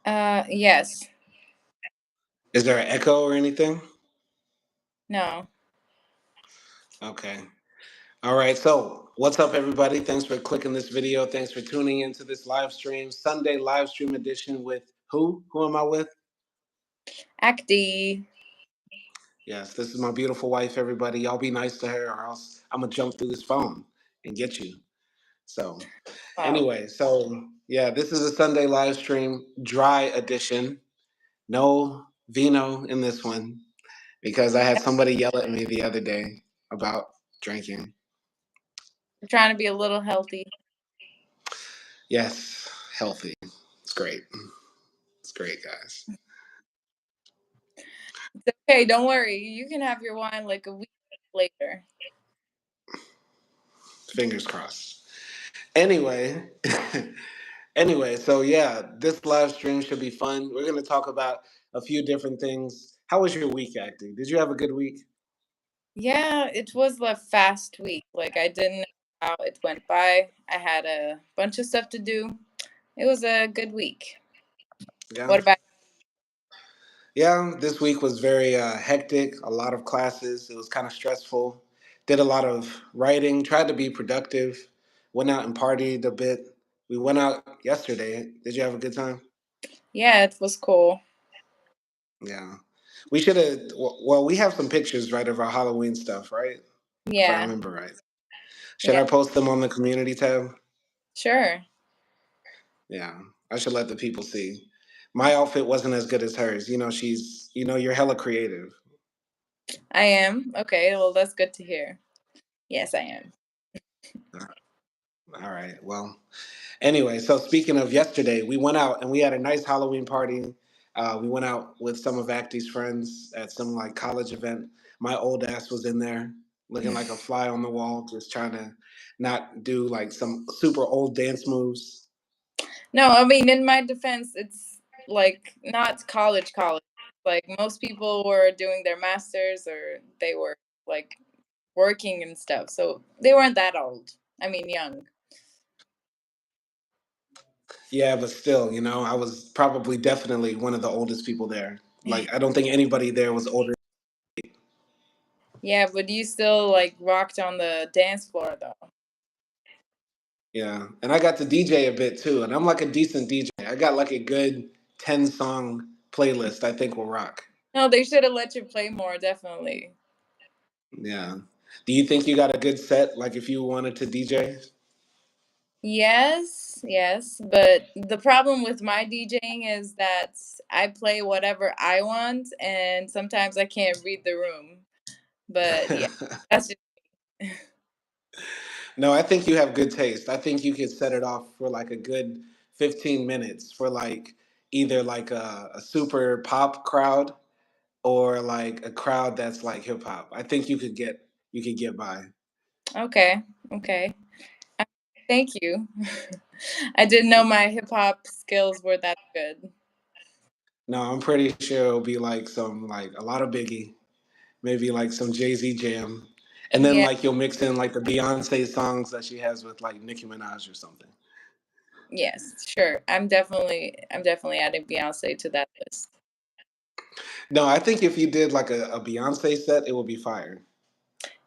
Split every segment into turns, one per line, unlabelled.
Yes.
Is there an echo or anything?
No.
Okay. All right. So, what's up, everybody? Thanks for clicking this video. Thanks for tuning into this live stream, Sunday live stream edition with who? Who am I with?
AKDI.
Yes, this is my beautiful wife, everybody. Y'all be nice to her, or else I'm going to jump through this phone and get you. So,
Wow.
anyway, yeah, this is a Sunday live stream, dry edition. No vino in this one because I had somebody yell at me the other day about drinking.
We're trying to be a little healthy.
Yes, healthy. It's great. It's great, guys.
It's okay. Don't worry. You can have your wine like a week later.
Fingers crossed. Anyway, anyway, so yeah, this live stream should be fun. We're going to talk about a few different things. How was your week acting? Did you have a good week?
Yeah, it was a fast week. Like, I didn't know how it went by. I had a bunch of stuff to do. It was a good week.
Yeah.
What about
Yeah, this week was very hectic, a lot of classes. It was kind of stressful. Did a lot of writing, tried to be productive, went out and partied a bit. We went out yesterday. Did you have a good time?
you? Yeah, it was cool.
Yeah. We should have, well, we have some pictures, right, of our Halloween stuff, right? If I
Yeah.
remember right. Should
Yeah.
I post them on the community tab?
Sure.
Yeah. I should let the people see. My outfit wasn't as good as hers. You're hella creative.
I am. Okay, well, that's good to hear. Yes, I am.
All right. Well, anyway, so speaking of yesterday, we went out and we had a nice Halloween party. We went out with some of Acti's friends at some like college event. My old ass was in there looking like a fly on the wall, just trying to not do like some super old dance moves.
No, I mean, in my defense, it's like not college. Like, most people were doing their masters or they were like working and stuff. So they weren't that old. I mean, young.
Yeah, but still, I was probably definitely one of the oldest people there. Like, I don't think anybody there was older.
Yeah, but you still like rocked on the dance floor though.
Yeah, and I got to DJ a bit too, and I'm like a decent DJ. I got like a good 10 song playlist. I think will rock.
No, they should have let you play more, definitely.
Yeah. Do you think you got a good set? Like if you wanted to DJ?
Yes, but the problem with my DJing is that I play whatever I want, and sometimes I can't read the room. But yeah, that's just
No, I think you have good taste. I think you could set it off for like a good 15 minutes for like either like a super pop crowd or like a crowd that's like hip hop. I think you could get by.
okay. Okay, thank you. I didn't know my hip hop skills were that good.
No, I'm pretty sure it'll be like some like a lot of Biggie, maybe like some Jay-Z jam. And then
Yeah.
like you'll mix in like the Beyonce songs that she has with like Nicki Minaj or something.
Yes, sure. I'm definitely adding Beyonce to that list.
No, I think if you did like a Beyonce set, it would be fire.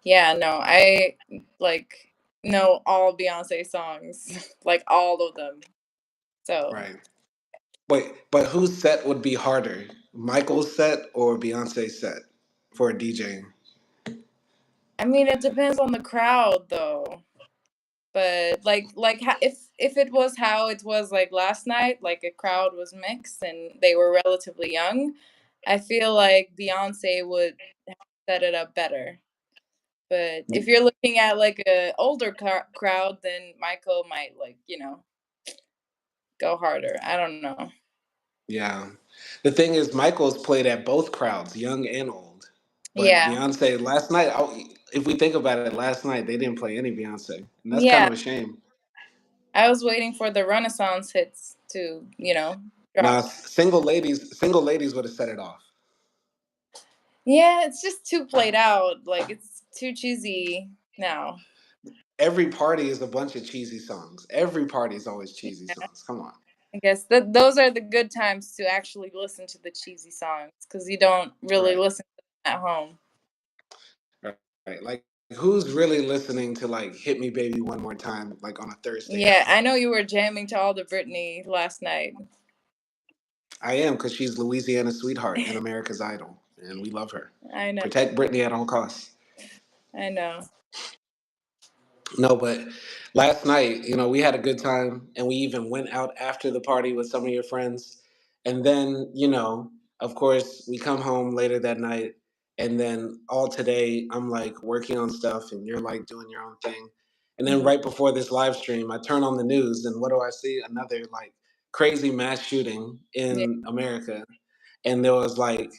Yeah, no, I like know all Beyonce songs, like all of them. So,
Right. Wait, but whose set would be harder? Michael's set or Beyonce's set for DJing?
I mean, it depends on the crowd though. But if it was how it was like last night, like a crowd was mixed and they were relatively young, I feel like Beyonce would set it up better. But if you're looking at like a older crowd, then Michael might like go harder. I don't know.
Yeah. The thing is, Michael's played at both crowds, young and old. But
Yeah,
Beyonce last night, if we think about it, last night they didn't play any Beyonce, and that's kind
yeah.
of a shame.
I was waiting for the Renaissance hits to
Now,
drop.
single ladies would have set it off.
Yeah, it's just too played out. Like, it's too cheesy now.
Every party is a bunch of cheesy songs. Every party is always cheesy
Yeah,
songs. Come on.
I guess that those are the good times to actually listen to the cheesy songs because you don't really
Right.
listen to them at home.
Right. Like who's really listening to like "Hit Me, Baby, One More Time" like on a Thursday at
Yeah,
home?
I know you were jamming to all the Britney last night.
I am because she's Louisiana's sweetheart and America's idol, and we love her.
I know,
Protect Britney at all costs.
I know.
No, but last night, we had a good time and we even went out after the party with some of your friends. And then, of course, we come home later that night. And then all today, I'm like working on stuff and you're like doing your own thing. And then
Mhm.
right before this live stream, I turn on the news and what do I see? Another like crazy mass shooting
Yeah,
in America. And there was like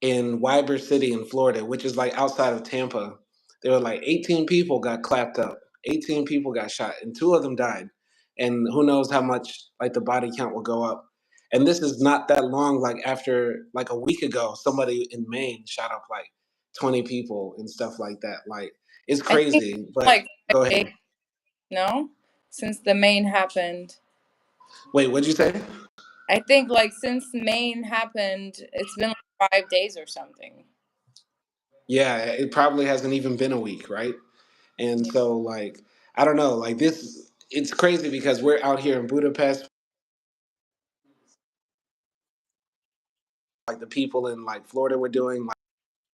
in Ybor City in Florida, which is like outside of Tampa, there were like 18 people got clapped up. 18 people got shot, and two of them died. And who knows how much like the body count will go up. And this is not that long. Like after like a week ago, somebody in Maine shot up like 20 people and stuff like that. Like it's
I think
crazy. But
like 5
go
days,
ahead.
no, since the main happened.
Wait, what'd you say?
I think like since Maine happened, it's been like 5 days or something.
Yeah, it probably hasn't even been a week, right? And
Yeah,
so like I don't know, like this it's crazy because we're out here in Budapest, like the people in like Florida were doing like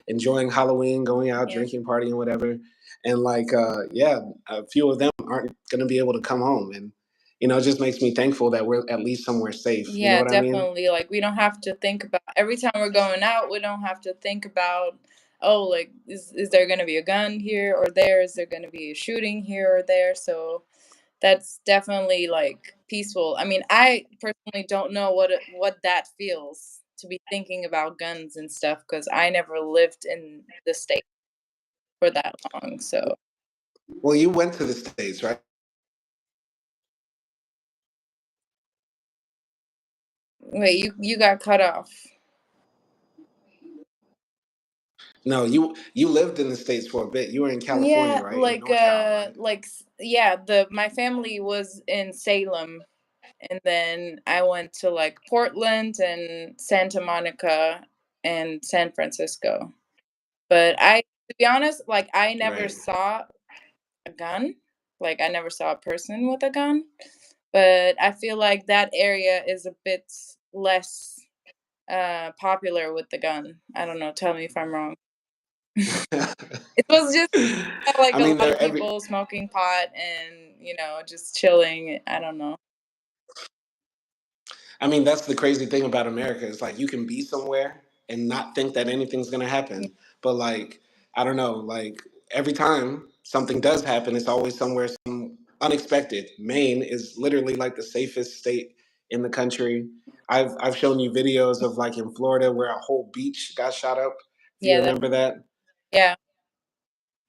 enjoying Halloween, going out,
yeah,
drinking, partying, whatever. And like yeah, a few of them aren't gonna be able to come home. And it just makes me thankful that we're at least somewhere safe. You know
yeah,
what I mean?
definitely. Like we don't have to think about every time we're going out. We don't have to think about, oh, like is there gonna be a gun here or there? Is there gonna be a shooting here or there? So that's definitely like peaceful. I mean, I personally don't know what that feels to be thinking about guns and stuff because I never lived in the state for that long. So
Well, you went to the States, right?
wait, you got cut off.
No, you lived in the States for a bit. You were in California,
Yeah,
right? In NorCal, right?
yeah, the my family was in Salem and then I went to like Portland and Santa Monica and San Francisco. But to be honest, like I never
Right.
saw a gun. Like I never saw a person with a gun. But I feel like that area is a bit less popular with the gun. I don't know. Tell me if I'm wrong. It was just like
I
a
mean,
lot
they're
of people smoking pot and just chilling. I don't know.
I mean, that's the crazy thing about America. It's like you can be somewhere and not think that anything's gonna
Yeah,
happen. But like, I don't know, like every time something does happen, it's always somewhere some unexpected. Maine is literally like the safest state in the country. I've shown you videos of like in Florida where a whole beach got shot up, if you
yeah,
remember that.
yeah.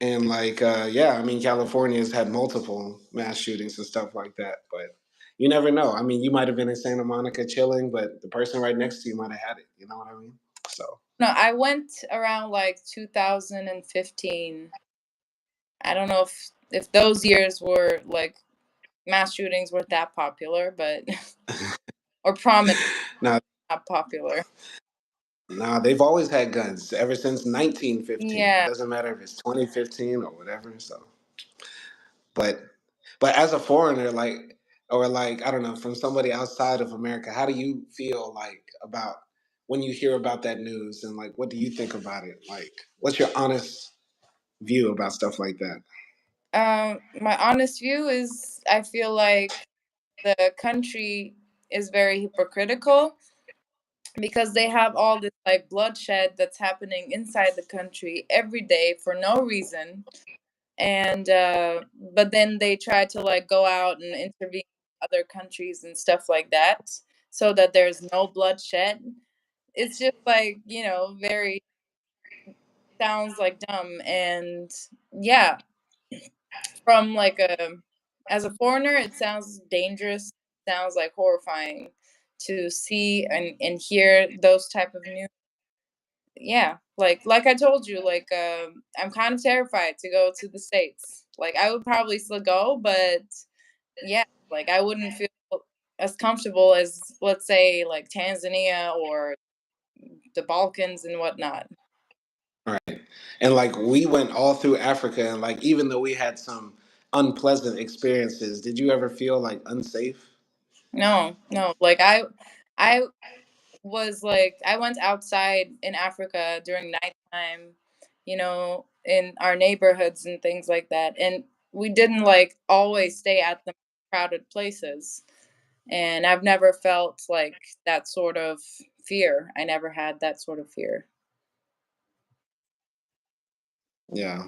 And like, yeah, I mean, California's had multiple mass shootings and stuff like that, but you never know. I mean, you might have been in Santa Monica chilling, but the person right next to you might have had it. You know what I mean? So,
No, I went around like 2015. I don't know if those years were like mass shootings were that popular, but or prominent,
now,
not popular.
now they've always had guns ever since 1915. It
Yeah.
doesn't matter if it's 2015 or whatever. So, but, but as a foreigner, like, or like, I don't know, from somebody outside of America, how do you feel like about when you hear about that news and like, what do you think about it? Like, what's your honest view about stuff like that?
My honest view is I feel like the country is very hypocritical because they have all this like bloodshed that's happening inside the country every day for no reason. And but then they try to like go out and intervene in other countries and stuff like that so that there's no bloodshed. It's just like, very sounds like dumb and yeah, from like a as a foreigner, it sounds dangerous, sounds like horrifying to see and hear those type of news. Yeah, like I told you, like I'm kind of terrified to go to the States. Like I would probably still go, but yeah, like I wouldn't feel. as comfortable as, let's say, like Tanzania or the Balkans and whatnot.
Right. And like we went all through Africa, and like even though we had some unpleasant experiences, did you ever feel like unsafe?
No, no. Like I was like, I went outside in Africa during nighttime, in our neighborhoods and things like that. And we didn't like always stay at the crowded places. And I've never felt like that sort of fear. I never had that sort of fear.
Yeah.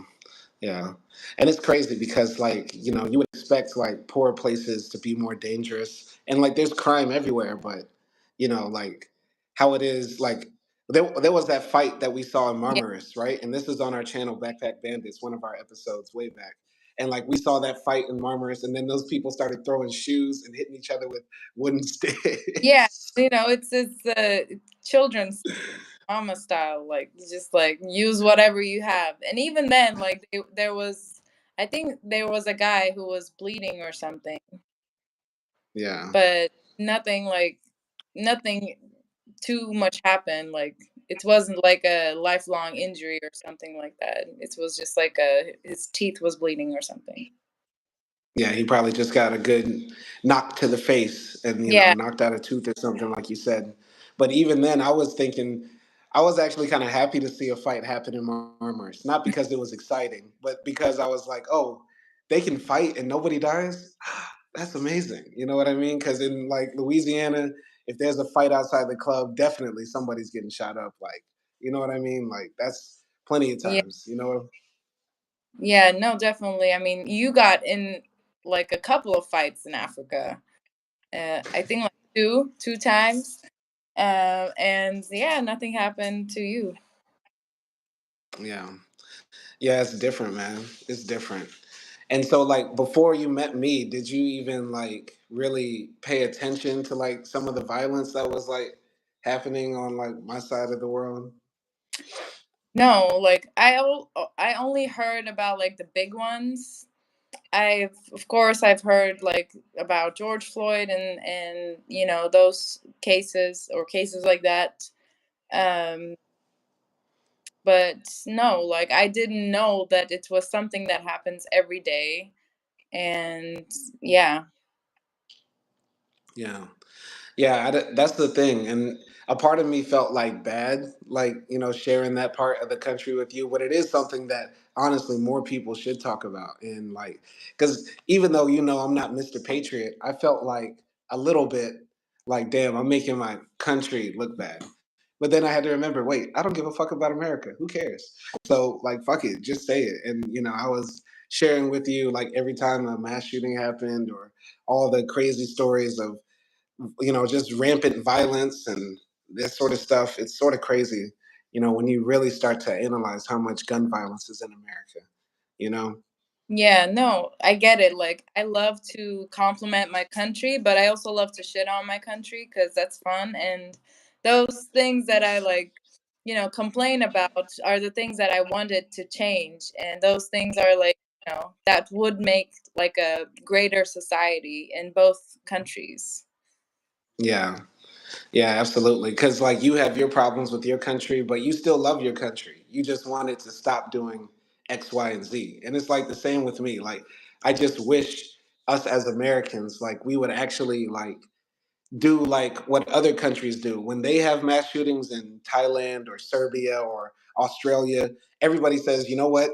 Yeah. And it's crazy because like, you would expect like poor places to be more dangerous and like there's crime everywhere, but like how it is like there was that fight that we saw in
Yeah.
Marmaris, right? And this is on our channel Backpack Bandits, one of our episodes way back. And like we saw that fight in Marmaris and then those people started throwing shoes and hitting each other with wooden
Yeah.
sticks.
It's children's mama style, like you just like use whatever you have. And even then, like there was, I think there was a guy who was bleeding or something,
Yeah.
but nothing like nothing too much happened. Like it wasn't like a lifelong injury or something like that. It was just like his teeth was bleeding or something.
Yeah, he probably just got a good knock to the face and,
Yeah.
knocked out a tooth or something, like you said. But even then, I was thinking, I was actually kind of happy to see a fight happen in Marmars. Not because it was exciting, but because I was like, oh, they can fight and nobody dies? That's amazing. You know what I mean? Because in like Louisiana, if there's a fight outside the club, definitely somebody's getting shot up. Like, you know what I mean? Like, that's plenty of
Yeah.
times, you know?
Yeah, no, definitely. I mean, you got in like a couple of fights in Africa. I think like two times. And yeah, nothing happened to you.
Yeah. Yeah, it's different, man. It's different. And so like before you met me, did you even like really pay attention to like some of the violence that was like happening on like my side of the world?
No, like I only heard about like the big ones. Of course I've heard like about George Floyd and those cases or cases like that. Um but no, like I didn't know that it was something that happens every day. And yeah.
Yeah. Yeah, that's the thing. And a part of me felt like bad, like, sharing that part of the country with you. But it is something that honestly more people should talk about. And like, because even though, I'm not Mr. Patriot, I felt like a little bit like, damn, I'm making my country look bad. But then I had to remember, wait, I don't give a fuck about America. Who cares? So, like, fuck it, just say it. And, I was sharing with you, like, every time a mass shooting happened or all the crazy stories of just rampant violence and this sort of stuff. It's sort of crazy, when you really start to analyze how much gun violence is in America, you know?
Yeah, no, I get it. Like, I love to compliment my country, but I also love to shit on my country because that's fun. And those things that I like, complain about are the things that I wanted to change. And those things are like, that would make like a greater society in both countries.
Yeah. Yeah, absolutely. Because, like, you have your problems with your country, but you still love your country. You just want it to stop doing X, Y, and Z. And it's like the same with me. Like, I just wish us as Americans, like, we would actually, like, do like what other countries do when they have mass shootings in Thailand or Serbia or Australia. Everybody says, you know what?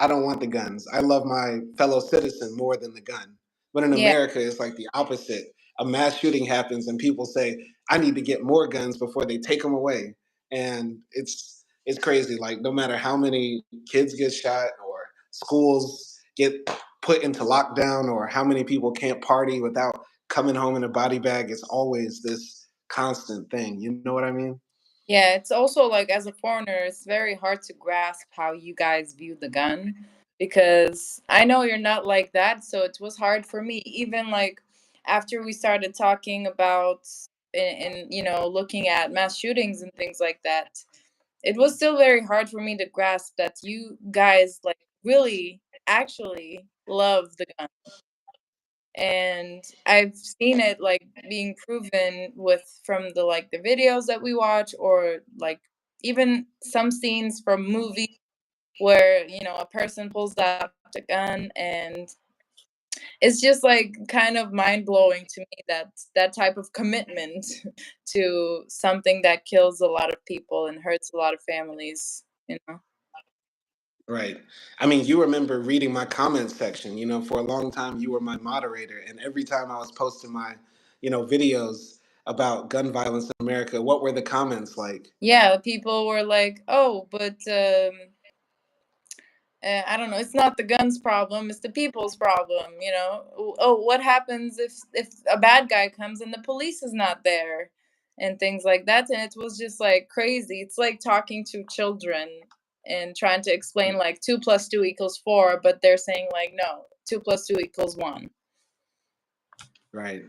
I don't want the guns. I love my fellow citizen more than the gun. But in
Yeah.
America, it's like the opposite. A mass shooting happens, and people say, I need to get more guns before they take them away. And it's crazy. Like no matter how many kids get shot or schools get put into lockdown or how many people can't party without coming home in a body bag, it's always this constant thing. You know what I mean?
Yeah, it's also like as a foreigner, it's very hard to grasp how you guys view the gun because I know you're not like that. So it was hard for me, even like after we started talking about and looking at mass shootings and things like that. It was still very hard for me to grasp that you guys like really actually love the gun. and I've seen it like being proven with from the like the videos that we watch, or like even some scenes from movies where a person pulls out a gun, and it's just like kind of mind blowing to me that that type of commitment to something that kills a lot of people and hurts a lot of families.
Right. I mean, you remember reading my comment section. For a long time, you were my moderator. And every time I was posting my, videos about gun violence in America, what were the comments like?
Yeah, people were like, "Oh, but I don't know. It's not the guns problem. It's the people's problem. Oh, what happens if a bad guy comes and the police is not there, and things like that?" And it was just like crazy. It's like talking to children and trying to explain like 2 + 2 = 4, but they're saying like no, 2 + 2 = 1.
Right.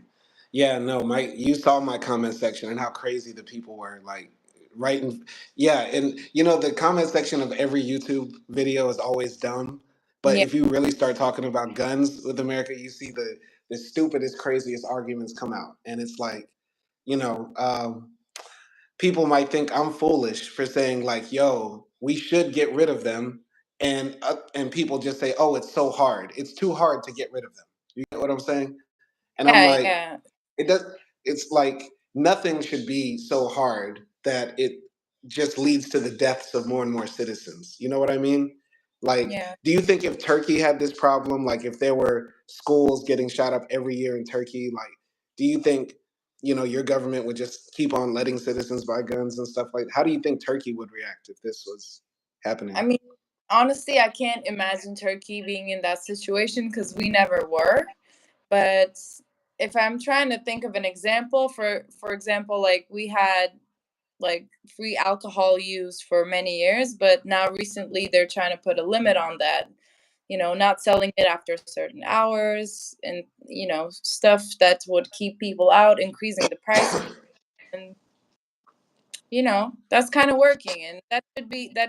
Yeah, no, you saw my comment section and how crazy the people were, like writing. Yeah, and the comment section of every YouTube video is always dumb. But
Yeah,
if you really start talking about guns with America, you see the stupidest, craziest arguments come out. And it's like, you know, um, people might think I'm foolish for saying like, "Yo, we should get rid of them," and people just say, "Oh, it's so hard. It's too hard to get rid of them." You get what I'm saying? And I'm
yeah,
like,
yeah,
it does. It's like nothing should be so hard that it just leads to the deaths of more and more citizens. You know what I mean? Like,
yeah.
do you think if Turkey had this problem, like if there were schools getting shot up every year in Turkey, like, do you think your government would just keep on letting citizens buy guns and stuff like? How do you think Turkey would react if this was
I
happening?
mean, honestly, I can't imagine Turkey being in that situation because we never were. But if I'm trying to think of an example, for example, like we had like free alcohol use for many years, but now recently they're trying to put a limit on that. Not selling it after certain hours, and stuff that would keep people out, increasing the price. And that's kind of working, and that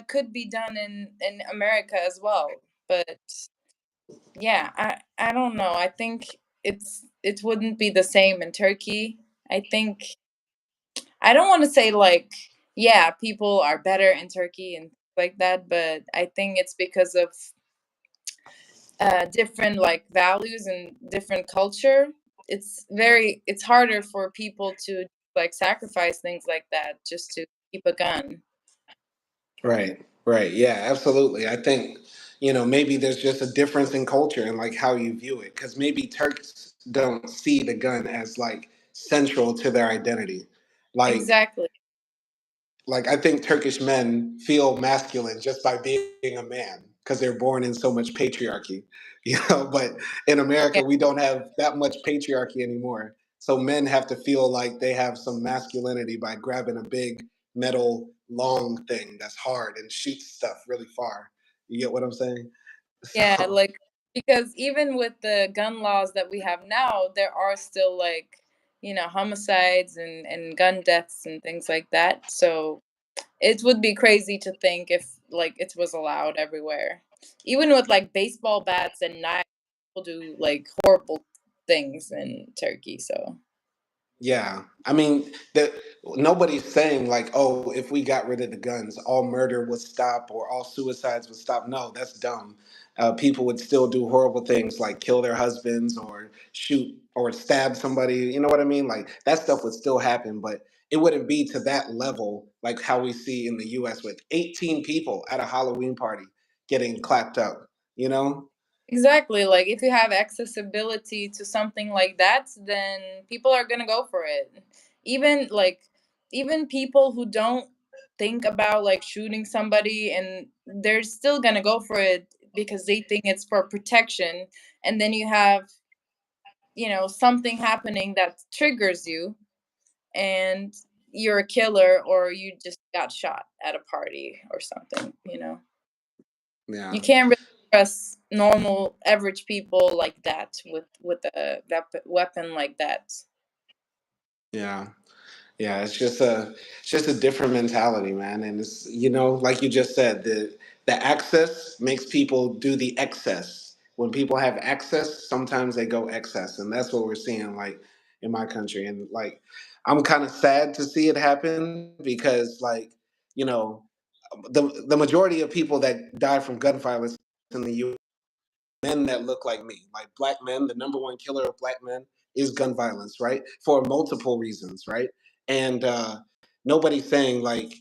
could be done in America as well. But yeah, I don't know. I think it wouldn't be the same in Turkey. I think I don't want to say like, yeah, people are better in Turkey and like that, but I think it's because of different like values and different culture. It's harder for people to like sacrifice things like that just to keep a gun.
Right, right. Yeah, absolutely. I think, maybe there's just a difference in culture and like how you view it. Because maybe Turks don't see the gun as like central to their identity. Like,
Exactly.
like I think Turkish men feel masculine just by being a man because they're born in so much patriarchy, But in
Yeah,
America, we don't have that much patriarchy anymore. So men have to feel like they have some masculinity by grabbing a big metal long thing that's hard and shoots stuff really far. You get what I'm saying?
yeah,
So
like because even with the gun laws that we have now, there are still like homicides and gun deaths and things like that. So it would be crazy to think if like it was allowed everywhere. Even with like baseball bats and knives, people do like horrible things in Turkey. So
yeah, I mean that nobody's saying like, oh, if we got rid of the guns, all murder would stop or all suicides would stop. No, that's dumb. People would still do horrible things like kill their husbands or shoot or stab somebody. You know what I mean? Like that stuff would still happen, but it wouldn't be to that level like how we see in the U.S. with 18 people at a Halloween party getting clapped up. You know?
exactly, like if you have accessibility to something like that, then people are gonna go for it. Even like even people who don't think about like shooting somebody, and they're still gonna go for it because they think it's for protection. And then you have something happening that triggers you, and you're a killer, or you just got shot at a party or something.
Yeah.
You can't really trust normal average people like that with a weapon like that.
Yeah. Yeah, it's just a different mentality, man. And it's like you just said, the access makes people do the excess. when people have access, sometimes they go excess, and that's what we're seeing, like in my country. And like, I'm kind of sad to see it happen because, like, you know, the majority of people that die from gun violence in the U.S. men that look like me, like black men. The number one killer of black men is gun violence, right? For multiple reasons, right? And nobody's saying like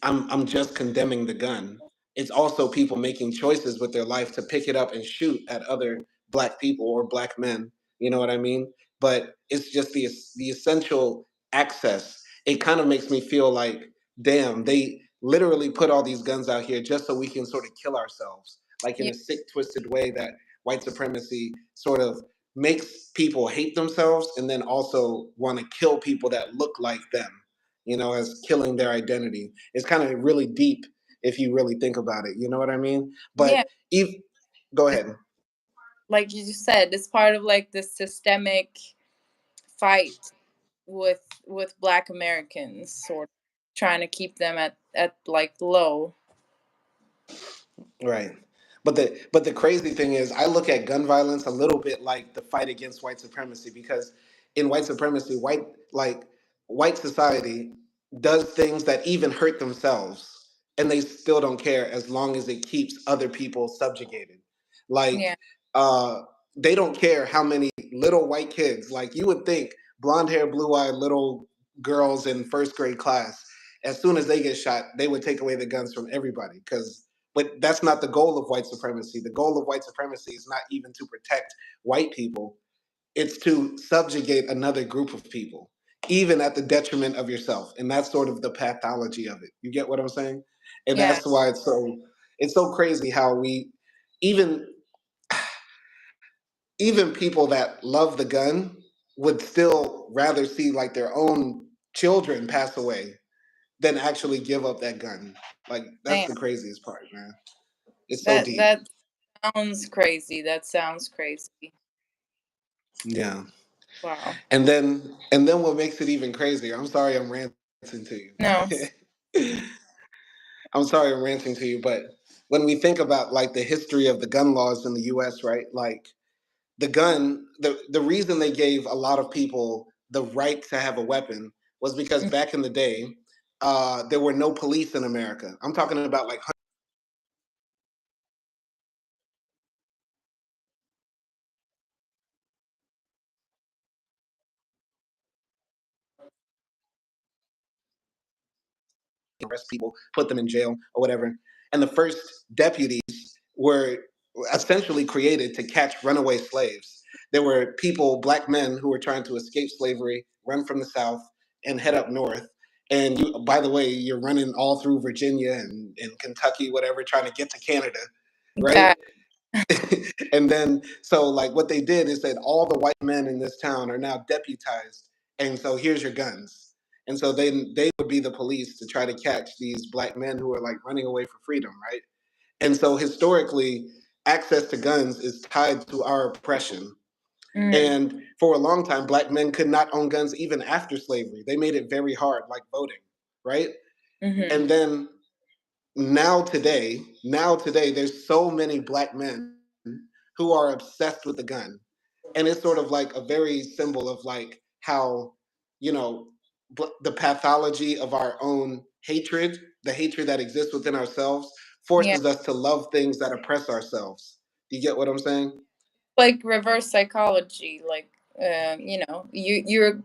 I'm just condemning the gun. It's also people making choices with their life to pick it up and shoot at other black people or black men. You know what I mean? But it's just the essential access. It kind of makes me feel like, damn, they literally put all these guns out here just so we can sort of kill ourselves, like in
Yeah.
a sick, twisted way that white supremacy sort of makes people hate themselves and then also want to kill people that look like them, as killing their identity. It's kind of really deep if you really think about it. You know what I mean?
Yeah.
But if go
It's
ahead.
like you said, it's part of like the systemic fight with Black Americans, sort of trying to keep them at like low.
Right. But the crazy thing is I look at gun violence a little bit like the fight against white supremacy, because in white supremacy, white society does things that even hurt themselves, and they still don't care as long as it keeps other people subjugated.
Yeah.
Like uh they don't care how many little white kids, like you would think blonde hair, blue eyed little girls in first grade class, as soon as they get shot, they would take away the guns from everybody, because but that's not the goal of white supremacy. The goal of white supremacy is not even to protect white people, it's to subjugate another group of people, even at the detriment of yourself. And that's sort of the pathology of it. You get what I'm saying? And
Yeah.
that's why it's so crazy how we even even people that love the gun would still rather see like their own children pass away than actually give up that gun. Like that's
Damn.
the craziest part, man. It's so
That
deep.
that sounds crazy. That sounds crazy.
Yeah.
Wow.
And then what makes it even crazier, I'm sorry I'm ranting to
No.
you. I'm sorry I'm ranting to you, but when we think about like the history of the gun laws in the US, right? Like the reason they gave a lot of people the right to have a weapon was because back in the day, there were no police in America. I'm talking about like arrest people, put them in jail or whatever. And the first deputies were essentially created to catch runaway slaves. There were people, black men, who were trying to escape slavery, run from the South, and head up north. And you, by the way, you're running all through Virginia and Kentucky, whatever, trying to get to Canada, right?
God.
And then, so like what they did is that all the white men in this town are now deputized. And so here's your guns. And so then they would be the police to try to catch these black men who are like running away for freedom, right? And so historically, access to guns is tied to our oppression.
Mm.
And for a long time, black men could not own guns even after slavery. They made it very hard, like voting, right?
Mm-hmm.
And then now today, there's so many black men who are obsessed with the gun. And it's sort of like a very symbol of like how, you know, the pathology of our own hatred, the hatred that exists within ourselves,
Yeah.
forces us to love things that oppress ourselves. Do you get what I'm saying?
Like reverse psychology. Like, you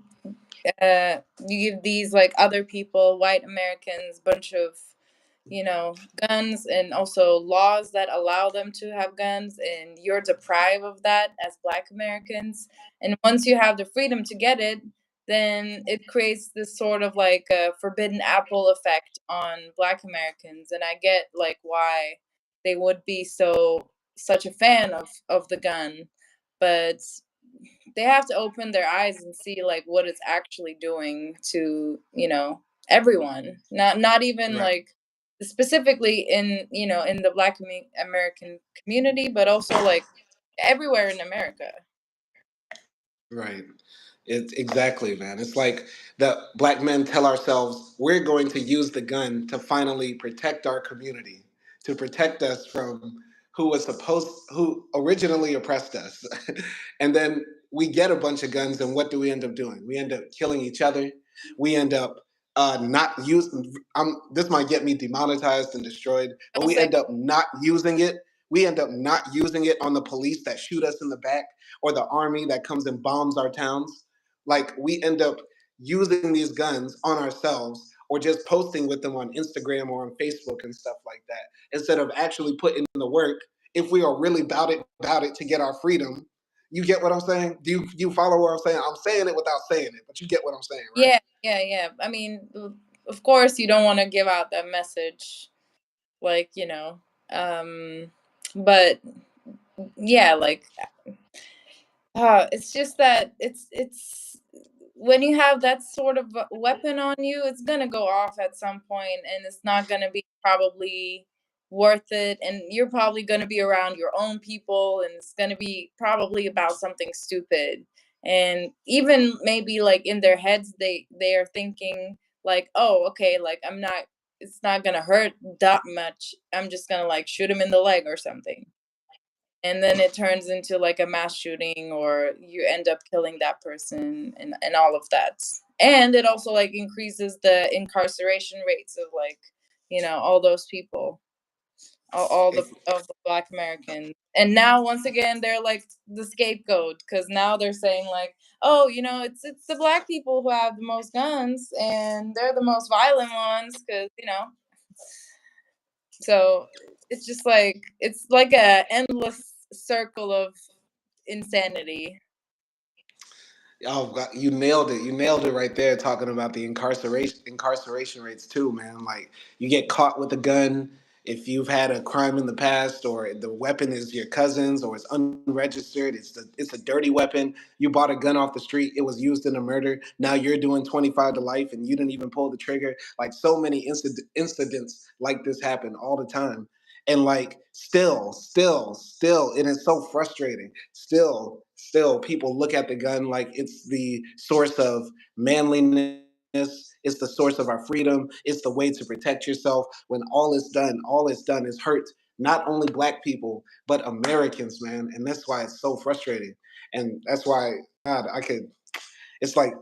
give these like other people, white Americans, bunch of guns and also laws that allow them to have guns, and you're deprived of that as Black Americans. And once you have the freedom to get it, then it creates this sort of like a forbidden apple effect on Black Americans. And I get like why they would be such a fan of the gun, but they have to open their eyes and see like what it's actually doing to everyone, not even
Right.
like specifically in in the Black American community, but also like everywhere in America.
Right. It's exactly, man. It's like the black men tell ourselves we're going to use the gun to finally protect our community, to protect us who originally oppressed us. And then we get a bunch of guns, and what do we end up doing? We end up killing each other. We end up not using. This might get me demonetized and destroyed, but
Don't
we
say
end up not using it. We end up not using it on the police that shoot us in the back, or the army that comes and bombs our towns. Like, we end up using these guns on ourselves, or just posting with them on Instagram or on Facebook and stuff like that, instead of actually putting in the work. If we are really about it to get our freedom, you get what I'm saying? Do you follow what I'm saying? I'm saying it without saying it, but you get what I'm saying, right?
yeah, yeah, yeah. I mean, of course, you don't want to give out that message, like, but yeah, like, it's just that it's when you have that sort of weapon on you, it's gonna go off at some point, and it's not gonna be probably worth it. And you're probably gonna be around your own people, and it's gonna be probably about something stupid. And even maybe like in their heads, they are thinking like, oh, okay, like I'm not. It's not gonna hurt that much. I'm just gonna like shoot him in the leg or something, and then it turns into like a mass shooting, or you end up killing that person, and all of that. And it also like increases the incarceration rates of like, all those people, all the
It,
of the Black Americans. And now once again they're like the scapegoat, because now they're saying like, oh, it's the Black people who have the most guns, and they're the most violent ones, because so it's like a endless circle of insanity.
Oh, God, you nailed it. You nailed it right there, talking about the incarceration rates too, man. Like, you get caught with a gun if you've had a crime in the past, or the weapon is your cousin's, or it's unregistered. It's a dirty weapon. You bought a gun off the street. It was used in a murder. Now you're doing 25 to life, and you didn't even pull the trigger. Like, so many incidents like this happen all the time. And like, still, it is so frustrating. Still, people look at the gun like it's the source of manliness. It's the source of our freedom. It's the way to protect yourself. When all it's done is hurt not only Black people but Americans, man. And that's why it's so frustrating. And that's why, God, I could. It's like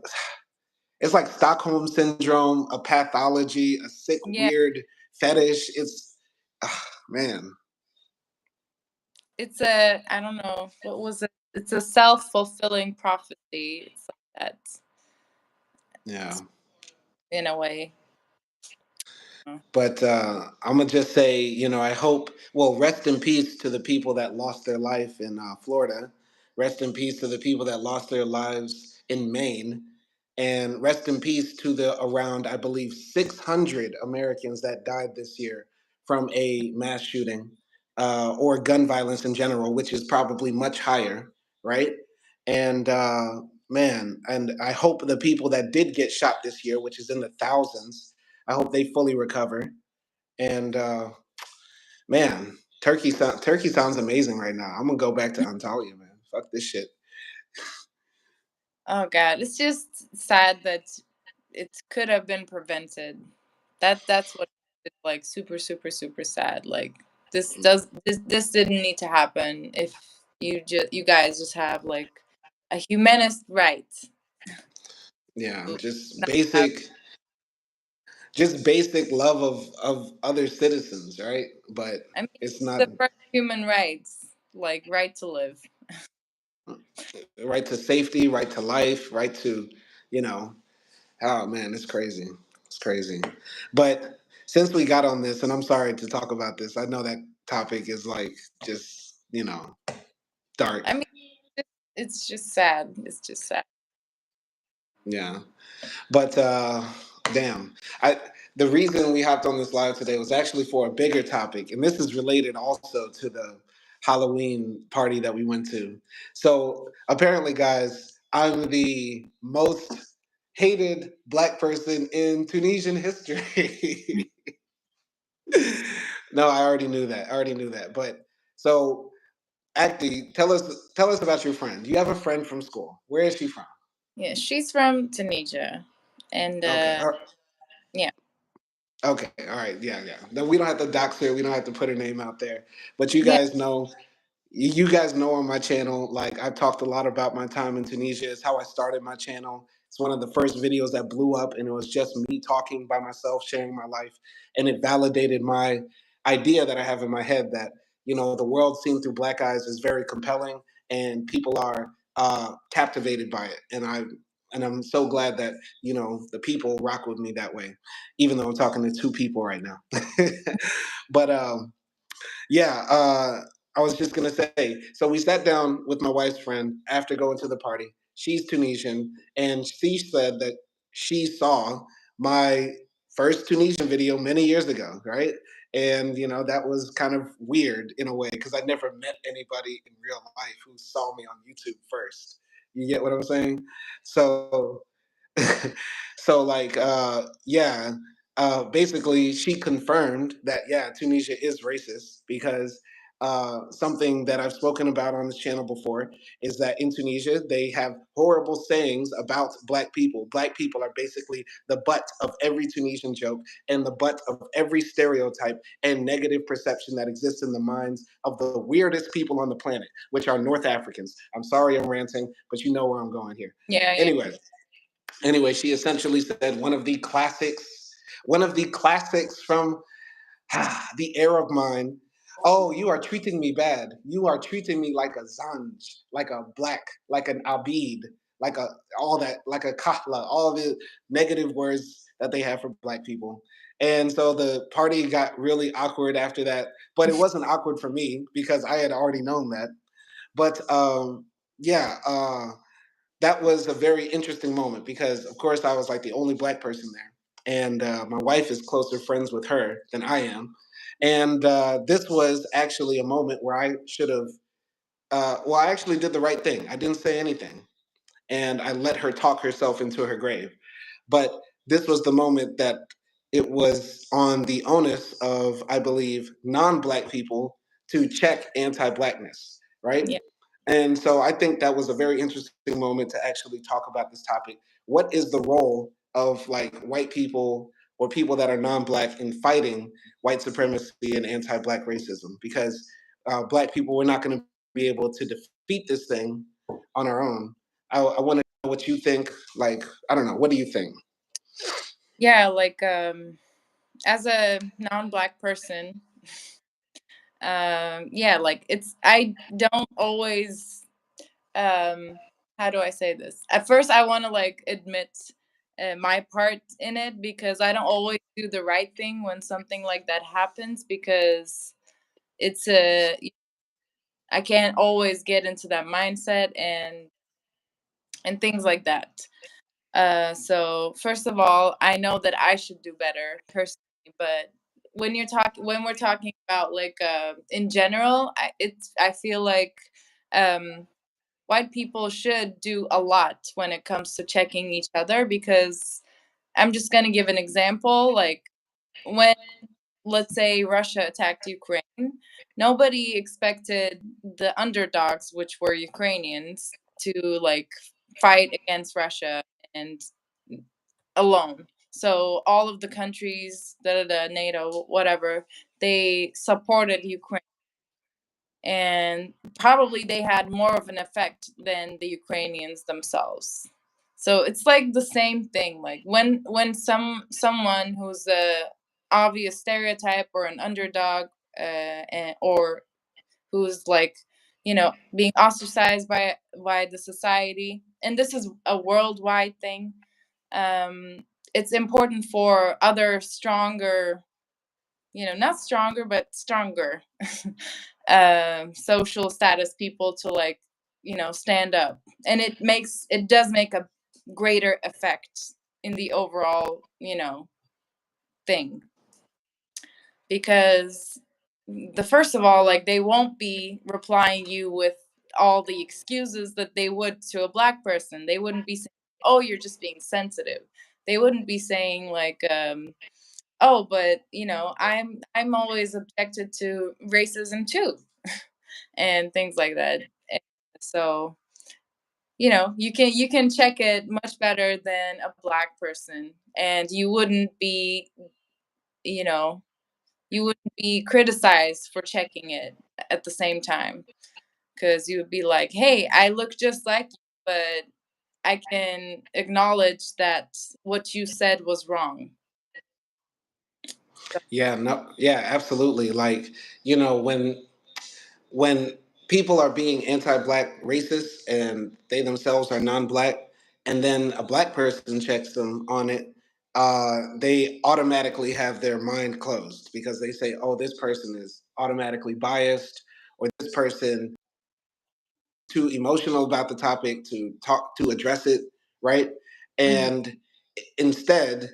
it's like Stockholm syndrome, a pathology, a sick,
Yeah,
weird fetish. It's man,
I don't know, what was it? It's a self-fulfilling prophecy. It's like that,
yeah.
in a way.
But I'm gonna just say, I hope. Well, rest in peace to the people that lost their life in Florida. Rest in peace to the people that lost their lives in Maine, and rest in peace to the around, I believe, 600 Americans that died this year from a mass shooting, or gun violence in general, which is probably much higher, right? And man, and I hope the people that did get shot this year, which is in the thousands, I hope they fully recover. And man, turkey sounds amazing right now. I'm gonna go back to Antalya, man. Fuck this shit.
Oh God, it's just sad that it could have been prevented. That's what is like super super super sad. Like, this didn't need to happen. If you guys just have like a humanist right.
Yeah,
To not have,
just basic love of other citizens, right? But
I mean,
it's
it's
not
the first human rights, like right to live.
right to safety, right to life, right to, you know, oh man, it's crazy. It's crazy. But since we got on this, and I'm sorry to talk about this, I know that topic is like just, dark.
I mean, it's just sad. It's just sad.
Yeah. But damn, I the reason we hopped on this live today was actually for a bigger topic, and this is related also to the Halloween party that we went to. So apparently, guys, I'm the most hated Black person in Tunisian history. No, I already knew that. I already knew that. But so, Acti, tell us about your friend. You have a friend from school. Where is she from?
Yeah, she's from Tunisia, and
Okay.
yeah.
Okay, all right, yeah, yeah. Then we don't have to dox her. We don't have to put her name out there. But you
Yeah,
guys know, you guys know on my channel, like I've talked a lot about my time in Tunisia. It's how I started my channel. It's one of the first videos that blew up, and it was just me talking by myself, sharing my life, and it validated my idea that I have in my head that the world seen through black eyes is very compelling, and people are captivated by it. And I'm so glad that the people rock with me that way, even though I'm talking to two people right now. But yeah, I was just gonna say. So we sat down with my wife's friend after going to the party. She's Tunisian, and she said that she saw my first Tunisian video many years ago, right? And that was kind of weird in a way because I never met anybody in real life who saw me on YouTube first. You get what I'm saying? So so like yeah, basically she confirmed that yeah, Tunisia is racist because something that I've spoken about on this channel before is that in Tunisia they have horrible sayings about black people. Black people are basically the butt of every Tunisian joke and the butt of every stereotype and negative perception that exists in the minds of the weirdest people on the planet, which are North Africans. I'm sorry I'm ranting, but you know where I'm going here.
yeah, yeah,
Anyway, she essentially said one of the classics from the era of mine. Oh, you are treating me bad. You are treating me like a zanj, like a black, like an abid, like a all that, like a kahla, all the negative words that they have for black people. And so the party got really awkward after that, but it wasn't awkward for me because I had already known that. But yeah, that was a very interesting moment because, of course, I was like the only black person there, and my wife is closer friends with her than I am, and this was actually a moment where I should have. Well, I actually did the right thing. I didn't say anything, and I let her talk herself into her grave. But this was the moment that it was on the onus of, I believe, non-black people to check anti-blackness, right?
yeah.
And so I think that was a very interesting moment to actually talk about this topic. What is the role of like white people or people that are non-black in fighting white supremacy and anti-black racism? Because black people, we're not going to be able to defeat this thing on our own. I want to know what you think. Like, I don't know. What do you think?
Yeah, like as a non-black person, yeah, like it's I don't always how do I say this? At first I want to like admit my part in it because I don't always do the right thing when something like that happens because it's a I can't always get into that mindset and things like that. So first of all, I know that I should do better personally, but when we're talking about like in general, I feel like um, white people should do a lot when it comes to checking each other because I'm just gonna give an example. Like when let's say Russia attacked Ukraine, nobody expected the underdogs, which were Ukrainians, to like fight against Russia and alone. So all of the countries, NATO, whatever, they supported Ukraine, and probably they had more of an effect than the Ukrainians themselves. So it's like the same thing. Like when someone who's a obvious stereotype or an underdog, or who's like being ostracized by the society, and this is a worldwide thing. It's important for other stronger, not stronger but stronger social status people to like stand up, and it does make a greater effect in the overall thing, because the first of all, like, they won't be replying you with all the excuses that they would to a black person. They wouldn't be saying, oh, you're just being sensitive. They wouldn't be saying like oh, but I'm always objected to racism too, and things like that. And so you can check it much better than a black person, and you wouldn't be you know, you wouldn't be criticized for checking it at the same time, because you would be like, hey, I look just like you, but I can acknowledge that what you said was wrong.
Yeah, no, yeah, absolutely. Like, you know, when people are being anti-black racist and they themselves are non-black, and then a black person checks them on it, they automatically have their mind closed because they say, "Oh, this person is automatically biased," or "This person too emotional about the topic to talk to address it," right?
Hmm.
And instead,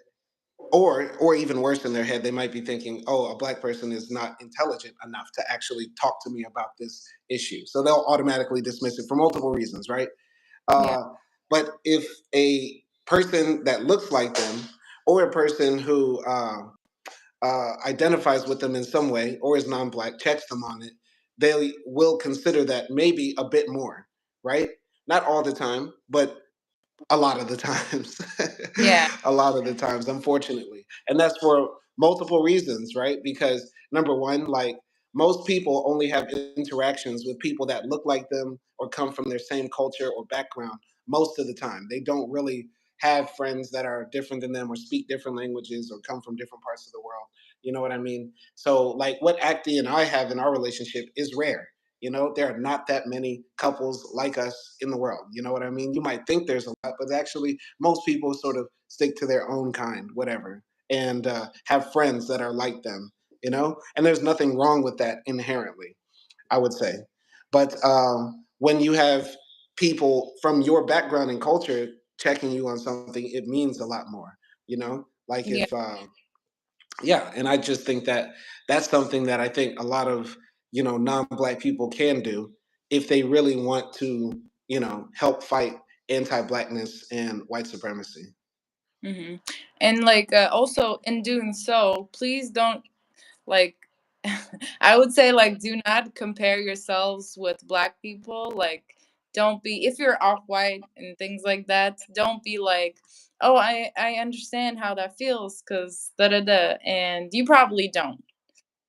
or even worse, in their head they might be thinking, oh, a black person is not intelligent enough to actually talk to me about this issue, so they'll automatically dismiss it for multiple reasons, right?
Yeah.
But if a person that looks like them, or a person who identifies with them in some way or is non-black checks them on it, they will consider that maybe a bit more, right? Not all the time, but a lot of the times.
Yeah.
A lot of the times, unfortunately. And that's for multiple reasons, right? Because number one, like, most people only have interactions with people that look like them or come from their same culture or background most of the time. They don't really have friends that are different than them or speak different languages or come from different parts of the world. You know what I mean? So, like, what Acti and I have in our relationship is rare. You know, there are not that many couples like us in the world. You know what I mean? You might think there's a lot, but actually, most people sort of stick to their own kind, whatever, and have friends that are like them, you know? And there's nothing wrong with that inherently, I would say. But when you have people from your background and culture checking you on something, it means a lot more, you know? Like
Yeah.
if, yeah, and I just think that that's something that I think a lot of, non-black people can do if they really want to, help fight anti-blackness and white supremacy.
Hmm. And like, also in doing so, please don't, like, I would say, like, do not compare yourselves with black people. Like, don't be, if you're off white and things like that, don't be like, oh, I understand how that feels, because da da da, and you probably don't.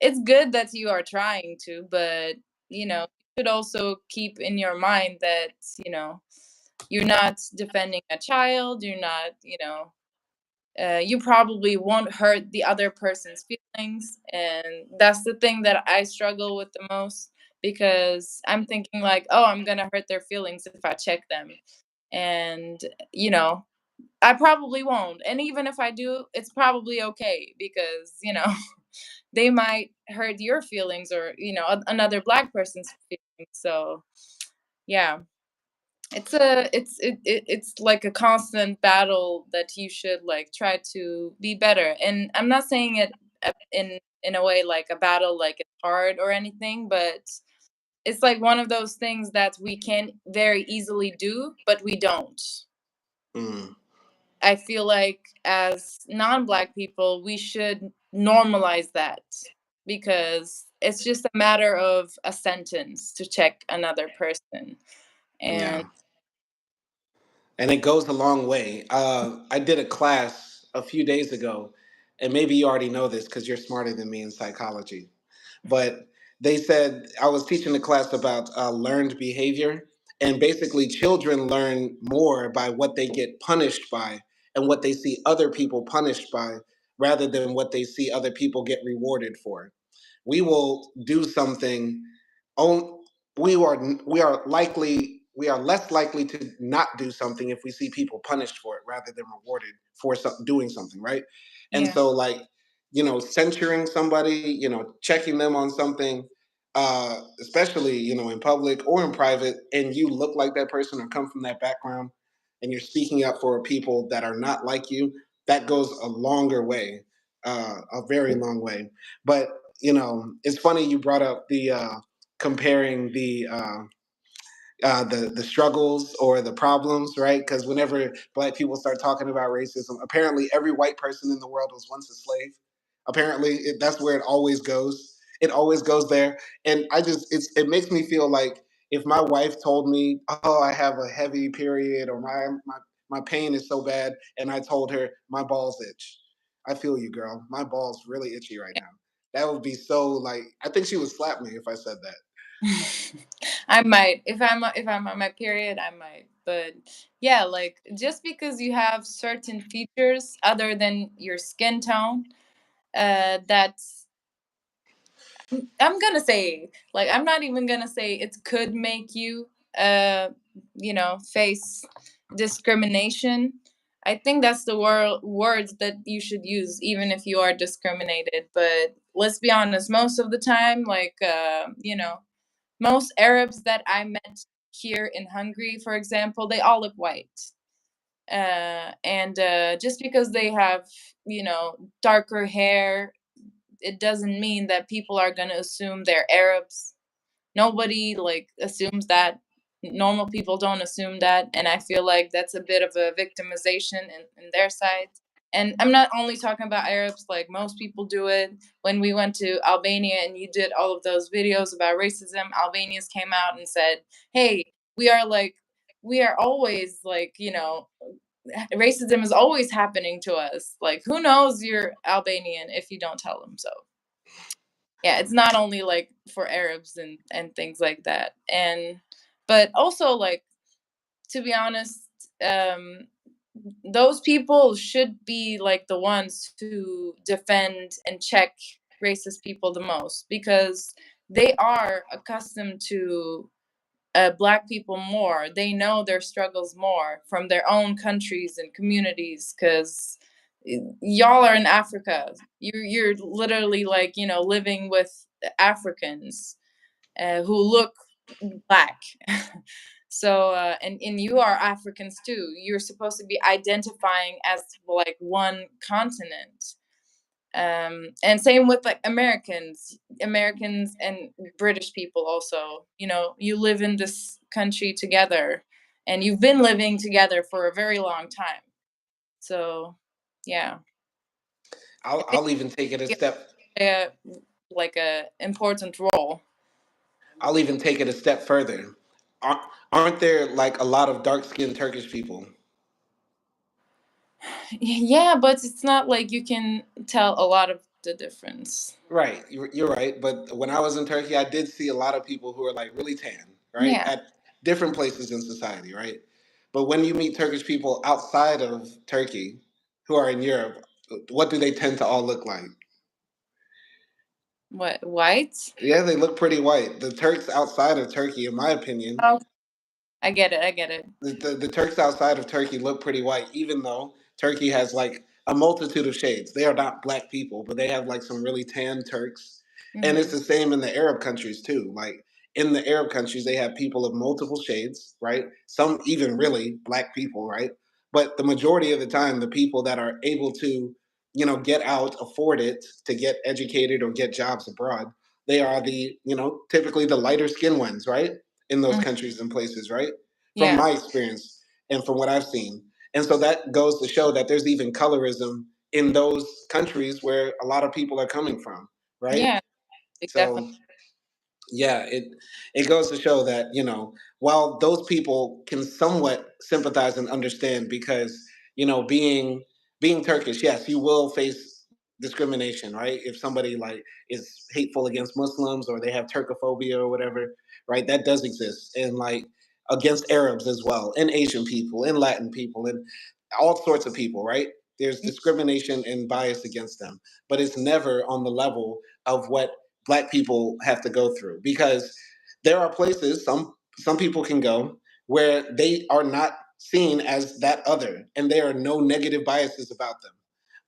It's good that you are trying to, but you should also keep in your mind that, you know, you're not defending a child, you're not, you probably won't hurt the other person's feelings. And that's the thing that I struggle with the most, because I'm thinking like, oh, I'm gonna hurt their feelings if I check them. And, you know, I probably won't. And even if I do, it's probably okay, because, they might hurt your feelings, or, another black person's feelings. So, yeah, it's like a constant battle that you should like try to be better. And I'm not saying it in a way like a battle like it's hard or anything, but it's like one of those things that we can very easily do, but we don't.
Mm,
I feel like as non-black people, we should normalize that, because it's just a matter of a sentence to check another person. And
yeah. And it goes a long way. I did a class a few days ago, and maybe you already know this because you're smarter than me in psychology. But they said I was teaching a class about learned behavior, and basically, children learn more by what they get punished by and what they see other people punished by, rather than what they see other people get rewarded for. We will do something on we are less likely to not do something if we see people punished for it rather than rewarded for doing something, right? And
yeah,
so, like, censuring somebody, checking them on something, especially, in public or in private, and you look like that person or come from that background, and you're speaking up for people that are not like you, that goes a longer way, a very long way. But it's funny you brought up the comparing the struggles or the problems, right? Because whenever black people start talking about racism, apparently every white person in the world was once a slave. Apparently, that's where it always goes. It always goes there, and it makes me feel like if my wife told me, "Oh, I have a heavy period," or my pain is so bad, and I told her my balls itch, I feel you, girl. My ball's really itchy right now. That would be so like. I think she would slap me if I said that.
I might if I'm on my period, I might. But yeah, like just because you have certain features other than your skin tone, that's I'm gonna say, like, I'm not even gonna say it could make you, uh, face discrimination. I think that's the words that you should use, even if you are discriminated. But let's be honest, most of the time, like, most Arabs that I met here in Hungary, for example, they all look white. And just because they have, darker hair, it doesn't mean that people are going to assume they're Arabs. Nobody like assumes that. Normal people don't assume that, and I feel like that's a bit of a victimization in their side. And I'm not only talking about Arabs, like most people do it. When we went to Albania and you did all of those videos about racism, Albanians came out and said, "Hey, we are always like, racism is always happening to us. Like, who knows you're Albanian if you don't tell them so." Yeah, it's not only like for Arabs and things like that. And but also, like, to be honest, um those people should be like the ones to defend and check racist people the most, because they are accustomed to black people more. They know their struggles more from their own countries and communities, because y'all are in Africa. You're literally like, living with Africans who look black. So and you are Africans too. You're supposed to be identifying as like one continent. And same with like Americans and British people also. You live in this country together, and you've been living together for a very long time. So yeah, I think
I'll even take it a
you
step.
play like a important role.
I'll even take it a step further. Aren't, aren't there like a lot of dark skinned Turkish people?
Yeah, but it's not like you can tell a lot of the difference.
Right, you're right. But when I was in Turkey, I did see a lot of people who are like really tan, right,
Yeah.
at different places in society, right. But when you meet Turkish people outside of Turkey, who are in Europe, what do they tend to all look like?
What, white?
Yeah, they look pretty white. The Turks outside of Turkey, in my opinion,
Oh, I get it. I get it.
the Turks outside of Turkey look pretty white, even though Turkey has like a multitude of shades. They are not black people, but they have like some really tan Turks. And it's
Hmm.
the same in the Arab countries too. Like in the Arab countries, they have people of multiple shades, right? Some even really black people, right? But the majority of the time, the people that are able to, get out, afford it, to get educated or get jobs abroad, they are the, typically the lighter skinned ones, right? In those
Hmm.
countries and places, right? From
Yeah.
my experience and from what I've seen. And so that goes to show that there's even colorism in those countries where a lot of people are coming from, right?
Yeah. Definitely.
So yeah, it goes to show that while those people can somewhat sympathize and understand, because being Turkish, yes, you will face discrimination, right? If somebody like is hateful against Muslims or they have Turkophobia or whatever, right? That does exist, and like against Arabs as well, and Asian people, and Latin people, and all sorts of people, right? There's discrimination and bias against them, but it's never on the level of what black people have to go through, because there are places some people can go where they are not seen as that other, and there are no negative biases about them.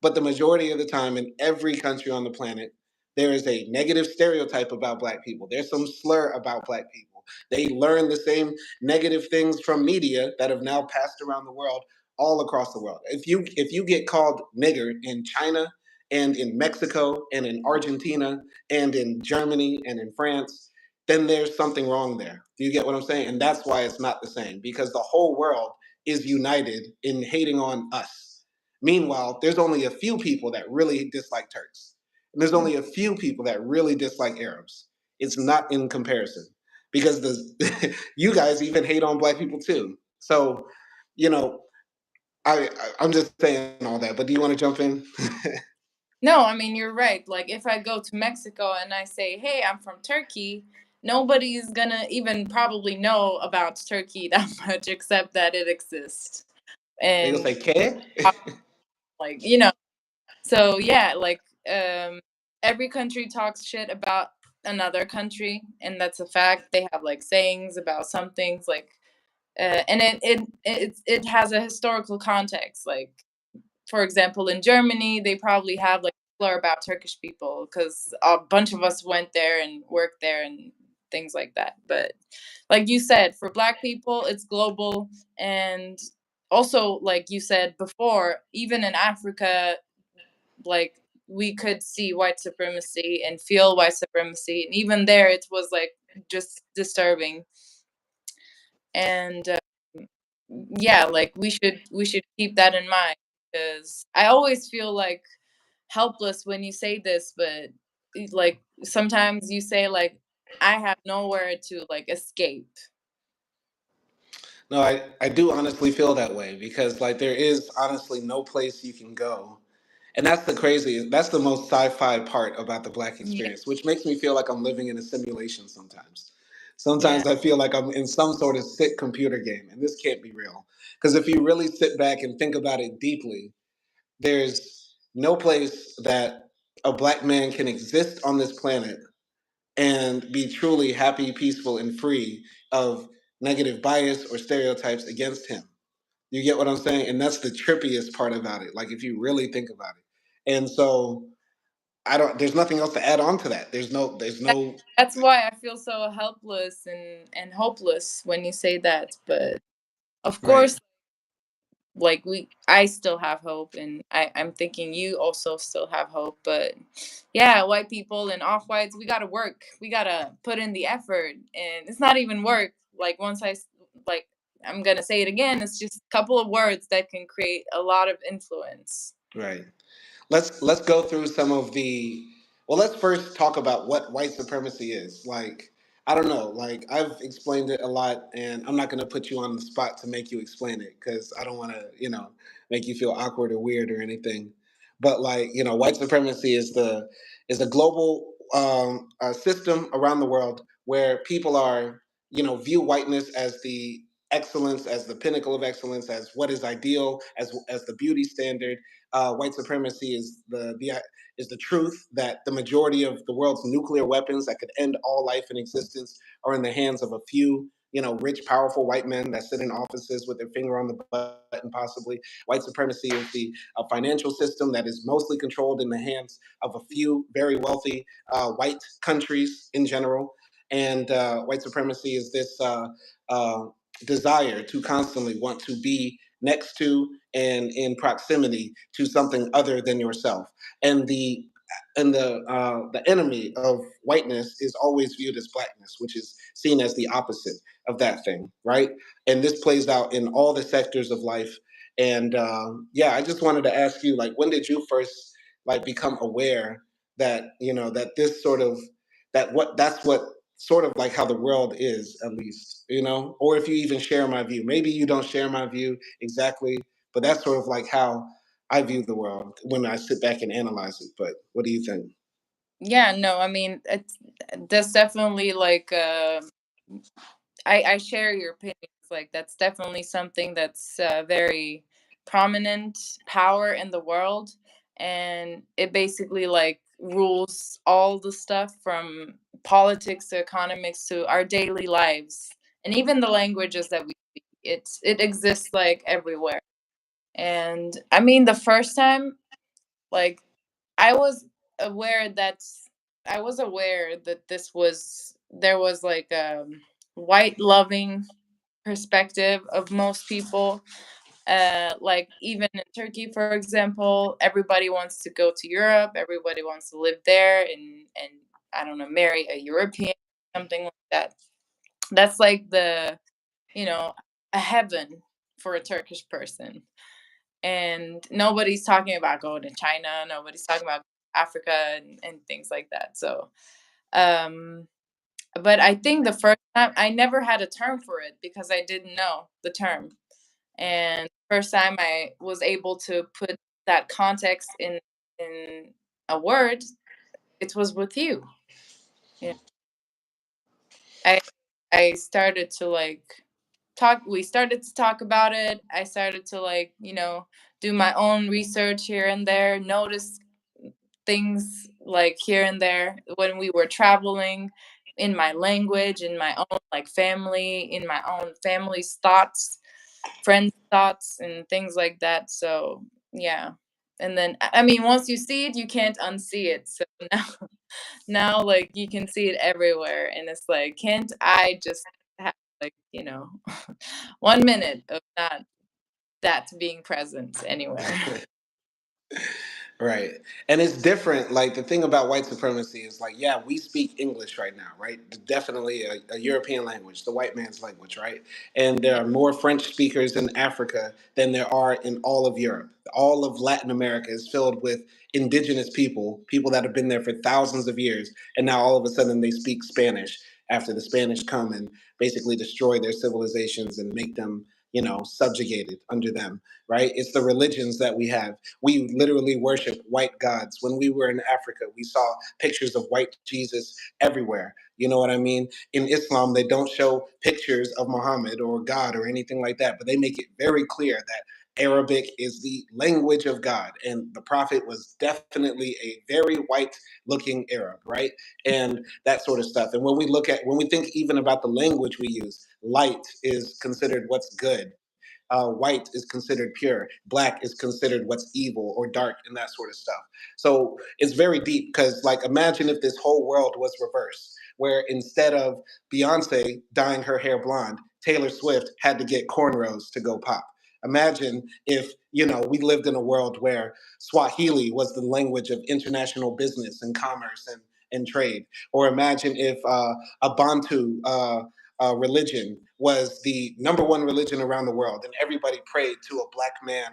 But the majority of the time, in every country on the planet, there is a negative stereotype about black people. There's some slur about black people. They learn the same negative things from media that have now passed around the world, all across the world. If you get called nigger in China and in Mexico and in Argentina and in Germany and in France, then there's something wrong there. Do you get what I'm saying? And that's why it's not the same, because the whole world is united in hating on us. Meanwhile, there's only a few people that really dislike Turks. And there's only a few people that really dislike Arabs. It's not in comparison, because you guys even hate on black people too. So, you know, I'm just saying all that. But do you want to jump in?
No, I mean, you're right. Like, if I go to Mexico and I say, "Hey, I'm from Turkey," nobody's gonna even probably know about Turkey that much, except that it exists.
They gonna
And
say "que"?
like, so yeah, like, every country talks shit about another country, and that's a fact. They have like sayings about some things, like, and it has a historical context. Like, for example, in Germany, they probably have like a slur about Turkish people because a bunch of us went there and worked there and things like that. But like you said, for Black people, it's global. And also, like you said before, even in Africa, like, we could see white supremacy and feel white supremacy. And even there, it was like just disturbing. And yeah, like, we should keep that in mind, because I always feel like helpless when you say this, but like, sometimes you say like, I have nowhere to like escape.
No, I do honestly feel that way because like there is honestly no place you can go. And that's the crazy, that's the most sci-fi part about the black
Yeah,
experience, which makes me feel like I'm living in a simulation sometimes.
yeah,
Sometimes I feel like I'm in some sort of sick computer game, and this can't be real. Because if you really sit back and think about it deeply, there's no place that a black man can exist on this planet and be truly happy, peaceful, and free of negative bias or stereotypes against him. You get what I'm saying? And that's the trippiest part about it. Like if you really think about it. And so I don't there's nothing else to add on to that. There's
that,
no
that's why I feel so helpless and hopeless when you say that. But of
right.
course, like, I still have hope, and I'm thinking you also still have hope. But yeah, white people and off-whites, we gotta work, we gotta put in the effort. And it's not even work. Like, like, I'm gonna say it again, it's just a couple of words that can create a lot of influence.
Right. Let's go through some of the well, let's first talk about what white supremacy is. Like, I don't know, like I've explained it a lot and I'm not going to put you on the spot to make you explain it cuz I don't want to, make you feel awkward or weird or anything. But like, white supremacy is a global system around the world where people are, view whiteness as the excellence, as the pinnacle of excellence, as what is ideal, as the beauty standard. White supremacy is the truth that the majority of the world's nuclear weapons that could end all life in existence are in the hands of a few, rich, powerful white men that sit in offices with their finger on the button, possibly. White supremacy is the financial system that is mostly controlled in the hands of a few very wealthy white countries in general. And white supremacy is this uh, desire to constantly want to be next to and in proximity to something other than yourself. And the enemy of whiteness is always viewed as blackness, which is seen as the opposite of that thing, right? And this plays out in all the sectors of life. And yeah, I just wanted to ask you, like, when did you first like become aware that that this sort of that's what sort of like how the world is, at least, or if you even share my view. Maybe you don't share my view exactly, but that's sort of like how I view the world when I sit back and analyze it. But what do you think?
Yeah, no, I mean, that's definitely like, I share your opinions. Like, that's definitely something that's very prominent power in the world, and it basically like rules all the stuff from politics to economics to our daily lives, and even the languages that we speak. It exists like everywhere. And I mean, the first time, like, I was aware that I was aware that there was like a white loving perspective of most people. Like, even in Turkey, for example, everybody wants to go to Europe, everybody wants to live there, and I don't know, marry a European, something like that. That's like you know, a heaven for a Turkish person. And nobody's talking about going to China, nobody's talking about Africa and things like that. So, um, but I think the first time I never had a term for it because I didn't know the term. And first time I was able to put that context in a word, it was with you. Yeah. I I started to like talk we started to talk about it. I started to like, do my own research here and there, notice things like here and there when we were traveling, in my language, in my own like family, in my own family's thoughts, friends' thoughts and things like that. So, yeah. And then I mean, once you see it, you can't unsee it. So now now like you can see it everywhere, and it's like, can't I just have like, 1 minute of not that being present anywhere?
Right. And it's different. Like the thing about white supremacy is like, yeah, we speak English right now, right? Definitely a European language, the white man's language, right? And there
Yeah.
are more French speakers in Africa than there are in all of Europe. All of Latin America is filled with indigenous people, people that have been there for thousands of years. And now all of a sudden they speak Spanish after the Spanish come and basically destroy their civilizations and make them, subjugated under them, right? It's the religions that we have. We literally worship white gods. When we were in Africa, we saw pictures of white Jesus everywhere. You know what I mean? In Islam, they don't show pictures of Muhammad or God or anything like that, but they make it very clear that Arabic is the language of God. And the Prophet was definitely a very white looking Arab, right? And that sort of stuff. And when we think even about the language we use, light is considered what's good, white is considered pure, black is considered what's evil or dark, and that sort of stuff. So it's very deep because, like, imagine if this whole world was reversed, where instead of Beyonce dyeing her hair blonde, Taylor Swift had to get cornrows to go pop. Imagine if, we lived in a world where Swahili was the language of international business and commerce and trade. Or imagine if a Bantu religion was the number one religion around the world, and everybody prayed to a black man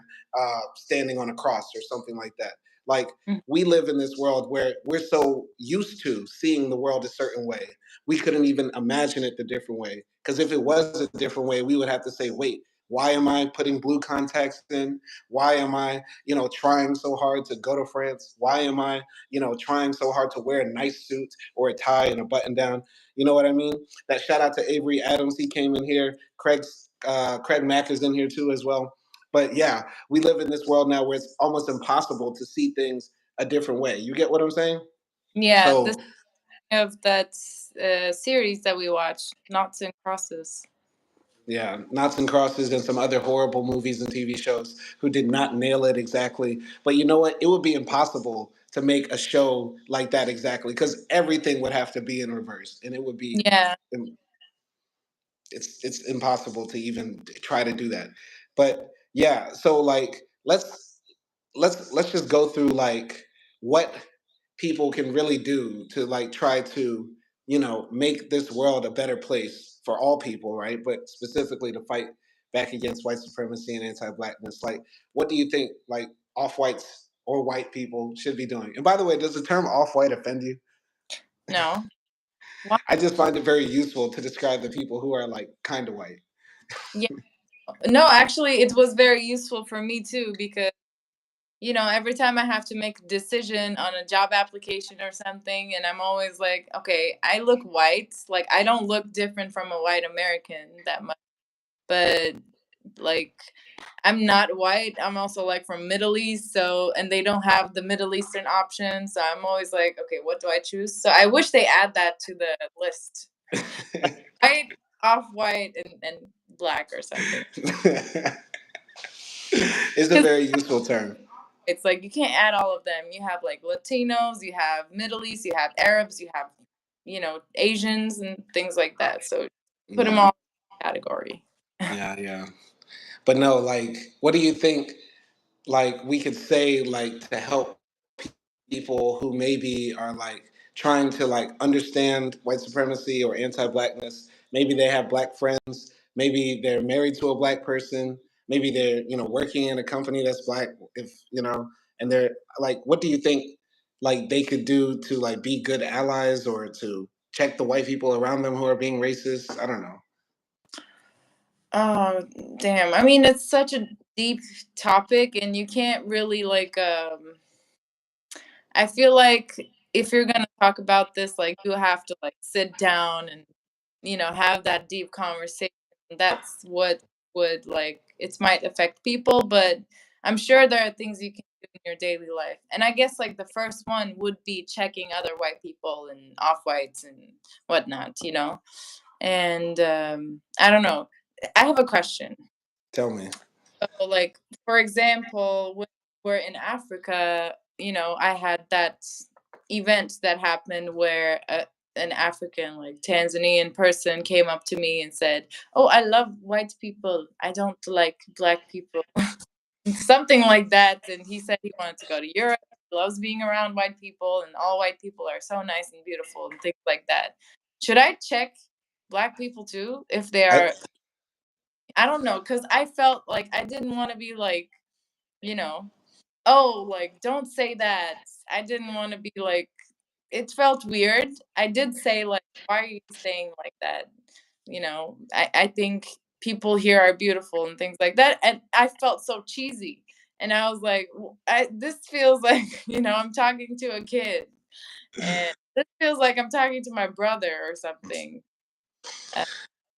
standing on a cross or something like that. Like,
Mm.
we live in this world where we're so used to seeing the world a certain way, we couldn't even imagine it the different way. Because if it was a different way, we would have to say, wait, why am I putting blue contacts in? Why am I, trying so hard to go to France? Why am I, trying so hard to wear a nice suit or a tie and a button down? You know what I mean? That shout out to Avery Adams. He came in here. Craig Mack is in here too as well. But yeah, we live in this world now where it's almost impossible to see things a different way. You get what I'm saying?
Yeah, this
So
of that series that we watched, Knots and Crosses.
yeah, Knots and Crosses and some other horrible movies and TV shows who did not nail it exactly. But you know what? It would be impossible to make a show like that exactly because everything would have to be in reverse, and it would be
Yeah.
it's impossible to even try to do that. But yeah, so like let's just go through like what people can really do to like try to, make this world a better place for all people, right? But specifically to fight back against white supremacy and anti-blackness. Like, what do you think like off-whites or white people should be doing? And by the way, does the term off-white offend you?
No. Why?
I just find it very useful to describe the people who are like kind of white.
Yeah. No, actually, it was very useful for me too because every time I have to make a decision on a job application or something, and I'm always like, okay, I look white, like I don't look different from a white American that much, but like I'm not white. I'm also like from Middle East, so and they don't have the Middle Eastern option, so I'm always like, okay, what do I choose? So I wish they add that to the list, white, off white, and black or something.
It's a
Because
very useful term.
it's like you can't add all of them. You have like Latinos, you have Middle East, you have Arabs, you have Asians and things like that. So put them
Yeah,
all in category.
yeah, yeah. But no, like, what do you think? Like, we could say, like, to help people who maybe are like trying to like understand white supremacy or anti-blackness. Maybe they have black friends. Maybe they're married to a black person. Maybe they're working in a company that's black. If and they're like, what do you think? Like, they could do to like be good allies or to check the white people around them who are being racist. I don't know.
Oh, damn. I mean, it's such a deep topic and you can't really like I feel like if you're gonna talk about this, like you have to like sit down and have that deep conversation. That's what would like it might affect people, but I'm sure there are things you can do in your daily life. And I guess like the first one would be checking other white people and off whites and whatnot. And I don't know. I have a question.
Tell me.
So, like, for example, when we're in Africa, I had that event that happened where an African, like Tanzanian person came up to me and said, "Oh, I love white people. I don't like black people." Something like that. And he said he wanted to go to Europe. He loves being around white people, and all white people are so nice and beautiful and things like that. Should I check black people too if they
I
are? I don't know, because I felt like I didn't want to be like, you know, oh, like, don't say that. I didn't want to be like, it felt weird. I did say, like, why are you saying like that? I think people here are beautiful and things like that. And I felt so cheesy. And I was like, this feels like, I'm talking to a kid. And this feels like I'm talking to my brother or something. Uh,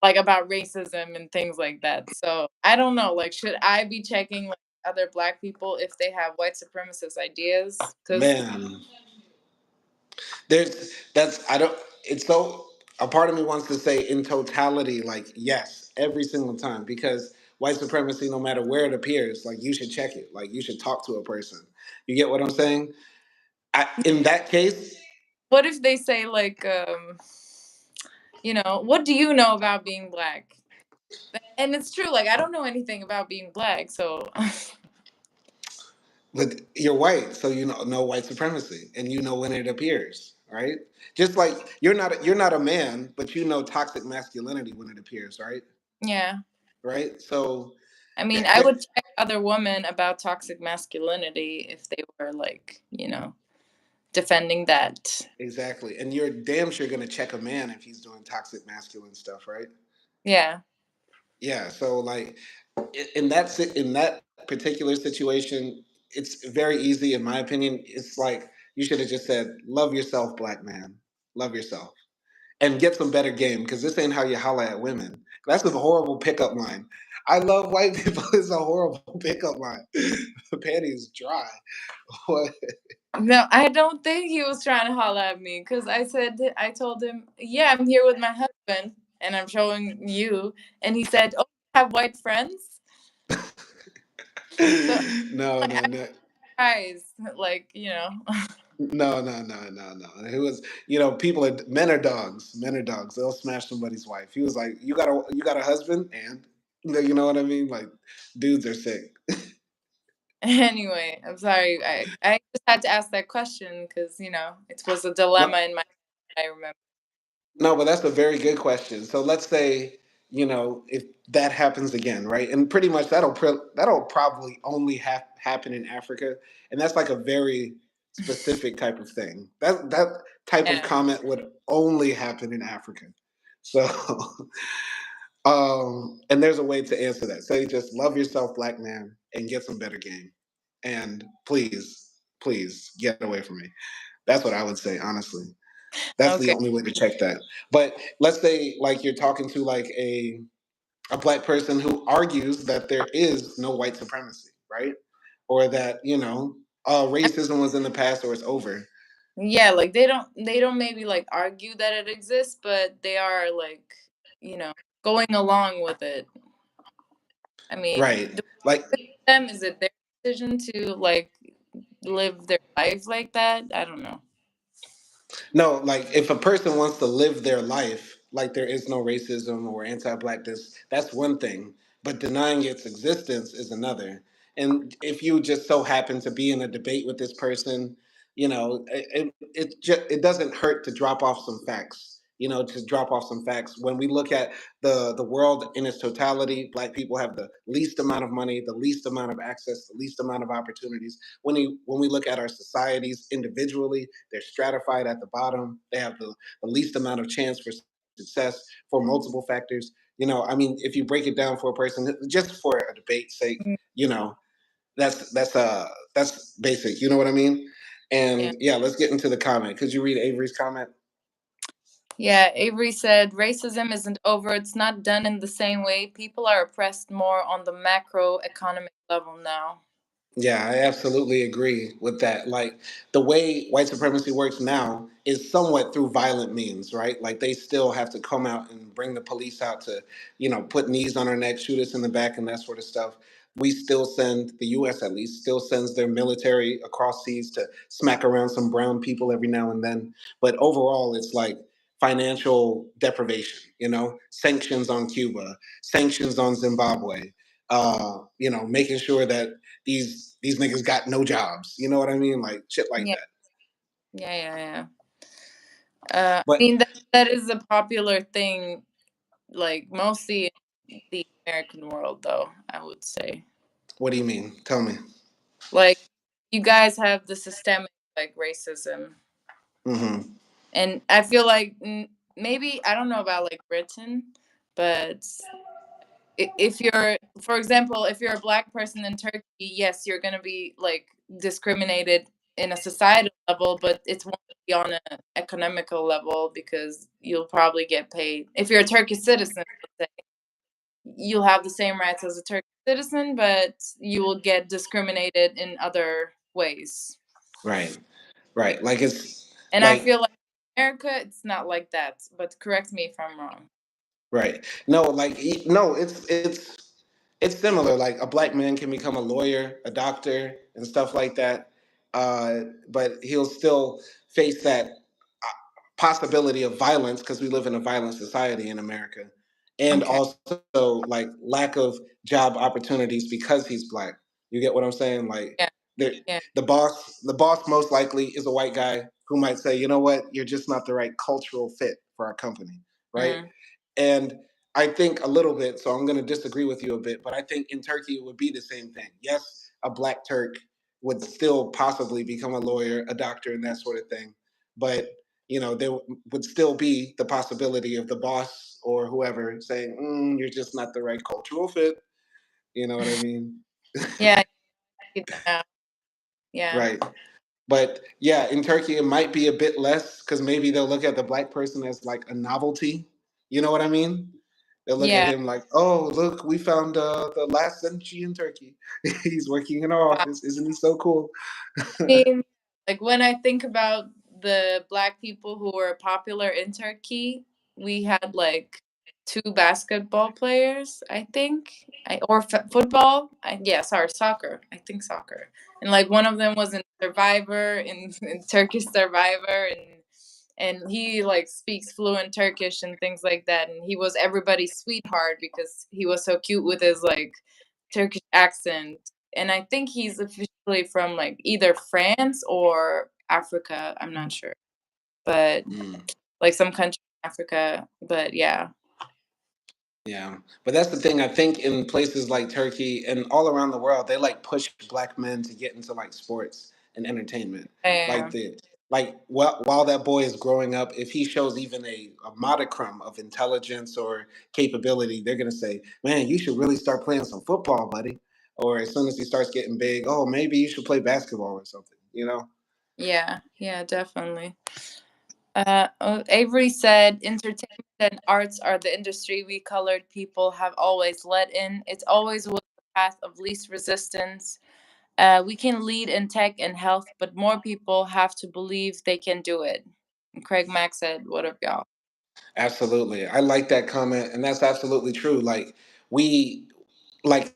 like about racism and things like that. So I don't know. Like, should I be checking like other black people if they have white supremacist ideas? Because
man, that's I don't. It's so. A part of me wants to say in totality, like yes, every single time, because white supremacy, no matter where it appears, like you should check it. Like you should talk to a person. You get what I'm saying? In that case,
what if they say like, what do you know about being black? And it's true. Like I don't know anything about being black, so
but you're white, so you know white supremacy, and you know when it appears, right? Just like you're not a man, but you know toxic masculinity when it appears, right?
yeah.
Right. So
I mean,
th-
I
th-
would check other women about toxic masculinity if they were like, defending that.
exactly, and you're damn sure gonna check a man if he's doing toxic masculine stuff, right?
Yeah.
Yeah. So like in that particular situation, it's very easy, in my opinion. It's like you should have just said, "Love yourself, black man. Love yourself." And get some better game because this ain't how you holla at women. That's a horrible pickup line. I love white people is a horrible pickup line. The panties dry. What?
No, I don't think he was trying to holler at me because I told him, yeah, I'm here with my husband and I'm showing you. And he said, oh, you have white friends? So
No,
like,
no,
I
no.
surprised, like,
No, no, no, no, no. It was, people are men are dogs. Men are dogs. They'll smash somebody's wife. He was like, you got a husband, and you know what I mean? Like, dudes are sick.
anyway, I'm sorry. I just had to ask that question because, it was a
No,
dilemma in my I remember.
no, but that's a very good question. So let's say, if that happens again, right? And pretty much that'll probably only happen in Africa, and that's like a very specific type of thing. That type of
Yeah.
comment would only happen in Africa. So, and there's a way to answer that. Say just love yourself, black man, and get some better game. And please, please get away from me. That's what I would say, honestly. That's the
Okay.
only way to check that. But let's say like you're talking to like a black person who argues that there is no white supremacy, right? Or that, racism was in the past or it's over.
Yeah, like they don't maybe like argue that it exists, but they are like, you know, going along with it. I mean,
Right.
do
Like
we with them? Is it their decision to like live their life like that? I don't know.
no, like if a person wants to live their life like there is no racism or anti-blackness, that's one thing. But denying its existence is another. And if you just so happen to be in a debate with this person, it doesn't hurt to drop off some facts. To drop off some facts. When we look at the world in its totality, black people have the least amount of money, the least amount of access, the least amount of opportunities. When we look at our societies individually, they're stratified at the bottom. They have the least amount of chance for success for multiple factors. I mean, if you break it down for a person, just for a debate's sake,
Mm,
you know, that's basic. You know what I mean?
Yeah.
And yeah, let's get into the comment. Could you read Avery's comment?
Yeah, Avery said racism isn't over. It's not done in the same way. People are oppressed more on the macroeconomic level now.
Yeah, I absolutely agree with that. Like the way white supremacy works now is somewhat through violent means, right? Like they still have to come out and bring the police out to, put knees on our necks, shoot us in the back, and that sort of stuff. We still send, the U.S. at least, still sends their military across seas to smack around some brown people every now and then. But overall, it's like financial deprivation, sanctions on Cuba, sanctions on Zimbabwe, making sure that these niggas got no jobs. You know what I mean? Like shit like
Yeah,
that.
yeah, yeah, yeah. I
But
mean that is a popular thing, like mostly in the American world, though. I would say,
what do you mean? Tell me.
like, you guys have the systemic like racism,
Mm-hmm.
and I feel like maybe I don't know about like Britain, but if you're, for example, if you're a black person in Turkey, yes, you're gonna be like discriminated in a societal level, but it's won't be on an economical level because you'll probably get paid. If you're a Turkish citizen, let's say, you'll have the same rights as a Turkish citizen, but you will get discriminated in other ways.
Right. Right. Like it's
And I
like
feel like in America, it's not like that. But correct me if I'm wrong.
right. No, like no, it's similar. Like a black man can become a lawyer, a doctor, and stuff like that. But he'll still face that possibility of violence because we live in a violent society in America, and
Okay.
also like lack of job opportunities because he's black. You get what I'm saying? Like
Yeah.
the
Yeah.
the boss most likely is a white guy who might say, you know what, you're just not the right cultural fit for our company, right?
Mm.
And I think a little bit, so I'm going to disagree with you a bit, but I think in Turkey it would be the same thing. Yes, a black Turk would still possibly become a lawyer, a doctor, and that sort of thing. But, there would still be the possibility of the boss or whoever saying, you're just not the right cultural fit. You know what I mean?
Yeah. Yeah. Yeah.
Right. But yeah, in Turkey, it might be a bit less because maybe they'll look at the black person as like a novelty. You know what I mean? They'll look at
Yeah.
him like, oh, look, we found the last century in Turkey. He's working in our
Wow.
office. Isn't he so cool?
Mean, like when I think about the black people who were popular in Turkey, we had like two basketball players, I think, or football. Yeah, sorry, soccer. I think soccer. And like one of them was in Survivor, in Turkish Survivor, and he like speaks fluent Turkish and things like that. And he was everybody's sweetheart because he was so cute with his like Turkish accent. And I think he's officially from like either France or Africa. I'm not sure, but
Mm.
like some country in Africa. But yeah,
Yeah, but that's the thing. I think in places like Turkey and all around the world, they like push black men to get into like sports and entertainment. Like
yeah,
while that boy is growing up, if he shows even a modicum of intelligence or capability, they're gonna say, "Man, you should really start playing some football, buddy." Or as soon as he starts getting big, oh, maybe you should play basketball or something. You know?
yeah, yeah, definitely. Avery said, "Entertainment and arts are the industry we colored people have always led in. It's always was the path of least resistance. We can lead in tech and health, but more people have to believe they can do it." And Craig Mack said, "What up, y'all?"
Absolutely. I like that comment, and that's absolutely true. Like we like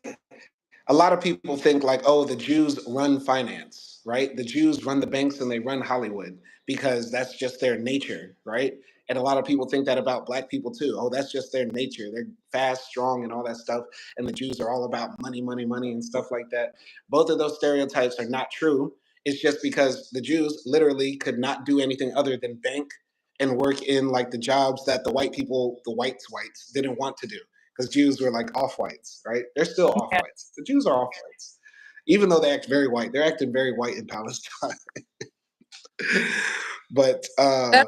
a lot of people think like, oh, the Jews run finance, right? The Jews run the banks and they run Hollywood because that's just their nature, right? And a lot of people think that about black people too. Oh, that's just their nature. They're fast, strong, and all that stuff. And the Jews are all about money, money, money, and stuff like that. Both of those stereotypes are not true. It's just because the Jews literally could not do anything other than bank and work in like the jobs that the white people, the whites, didn't want to do because Jews were like off whites, right? They're still off
Yeah,
whites. The Jews are off whites, even though they act very white. They're acting very white in Palestine. but
that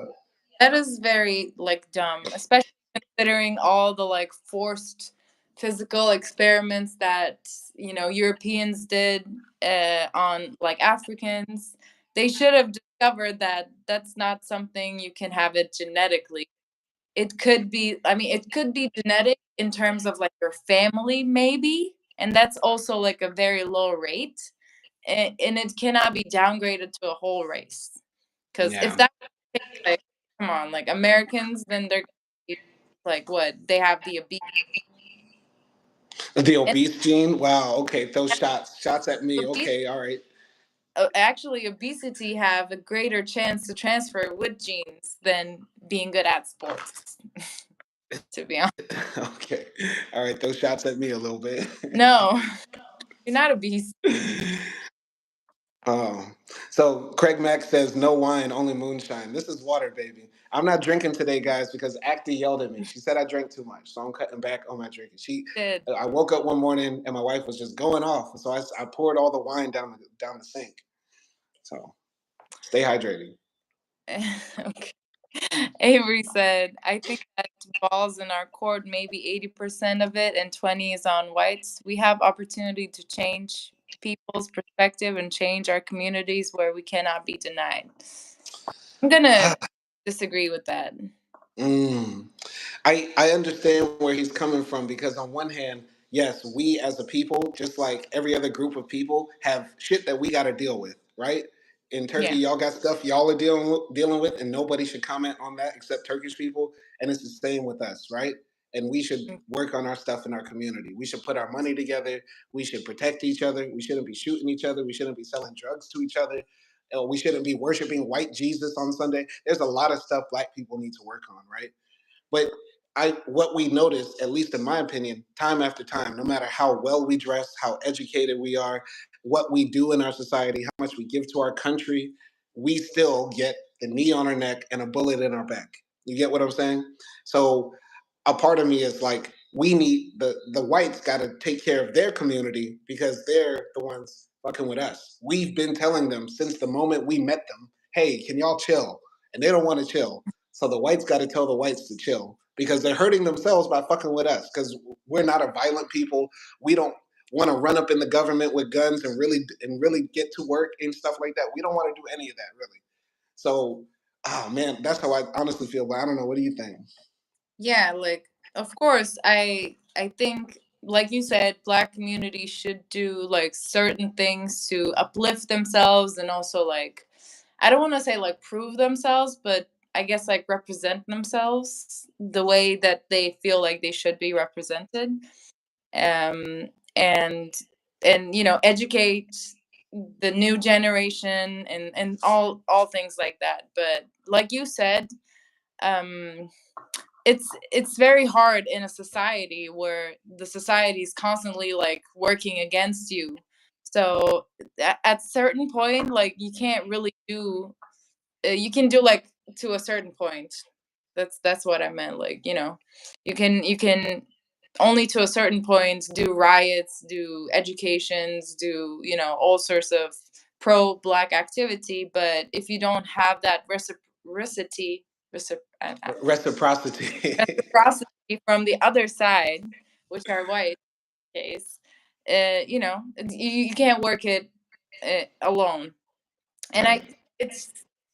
that is very like dumb, especially considering all the like forced physical experiments that Europeans did on like Africans. they should have discovered that that's not something you can have it genetically. It could be, I mean, it could be genetic in terms of like your family, maybe, and that's also like a very low rate, and it cannot be downgraded to a whole race. Because if
Yeah.
that, like, come on, like Americans, then they're gonna be like what they have the obese.
The
And
obese gene. Wow. Okay. Those shots at me.
obese,
Okay. All right.
actually, obesity have a greater chance to transfer with genes than being good at sports. To be honest,
Okay. All right. Those shots at me a little bit.
no, you're not obese.
Oh, so Craig Mack says no wine, only moonshine. This is water, baby. I'm not drinking today, guys, because AKDI yelled at me. She said I drank too much, so I'm cutting back on my drinking.
Did.
I woke up one morning and my wife was just going off, so I poured all the wine down the sink. So stay hydrated.
Okay. Avery said, I think that balls in our court, maybe 80% of it, and 20 is on whites. We have opportunity to change people's perspective and change our communities where we cannot be denied. I'm gonna disagree with that.
Mm. I understand where he's coming from because on one hand, yes, we as a people, just like every other group of people, have shit that we got to deal with, right? In Turkey,
Yeah.
y'all got stuff y'all are dealing with, and nobody should comment on that except Turkish people. And it's the same with us, right? And we should work on our stuff in our community. We should put our money together. We should protect each other. We shouldn't be shooting each other. We shouldn't be selling drugs to each other. We shouldn't be worshiping white Jesus on Sunday. There's a lot of stuff black people need to work on, right? But what we notice, at least in my opinion, time after time, no matter how well we dress, how educated we are, what we do in our society, how much we give to our country, we still get the knee on our neck and a bullet in our back. You get what I'm saying? So a part of me is like, we need the whites got to take care of their community because they're the ones fucking with us. We've been telling them since the moment we met them, hey, can y'all chill? And they don't want to chill. So the whites got to tell the whites to chill because they're hurting themselves by fucking with us because we're not a violent people. We don't want to run up in the government with guns and really get to work and stuff like that. We don't want to do any of that really. So, oh man, that's how I honestly feel. But I don't know. What do you think?
Yeah, like of course I think like you said, black communities should do like certain things to uplift themselves and also like I don't want to say like prove themselves, but I guess like represent themselves the way that they feel like they should be represented. Um and and educate the new generation and all things like that. But like you said, um it's very hard in a society where the society is constantly like working against you. So at certain point, like you can't really do you can do like to a certain point. That's what I meant. Like, you can only to a certain point do riots, do educations, do all sorts of pro black activity. But if you don't have that reciprocity,
Reciprocity.
reciprocity from the other side, which are white case, you can't work it alone. And I
Right.
think it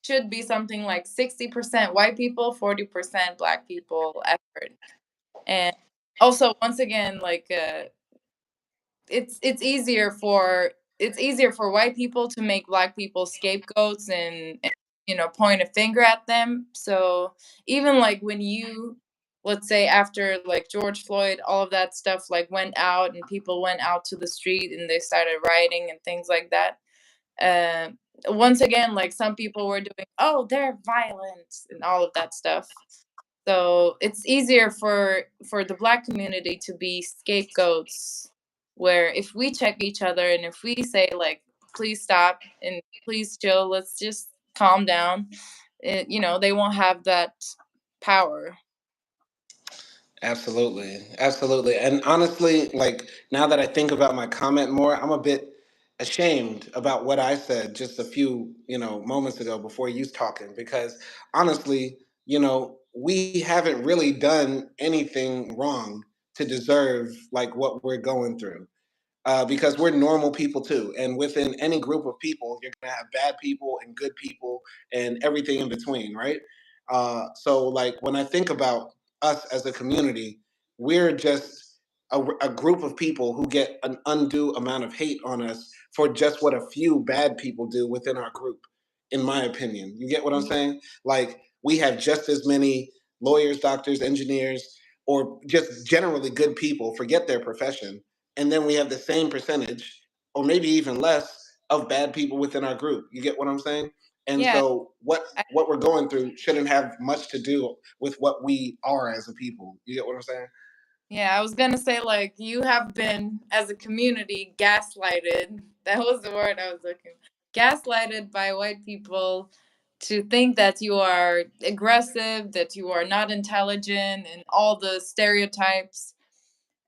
should be something like 60% white people, 40% black people effort. And also, once again, like it's easier for white people to make black people scapegoats and point a finger at them. So even like when you, let's say, after like George Floyd, all of that stuff like went out and people went out to the street and they started rioting and things like that. uh, Once again, like some people were doing, oh, they're violent and all of that stuff. So it's easier for the black community to be scapegoats, where if we check each other and if we say like, please stop and please chill, let's just calm down, they won't have that power.
Absolutely. Absolutely. And honestly, like now that I think about my comment more, I'm a bit ashamed about what I said just a few, moments ago before you was talking because honestly, we haven't really done anything wrong to deserve like what we're going through. because we're normal people too. And within any group of people, you're going to have bad people and good people and everything in between, right? So, like, when I think about us as a community, we're just a group of people who get an undue amount of hate on us for just what a few bad people do within our group, in my opinion. You get what I'm
Yeah.
saying? Like, we have just as many lawyers, doctors, engineers, or just generally good people forget their profession, and then we have the same percentage or maybe even less of bad people within our group. You get what I'm saying? And
Yeah.
so
I,
what we're going through shouldn't have much to do with what we are as a people. You get what I'm saying?
yeah, I was gonna say, like, you have been, as a community, gaslighted. That was the word I was looking. Gaslighted by white people to think that you are aggressive, that you are not intelligent, and all the stereotypes.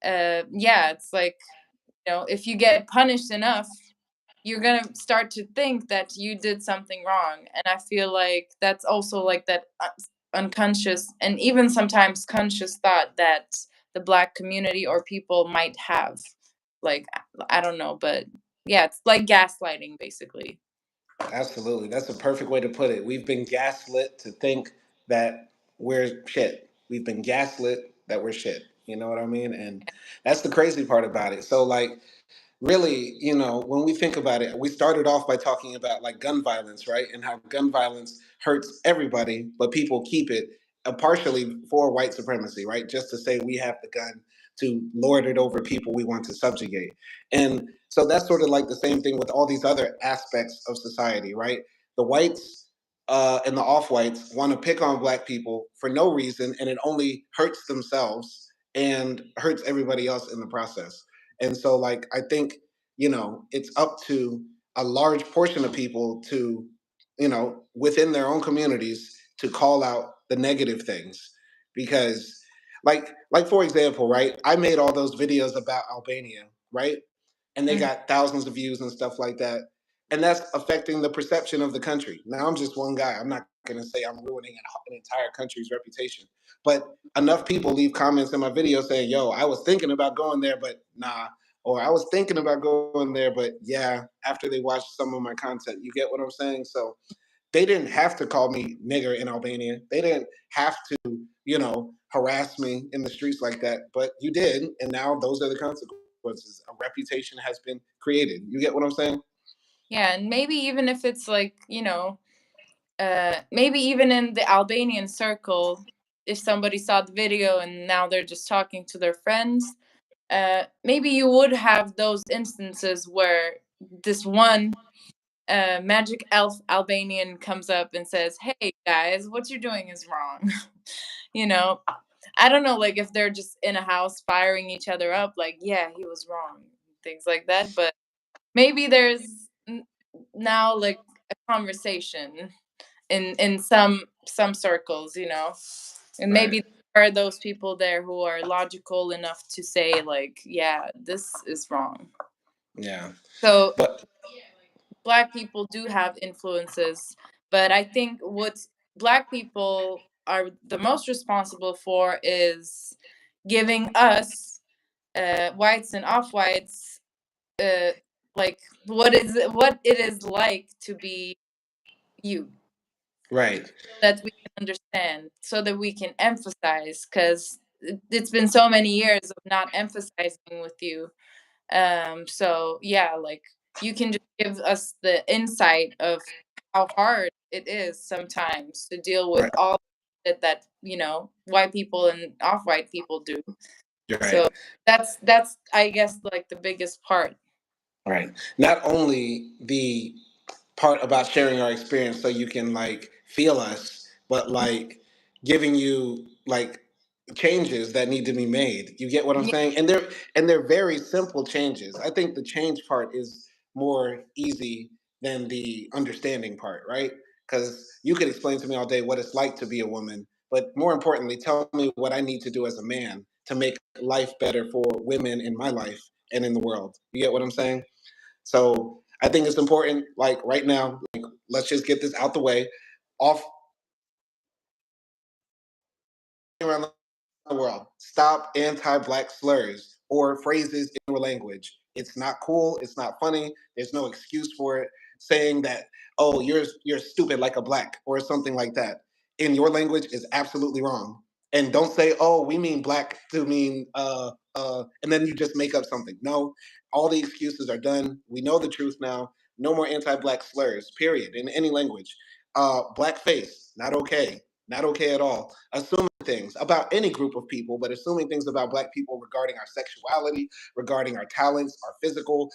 Yeah, it's like, if you get punished enough, you're gonna start to think that you did something wrong. And I feel like that's also like that unconscious and even sometimes conscious thought that the Black community or people might have. Like, I don't know, but yeah, it's like gaslighting basically.
Absolutely. That's a perfect way to put it. We've been gaslit to think that we're shit. We've been gaslit that we're shit. You know what I mean? And that's the crazy part about it. So, like, really, when we think about it, we started off by talking about like gun violence, right? And how gun violence hurts everybody, but people keep it partially for white supremacy, right? Just to say we have the gun to lord it over people we want to subjugate. And so that's sort of like the same thing with all these other aspects of society, right? The whites and the off whites want to pick on black people for no reason, and it only hurts themselves and hurts everybody else in the process. And so, like, I think, it's up to a large portion of people to, within their own communities to call out the negative things. Because, like for example, right, I made all those videos about Albania, right? And they
Mhm.
got thousands of views and stuff like that. And that's affecting the perception of the country. Now, I'm just one guy. I'm not going to say I'm ruining an entire country's reputation. But enough people leave comments in my video saying, yo, I was thinking about going there, but nah. Or I was thinking about going there, but yeah, after they watched some of my content. You get what I'm saying? So they didn't have to call me nigger in Albania. They didn't have to, harass me in the streets like that. But you did. And now those are the consequences. A reputation has been created. You get what I'm saying?
Yeah, and maybe even if it's like, maybe even in the Albanian circle, if somebody saw the video and now they're just talking to their friends, maybe you would have those instances where this one magic elf Albanian comes up and says, "Hey guys, what you're doing is wrong." you know, I don't know, like if they're just in a house firing each other up, like, yeah, he was wrong, things like that. But maybe there's now like a conversation in some circles, and
Right.
maybe there are those people there who are logical enough to say, like, yeah, this is wrong.
Yeah.
So
But
Black people do have influences, but I think what Black people are the most responsible for is giving us, whites and off-whites, uh, like what it is like to be you,
right.
so that we can understand, so that we can emphasize, because it's been so many years of not emphasizing with you. So yeah, like, you can just give us the insight of how hard it is sometimes to deal with
Right.
all that white people and off-white people do.
You're right.
So that's I guess like the biggest part.
Right. Not only the part about sharing our experience so you can like feel us, but like giving you like changes that need to be made. You get what I'm
Yeah,
saying? And they're very simple changes. I think the change part is more easy than the understanding part, right? Because you could explain to me all day what it's like to be a woman, but more importantly, tell me what I need to do as a man to make life better for women in my life and in the world. You get what I'm saying? So I think it's important, like right now, like let's just get this out the way. Off around the world, stop anti-black slurs or phrases in your language. It's not cool. It's not funny. There's no excuse for it. Saying that, oh, you're stupid like a black or something like that in your language is absolutely wrong. And don't say, oh, we mean black to mean and then you just make up something. No, all the excuses are done. We know the truth now. No more anti-black slurs. Period. In any language. Blackface, not okay. Not okay at all. Assuming things about any group of people, but assuming things about black people regarding our sexuality, regarding our talents, our physical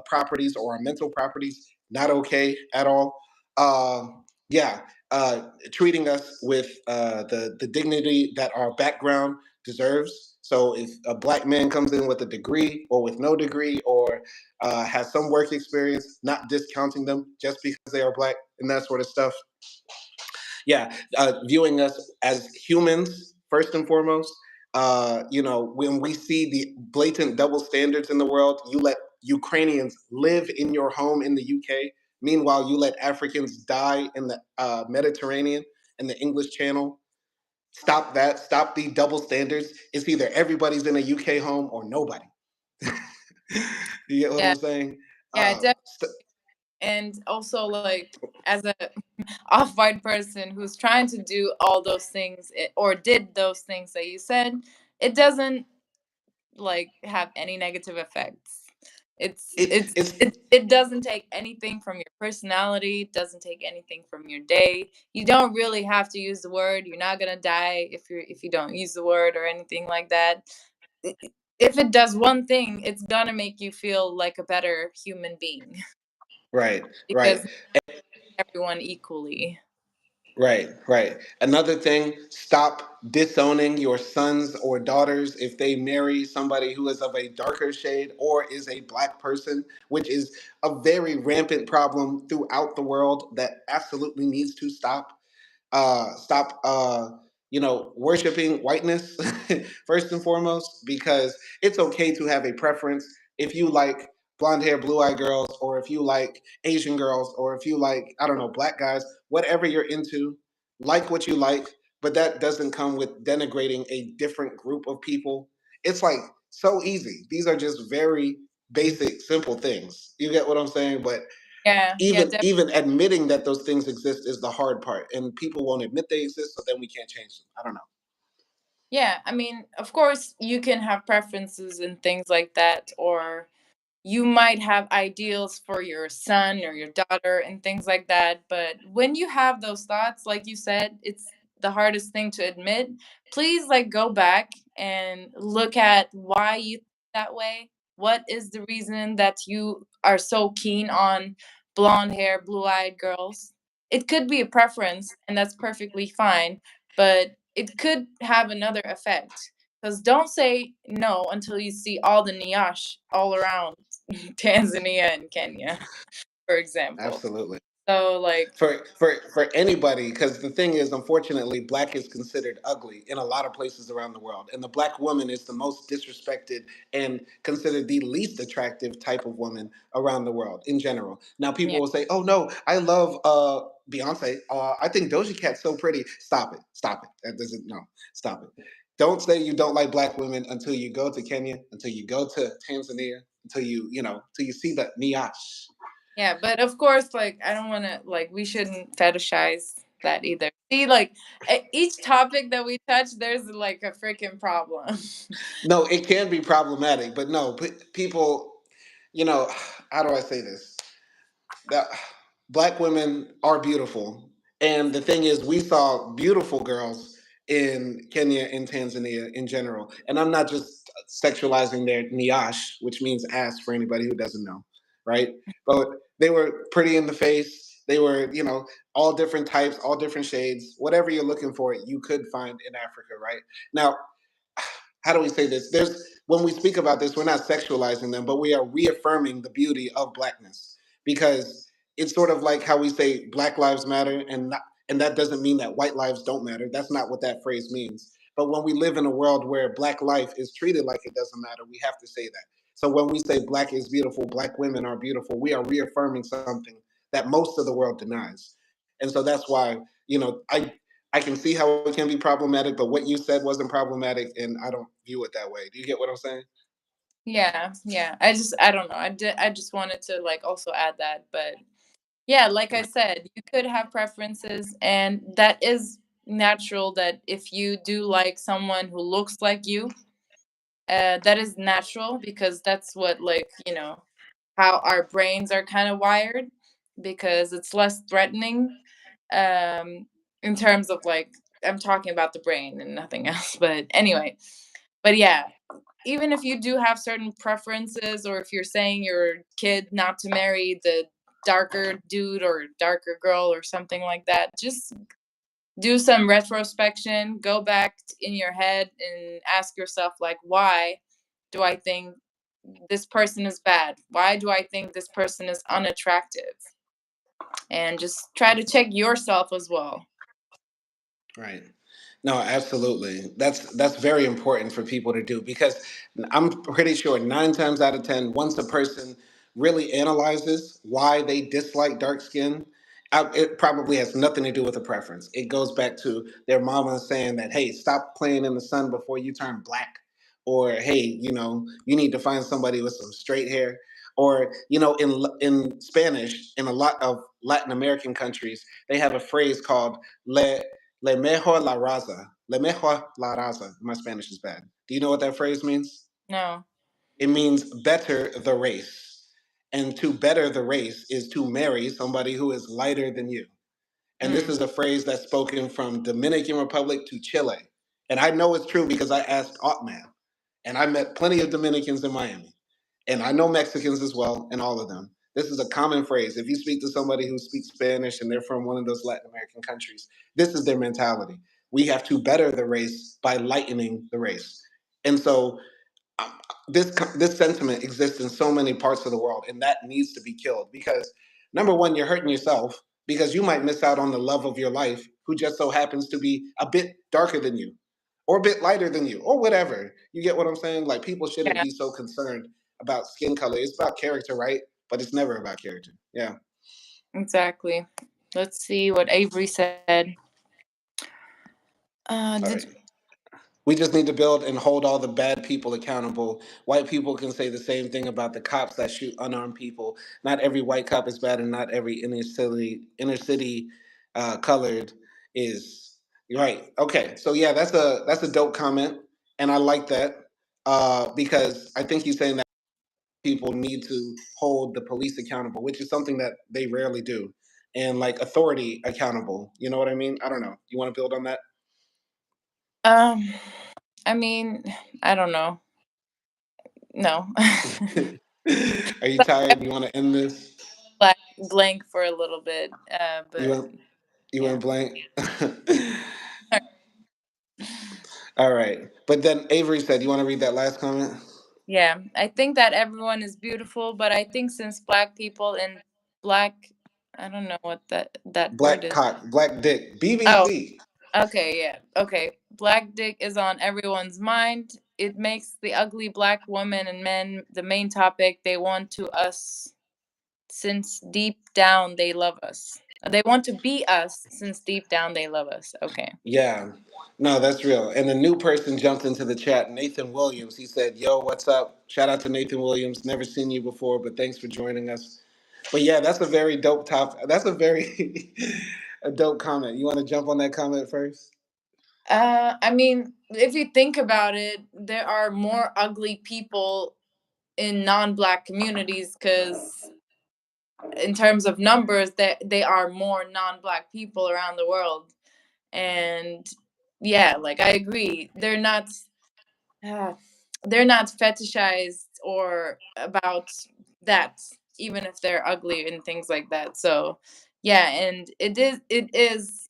properties, or our mental properties, not okay at all. Yeah, treating us with the dignity that our background deserves. So if a black man comes in with a degree or with no degree or has some work experience, not discounting them just because they are black and that sort of stuff. Yeah, viewing us as humans first and foremost. When we see the blatant double standards in the world, you let Ukrainians live in your home in the UK. Meanwhile, you let Africans die in the Mediterranean and the English Channel. Stop that. Stop the double standards. It's either everybody's in a UK home or nobody. You get what
Yeah,
I'm saying?
yeah,
Uh,
definitely.
st-
And also, like, as a off-white person who's trying to do all those things, or did those things that you said, it doesn't like have any negative effects. It's
it,
it's
it's
it doesn't take anything from your personality, it doesn't take anything from your day. You don't really have to use the word. You're not gonna die if you don't use the word or anything like that. If it does one thing, it's gonna make you feel like a better human being
right, right.
because everyone equally.
Right. Another thing, stop disowning your sons or daughters if they marry somebody who is of a darker shade or is a black person, which is a very rampant problem throughout the world that absolutely needs to stop. Stop worshiping whiteness first and foremost, because it's okay to have a preference. If you like blonde hair blue eyed girls, or if you like Asian girls, or if you like, I don't know, black guys, whatever you're into, like what you like, but that doesn't come with denigrating a different group of people. It's like so easy. These are just very basic simple things. You get what I'm saying? But
Yeah, yeah,
even admitting that those things exist is the hard part, and people won't admit they exist, so then we can't change them. I don't know.
yeah. I mean, of course, you can have preferences and things like that, or you might have ideals for your son or your daughter and things like that. But when you have those thoughts, like you said, it's the hardest thing to admit. Please, like, go back and look at why you think that way. What is the reason that you are so keen on blonde hair, blue eyed girls? It could be a preference, and that's perfectly fine, but it could have another effect. Because don't say no until you see all the Niash all around Tanzania and Kenya, for example.
Absolutely.
So, like,
For anybody, because the thing is, unfortunately, black is considered ugly in a lot of places around the world, and the black woman is the most disrespected and considered the least attractive type of woman around the world in general. Now people
yeah,
will say, oh no, I love Beyonce, I think Doja Cat's so pretty. Stop it, that doesn't, no, stop it. Don't say you don't like black women until you go to Kenya, until you go to Tanzania, until until you see the niash.
yeah. But of course, like, I don't want to, like, we shouldn't fetishize that either. See, like, each topic that we touch, there's like a freaking problem.
No, it can be problematic, but no, people, you know, how do I say this? That black women are beautiful, and the thing is, we saw beautiful girls in Kenya and Tanzania in general, and I'm not just sexualizing their niash, which means ass for anybody who doesn't know, right? But they were pretty in the face. They were, all different types, all different shades. Whatever you're looking for, you could find in Africa, right? Now, how do we say this? There's When we speak about this, we're not sexualizing them, but we are reaffirming the beauty of blackness, because it's sort of like how we say Black Lives Matter, and that doesn't mean that white lives don't matter. That's not what that phrase means. But when we live in a world where black life is treated like it doesn't matter, we have to say that. So when we say black is beautiful, black women are beautiful, we are reaffirming something that most of the world denies. And so that's why, I can see how it can be problematic, but what you said wasn't problematic, and I don't view it that way. Do you get what I'm saying?
Yeah. I don't know. I just wanted to like also add that, but yeah, like I
Right.
said, you could have preferences, and that is natural. That if you do like someone who looks like you, that is natural because that's what, like, how our brains are kind of wired, because it's less threatening, um in terms of like, I'm talking about the brain and nothing else. But anyway, but yeah, even if you do have certain preferences, or if you're saying your kid not to marry the darker dude or darker girl or something like that, just do some retrospection, go back in your head and ask yourself, like, why do I think this person is bad? Why do I think this person is unattractive? And just try to check yourself as well.
Right. No, absolutely. That's very important for people to do because I'm pretty sure 9 times out of 10, once a person really analyzes why they dislike dark skin, it probably has nothing to do with a preference. It goes back to their mama saying that, hey, stop playing in the sun before you turn black. Or, hey, you need to find somebody with some straight hair. Or, in Spanish, in a lot of Latin American countries, they have a phrase called Le mejor la raza. Le mejor la raza. My Spanish is bad. Do you know what that phrase means?
No.
It means better the race. And to better the race is to marry somebody who is lighter than you. And this
Mm.
is a phrase that's spoken from Dominican Republic to Chile. And I know it's true because I asked Otman. And I met plenty of Dominicans in Miami. And I know Mexicans as well, and all of them. This is a common phrase. If you speak to somebody who speaks Spanish and they're from one of those Latin American countries, this is their mentality. We have to better the race by lightening the race. And so um, this sentiment exists in so many parts of the world, and that needs to be killed because number one, you're hurting yourself because you might miss out on the love of your life who just so happens to be a bit darker than you or a bit lighter than you or whatever. You get what I'm saying? Like people shouldn't
Yeah,
be so concerned about skin color. It's about character, right? But it's never about character. Yeah.
exactly. Let's see what Avery said.
All
Did
right. We just need to build and hold all the bad people accountable. White people can say the same thing about the cops that shoot unarmed people. Not every white cop is bad, and not every inner city colored is. You're right. Okay, so yeah, that's a dope comment, and I like that because I think he's saying that people need to hold the police accountable, which is something that they rarely do, and like authority accountable. You know what I mean? I don't know. You want to build on that?
um I mean, I don't know. No.
Are you tired? You want to end this?
Blank for a little bit.
You
But
went you
yeah.
went blank. All right, but then Avery said, "You want to read that last comment?"
Yeah, I think that everyone is beautiful, but I think since black people in black, I don't know what that word
Black
is.
cock, black dick,
Oh,
BBC.
okay, yeah. Okay. Black dick is on everyone's mind. It makes the ugly black women and men the main topic. They want to us since deep down they love us. They want to be us since deep down they love us. Okay.
Yeah, no, that's real. And a new person jumped into the chat, Nathan Williams. He said, "Yo, what's up?" Shout out to Nathan Williams. Never seen you before, but thanks for joining us. But yeah, that's a very dope top. That's a very a dope comment. You want to jump on that comment first?
I mean, if you think about it, there are more ugly people in non-black communities, because in terms of numbers, that they are more non-black people around the world. And yeah, like, I agree, uh, they're not fetishized or about that, even if they're ugly and things like that. So yeah, and it is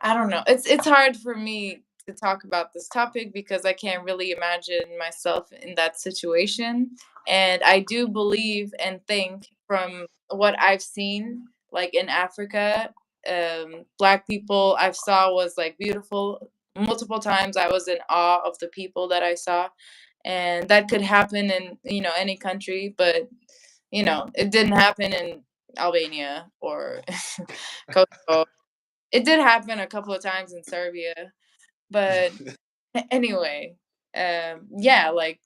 I don't know. It's hard for me to talk about this topic because I can't really imagine myself in that situation. And I do believe and think from what I've seen, like in Africa, black people I've saw was like beautiful. Multiple times I was in awe of the people that I saw. And that could happen in, any country, but it didn't happen in Albania or Kosovo. It did happen a couple of times in Serbia, but anyway, yeah, like,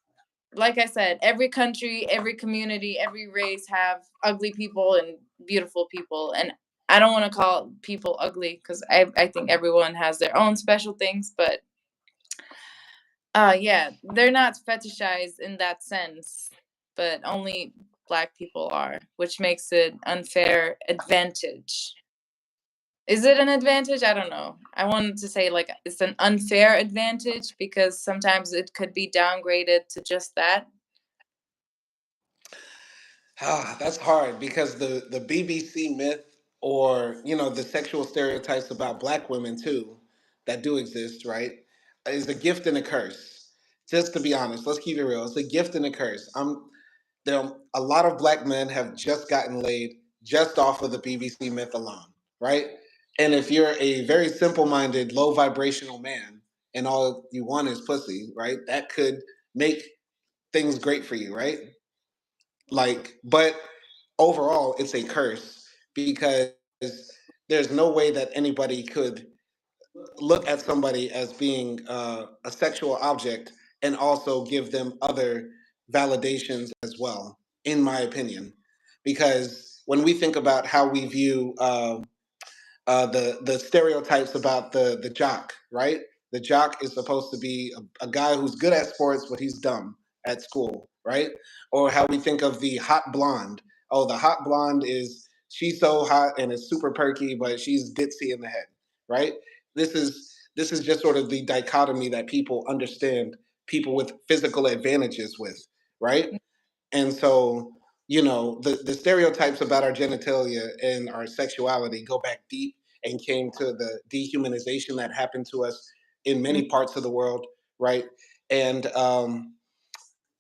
like I said, every country, every community, every race have ugly people and beautiful people. And I don't want to call people ugly because I think everyone has their own special things. But yeah, they're not fetishized in that sense, but only black people are, which makes it unfair advantage. Is it an advantage? I don't know. I wanted to say like it's an unfair advantage because sometimes it could be downgraded to just that.
That's hard because the BBC myth, or the sexual stereotypes about black women too that do exist, right, is a gift and a curse. Just to be honest, let's keep it real. It's a gift and a curse. There a lot of black men have just gotten laid just off of the BBC myth alone, right? And if you're a very simple-minded, low vibrational man and all you want is pussy, right? That could make things great for you, right? Like, but overall, it's a curse because there's no way that anybody could look at somebody as being a sexual object and also give them other validations as well, in my opinion. Because when we think about how we view the stereotypes about the jock, right? The jock is supposed to be a guy who's good at sports, but he's dumb at school, right? Or how we think of the hot blonde. Oh, the hot blonde is she's so hot and is super perky, but she's ditzy in the head, right? This is just sort of the dichotomy that people understand people with physical advantages with, right? And so, the stereotypes about our genitalia and our sexuality go back deep and came to the dehumanization that happened to us in
Mm.
many parts of the world, right? And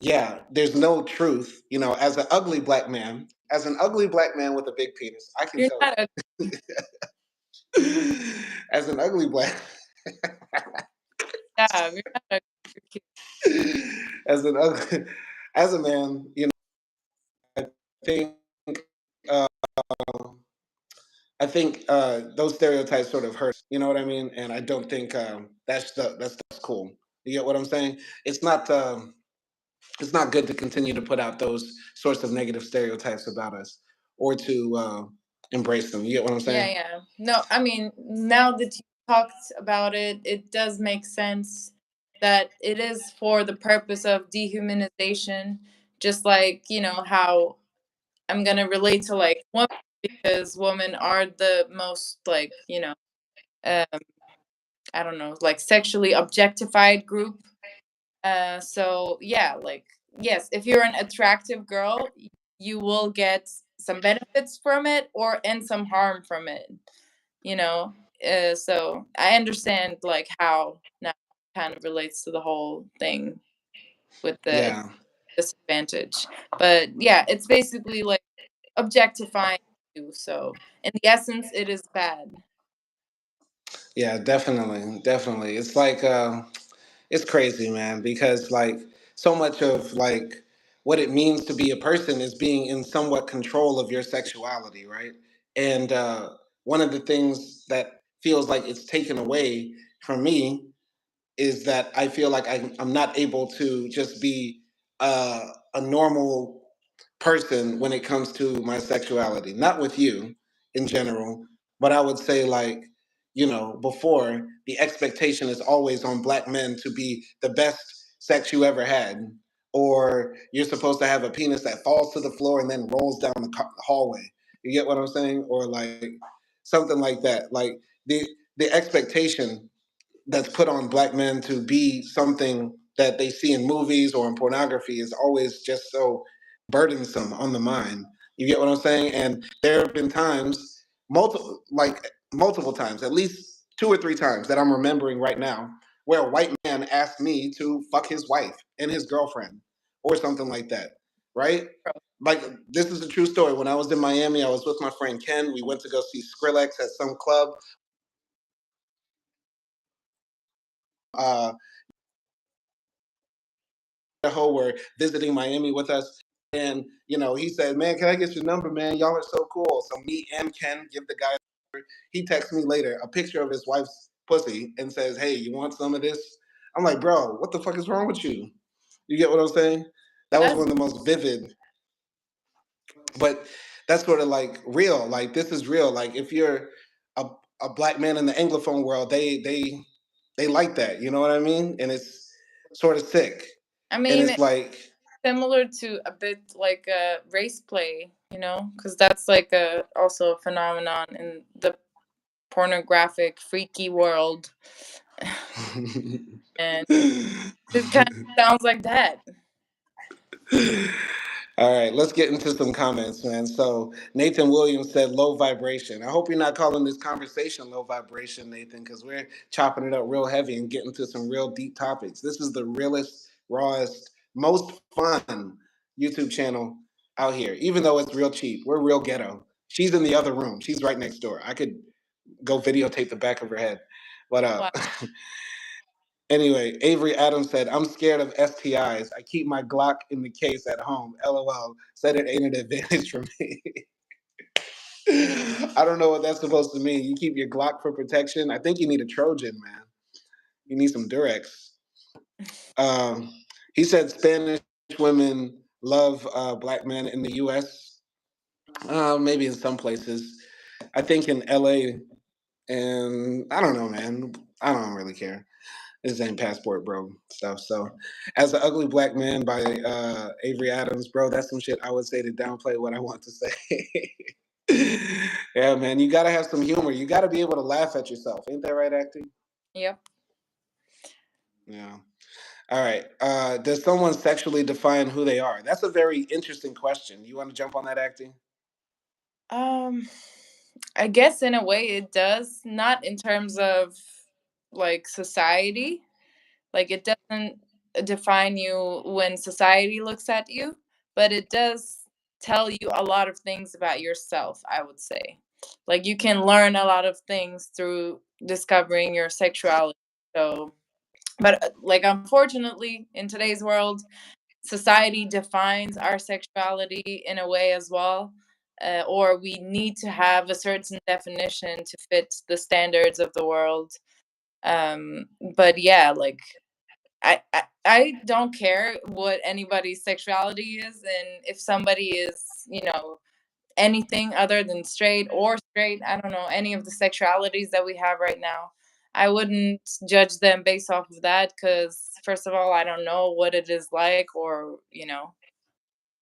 yeah, there's no truth. As an ugly black man with a big penis, I can
You're
tell
not a
you. As an ugly black,
yeah, you're not a you're cute.
as an ugly, as a man, I think. Uh, I think those stereotypes sort of hurt. You know what I mean? And I don't think that's cool. You get what I'm saying? It's not good to continue to put out those sorts of negative stereotypes about us or to embrace them. You get what I'm
Yeah,
saying?
yeah. No, I mean, now that you talked about it, it does make sense that it is for the purpose of dehumanization, just like, how I'm gonna relate to like women because women are the most like, um, I don't know, like sexually objectified group. So yeah, like yes, if you're an attractive girl, you will get some benefits from it or and some harm from it, you know. So I understand like how now kind of relates to the whole thing with the
Yeah.
disadvantage. But yeah, it's basically like objectifying you. So in the essence, it is bad.
Yeah, definitely. Definitely. It's like it's crazy, man, because like so much of like what it means to be a person is being in somewhat control of your sexuality, right? And one of the things that feels like it's taken away from me is that I feel like I'm not able to just be a normal person when it comes to my sexuality. Not with you in general, but I would say like, before the expectation is always on black men to be the best sex you ever had, or you're supposed to have a penis that falls to the floor and then rolls down the hallway. You get what I'm saying? Or like something like that. Like the expectation that's put on black men to be something that they see in movies or in pornography is always just so burdensome on the mind. You get what I'm saying? And there have been times, multiple times, at least 2 or 3 times that I'm remembering right now, where a white man asked me to fuck his wife and his girlfriend or something like that, right? Like this is a true story. When I was in Miami, I was with my friend Ken. We went to go see Skrillex at some club. Idaho were visiting Miami with us. And, he said, man, can I get your number, man? Y'all are so cool. So me and Ken give the guy, he texts me later a picture of his wife's pussy and says, hey, you want some of this? I'm like, bro, what the fuck is wrong with you? You get what I'm saying? That was
That's,
one of the most vivid, but that's sort of like real. Like this is real. Like if you're a, a black man in the Anglophone world, they like that. You know what I mean? And it's sort of sick.
I
And
mean,
it's like
similar to a bit like race play, because that's like also a phenomenon in the pornographic, freaky world. And it kind of sounds like that.
All right, let's get into some comments, man. So Nathan Williams said low vibration. I hope you're not calling this conversation low vibration, Nathan, because we're chopping it up real heavy and getting to some real deep topics. This is the realest, rawest, most fun YouTube channel out here. Even though it's real cheap, we're real ghetto. She's in the other room. She's right next door. I could go videotape the back of her head. But
Wow.
anyway, Avery Adams said, I'm scared of STIs. I keep my Glock in the case at home. LOL. Said it ain't an advantage for me. I don't know what that's supposed to mean. You keep your Glock for protection. I think you need a Trojan, man. You need some Durex. Um, he said Spanish women love black men in the U.S. Maybe in some places. I think in L.A. and I don't know, man. I don't really care. This ain't passport bro stuff. So, as an ugly black man by Avery Adams, bro, that's some shit I would say to downplay what I want to say. Yeah, man, you gotta have some humor. You gotta be able to laugh at yourself. Ain't that right, acting?
Yep.
Yeah. All right. Does someone sexually define who they are? That's a very interesting question. You want to jump on that, acting?
Um, I guess in a way it does, not in terms of like society. Like it doesn't define you when society looks at you, but it does tell you a lot of things about yourself, I would say. Like you can learn a lot of things through discovering your sexuality. So, but like unfortunately in today's world, society defines our sexuality in a way as well. Or we need to have a certain definition to fit the standards of the world. Um, but yeah, like I don't care what anybody's sexuality is, and if somebody is, anything other than straight or straight, I don't know, any of the sexualities that we have right now. I wouldn't judge them based off of that because, first of all, I don't know what it is like, or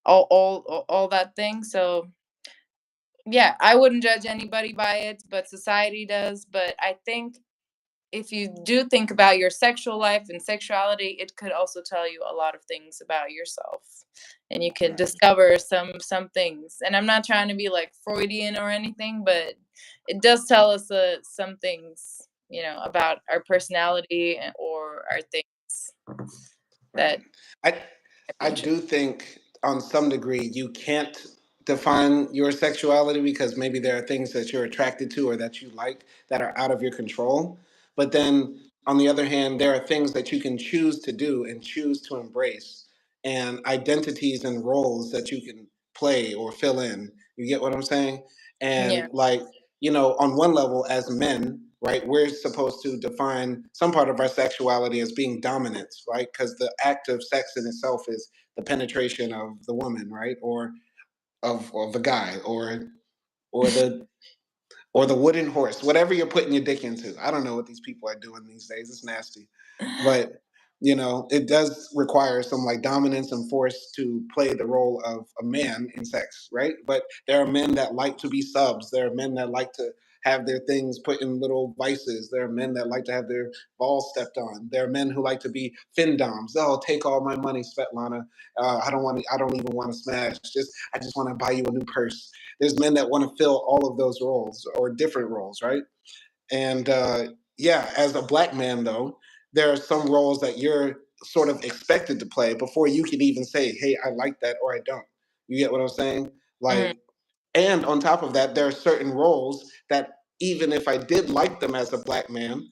all that thing. So yeah, I wouldn't judge anybody by it, but society does. But I think if you do think about your sexual life and sexuality, it could also tell you a lot of things about yourself, and you can
Right.
discover some things. And I'm not trying to be like Freudian or anything, but it does tell us some things, about our personality or our things that
Right. I
might be
I
interesting.
do think on some degree you can't define your sexuality because maybe there are things that you're attracted to or that you like that are out of your control. But then on the other hand, there are things that you can choose to do and choose to embrace and identities and roles that you can play or fill in. You get what I'm saying?
Yeah.
And like, on one level as men, right, we're supposed to define some part of our sexuality as being dominant, right? Because the act of sex in itself is the penetration of the woman, right, or of the guy, or the or the wooden horse, whatever you're putting your dick into. I don't know what these people are doing these days. It's nasty, but it does require some like dominance and force to play the role of a man in sex, right? But there are men that like to be subs. There are men that like to have their things put in little vices. There are men that like to have their balls stepped on. There are men who like to be findoms. Oh, take all my money, Svetlana. I don't want to. I don't even want to smash. I just want to buy you a new purse. There's men that want to fill all of those roles or different roles, right? And yeah, as a black man, though, there are some roles that you're sort of expected to play before you can even say, hey, I like that or I don't. You get what I'm saying?
Mhm.
Like, and on top of that, there are certain roles that even if I did like them as a black man,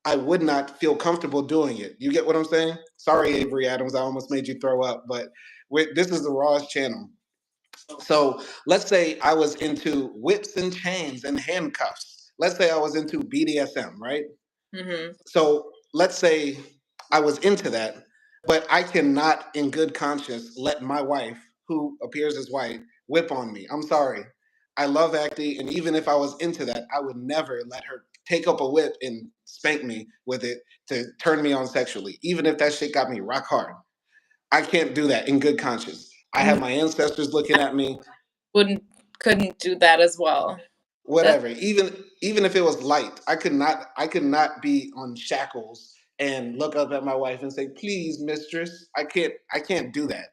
I would not feel comfortable doing it. You get what I'm saying? Sorry, Avery Adams, I almost made you throw up, but this is the rawest channel. So let's say I was into whips and chains and handcuffs. Let's say I was into BDSM, right?
Mhm.
So let's say I was into that. But I cannot, in good conscience, let my wife, who appears as white, whip on me. I'm sorry. I love acting, and even if I was into that, I would never let her take up a whip and spank me with it to turn me on sexually, even if that shit got me rock hard. I can't do that in good conscience. I have my ancestors looking at me.
Wouldn't couldn't do that as well. That's
Whatever. Even if it was light, I could not be on shackles and look up at my wife and say, "Please, mistress." I can't do that.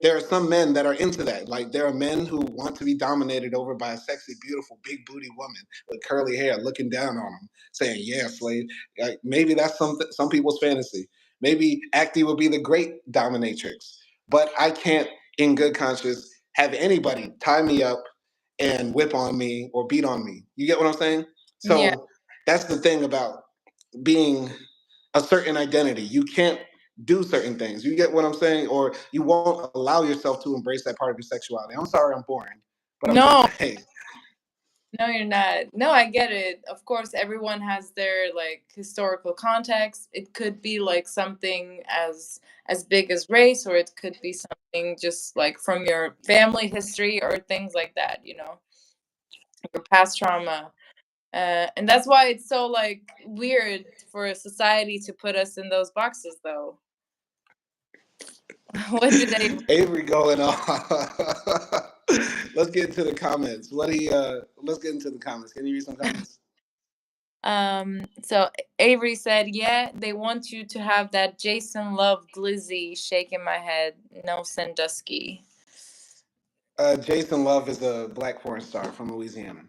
There are some men that are into that. Like there are men who want to be dominated over by a sexy, beautiful, big booty woman with curly hair looking down on them, saying, "Yeah, slave." Like, maybe that's some people's fantasy. Maybe Acti would be the great dominatrix. But I can't, in good conscience, have anybody tie me up and whip on me or beat on me. You get what I'm saying?
yeah.
So that's the thing about being a certain identity. You can't do certain things. You get what I'm saying? Or you won't allow yourself to embrace that part of your sexuality. I'm sorry I'm boring, but I'm just
No,
saying.
no, you're not. No, I get it. Of course, everyone has their like historical context. It could be like something as big as race, or it could be something just like from your family history or things like that. Your past trauma. And that's why it's so like weird for a society to put us in those boxes, though. What did they?
Avery going on. Let's get into the comments. Let's get into the comments. Can you read some comments?
So Avery said, "Yeah, they want you to have that Jason Love glizzy." Shaking my head. No Sandusky.
Jason Love is a black porn star from Louisiana.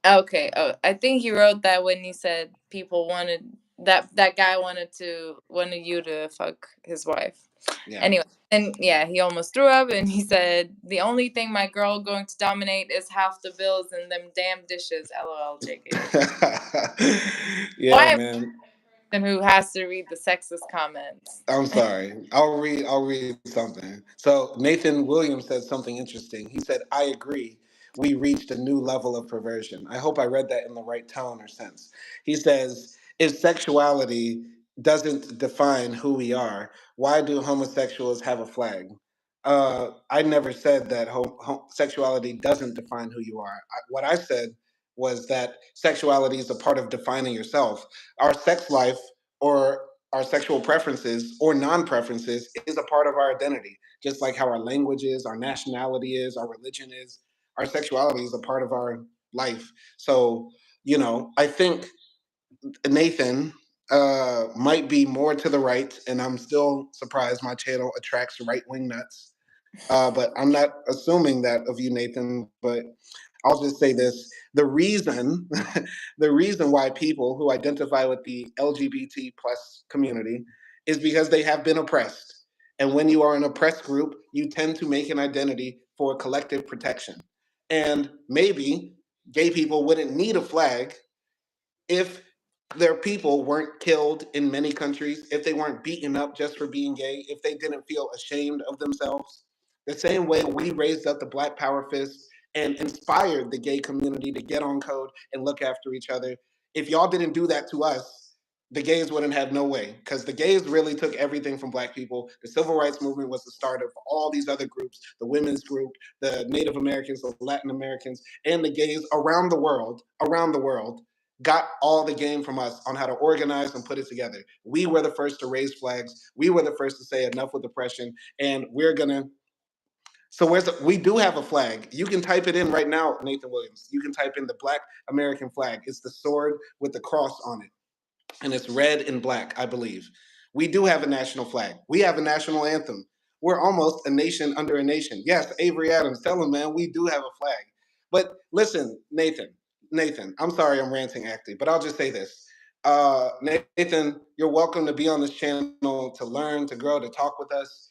Okay. Oh, I think he wrote that when he said people wanted that guy wanted you to fuck his wife.
Yeah.
Anyway, and yeah, he almost threw up, and he said, "The only thing my girl going to dominate is half the bills and them damn dishes." LOL, JK. Why
Yeah,
am
man.
I the person who has to read the sexist comments?
I'm sorry. I'll read something. So Nathan Williams said something interesting. He said, "I agree. We reached a new level of perversion." I hope I read that in the right tone or sense. He says, "If sexuality doesn't define who we are, why do homosexuals have a flag?" I never said that sexuality doesn't define who you are. What I said was that sexuality is a part of defining yourself. Our sex life or our sexual preferences or non-preferences is a part of our identity, just like how our language is, our nationality is, our religion is. Our sexuality is a part of our life. So I think Nathan might be more to the right, and I'm still surprised my channel attracts right-wing nuts. But I'm not assuming that of you, Nathan. But I'll just say this: the reason, the reason why people who identify with the LGBT plus community is because they have been oppressed. And when you are an oppressed group, you tend to make an identity for collective protection. And maybe gay people wouldn't need a flag if their people weren't killed in many countries, if they weren't beaten up just for being gay, if they didn't feel ashamed of themselves, the same way we raised up the Black Power fist and inspired the gay community to get on code and look after each other. If y'all didn't do that to us, the gays wouldn't have no way, because the gays really took everything from Black people. The civil rights movement was the start of all these other groups, the women's group, the Native Americans, the Latin Americans, and the gays around the world got all the game from us on how to organize and put it together. We were the first to raise flags. We were the first to say enough with oppression, and we're gonna. So we do have a flag. You can type it in right now, Nathan Williams. You can type in the Black American flag. It's the sword with the cross on it, and it's red and black, I believe. We do have a national flag. We have a national anthem. We're almost a nation under a nation. Yes, Avery Adams, tell him, man, we do have a flag. But listen, Nathan, I'm sorry I'm ranting acting, but I'll just say this. Nathan, you're welcome to be on this channel to learn, to grow, to talk with us.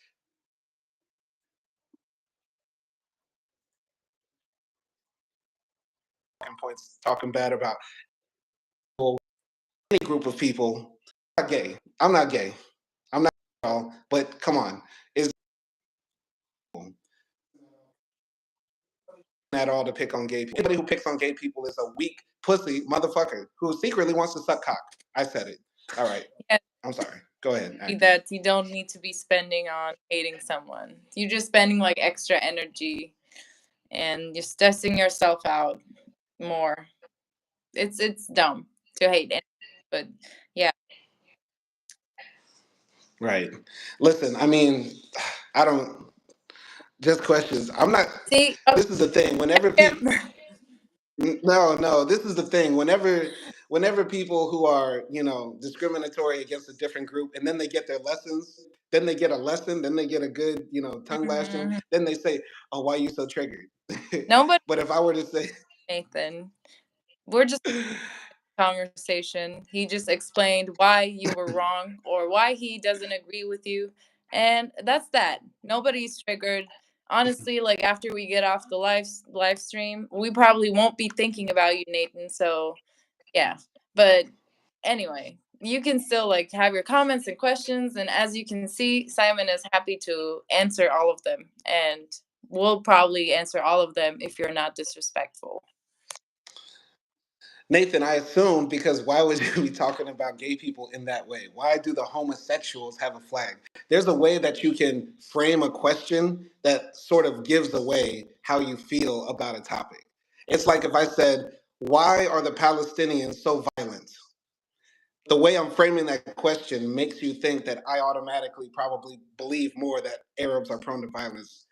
Points talking bad about any group of people. I'm not gay. I'm not gay. I'm not at all. But come on, is at all to pick on gay people. Anybody who picks on gay people is a weak pussy motherfucker who secretly wants to suck cock. I said it. All right.
Yeah,
I'm sorry. Go ahead, acting.
that you don't need to be spending on hating someone. You're just spending like extra energy and you're stressing yourself out more. It's dumb to hate anyone, but yeah.
Right. Listen, I mean, I don't just questions. I'm not.
See,
This is the thing. Whenever
okay.
people, no, no, this is the thing. Whenever people who are, discriminatory against a different group, and then they get their lessons, then they get a lesson, then they get a good, tongue lashing,
Mhm.
then they say, "Oh, why are you so triggered?"
Nobody,
But if I were to say,
Nathan. We're just conversation. He just explained why you were wrong or why he doesn't agree with you. And that's that. Nobody's triggered. Honestly, like after we get off the live stream, we probably won't be thinking about you, Nathan. So yeah. But anyway, you can still like have your comments and questions. And as you can see, Simon is happy to answer all of them. And we'll probably answer all of them if you're not disrespectful.
Nathan, I assume because why would you be talking about gay people in that way? Why do the homosexuals have a flag? There's a way that you can frame a question that sort of gives away how you feel about a topic. It's like if I said, "Why are the Palestinians so violent?" The way I'm framing that question makes you think that I automatically probably believe more that Arabs are prone to violence.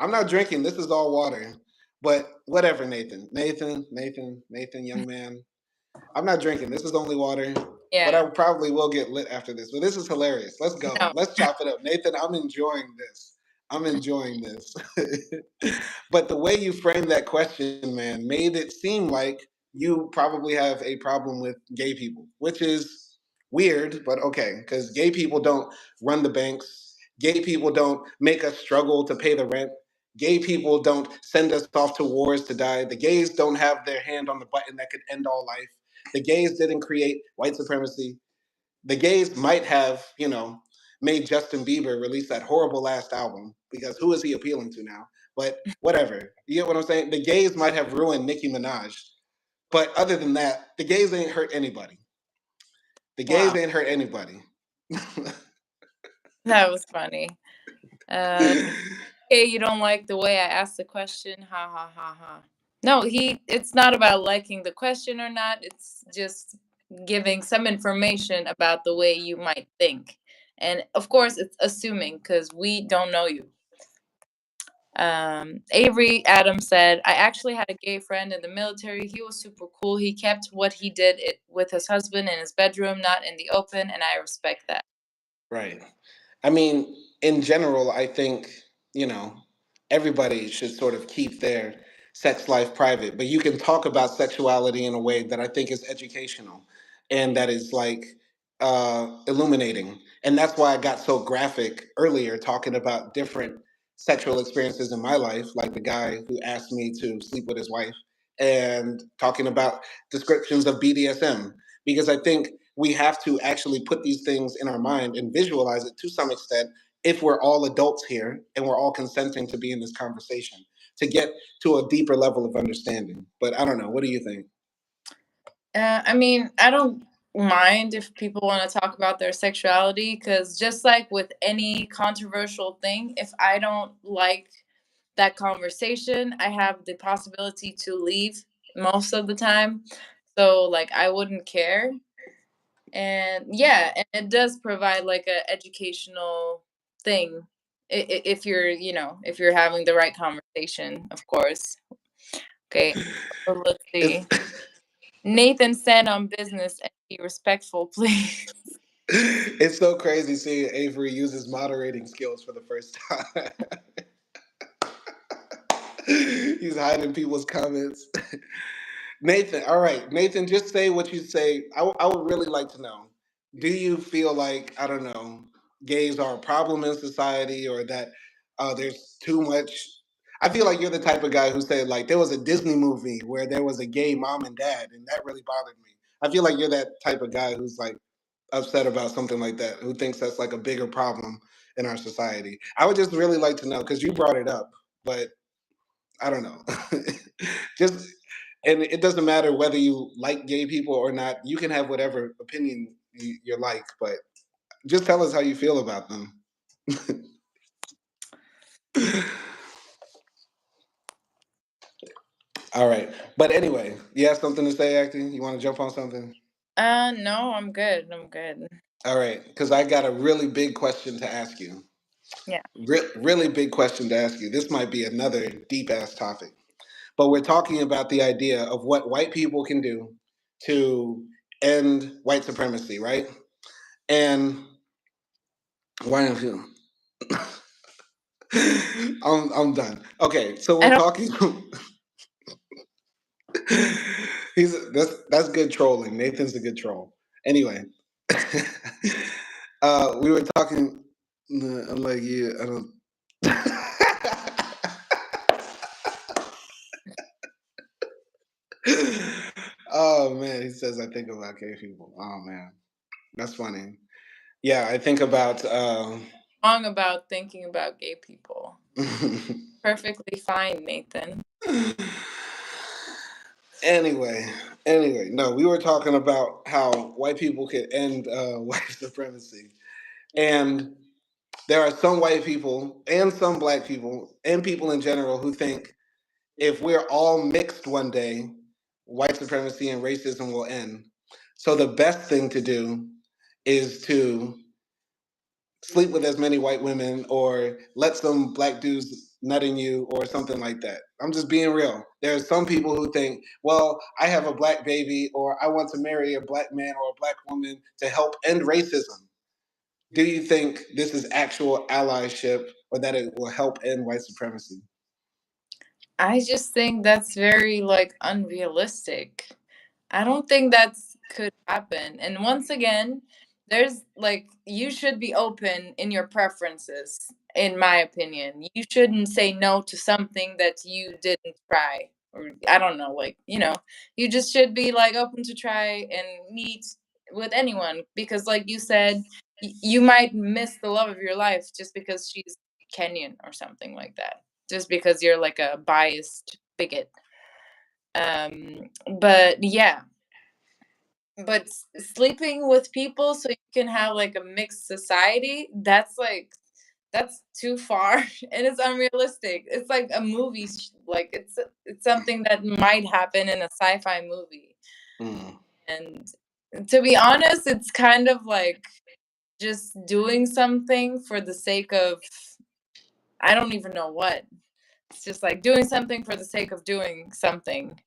I'm not drinking. This is all water. But whatever, Nathan. Nathan, young man. I'm not drinking. This is only water, but I
Yeah.
probably will get lit after this. But this is hilarious. Let's go.
No.
Let's chop it up. Nathan, I'm enjoying this. I'm enjoying this. But the way you framed that question, man, made it seem like you probably have a problem with gay people, which is weird, but okay, because gay people don't run the banks. Gay people don't make us struggle to pay the rent. Gay people don't send us off to wars to die. The gays don't have their hand on the button that could end all life. The gays didn't create white supremacy. The gays might have, made Justin Bieber release that horrible last album because who is he appealing to now? But whatever. You get what I'm saying? The gays might have ruined Nicki Minaj. But other than that, the gays ain't hurt anybody. The gays
Wow.
ain't hurt anybody.
That was funny. Uh, okay, you don't like the way I asked the question. Ha ha ha ha. No, it's not about liking the question or not. It's just giving some information about the way you might think. And of course, it's assuming because we don't know you. Avery Adams said, I actually had a gay friend in the military. He was super cool. He kept what he did with his husband in his bedroom, not in the open, and I respect that.
Right. I mean, in general, I think, you know, everybody should sort of keep their sex life private, but you can talk about sexuality in a way that I think is educational and that is like illuminating. And that's why I got so graphic earlier talking about different sexual experiences in my life, like the guy who asked me to sleep with his wife, and talking about descriptions of BDSM, because I think we have to actually put these things in our mind and visualize it to some extent if we're all adults here and we're all consenting to be in this conversation to get to a deeper level of understanding. But I don't know. What do you think?
I mean, I don't mind if people want to talk about their sexuality because just like with any controversial thing, if I don't like that conversation, I have the possibility to leave most of the time. So, like, I wouldn't care. And yeah, and it does provide like a educational thing if you're, if you're having the right conversation, of course. Okay, so let's
It's
see. Nathan, stand on business and be respectful, please.
it's so crazy seeing Avery use his moderating skills for the first time. He's hiding people's comments. Nathan, all right, Nathan, just say what you say. I would really like to know. Do you feel like, I don't know, gays are a problem in society or that there's too much? I feel like you're the type of guy who said, like, there was a Disney movie where there was a gay mom and dad, and that really bothered me. I feel like you're that type of guy who's like upset about something like that, who thinks that's like a bigger problem in our society. I would just really like to know because you brought it up, but I don't know. Just and it doesn't matter whether you like gay people or not. You can have whatever opinion you like, but Just tell us how you feel about them. All right. But anyway, you have something to say, acting? You want to jump on something?
No, I'm good. I'm good.
All right, because I got a really big question to ask you.
Yeah.
Really big question to ask you. This might be another deep ass topic, but we're talking about the idea of what white people can do to end white supremacy, right? And why don't you? I'm done. Okay, so
I
we're
don't.
talking. That's good trolling. Nathan's a good troll. Anyway, we were talking. I'm like, yeah, I don't. Oh man, he says I think about gay people. Oh man, that's funny. Yeah, I think about.
Wrong about thinking about gay people. Perfectly fine, Nathan.
anyway, no, we were talking about how white people could end white supremacy, and there are some white people and some black people and people in general who think if we're all mixed one day, white supremacy and racism will end. So the best thing to do is to sleep with as many white women or let some black dudes nut in you or something like that. I'm just being real. There's some people who think, well, I have a black baby or I want to marry a black man or a black woman to help end racism. Do you think this is actual allyship or that it will help end white supremacy?
I just think that's very like unrealistic. I don't think that's could happen. And once again, there's like you should be open in your preferences, in my opinion. You shouldn't say no to something that you didn't try. Or I don't know, like, you just should be like open to try and meet with anyone because like you said, you might miss the love of your life just because she's Kenyan or something like that. Just because you're like a biased bigot. But yeah, but sleeping with people so you can have like a mixed society, that's too far and it's unrealistic. It's like a movie, like it's something that might happen in a sci-fi movie.
Mm,
And to be honest, it's kind of like just doing something for the sake of I don't even know what. It's just like doing something for the sake of doing something.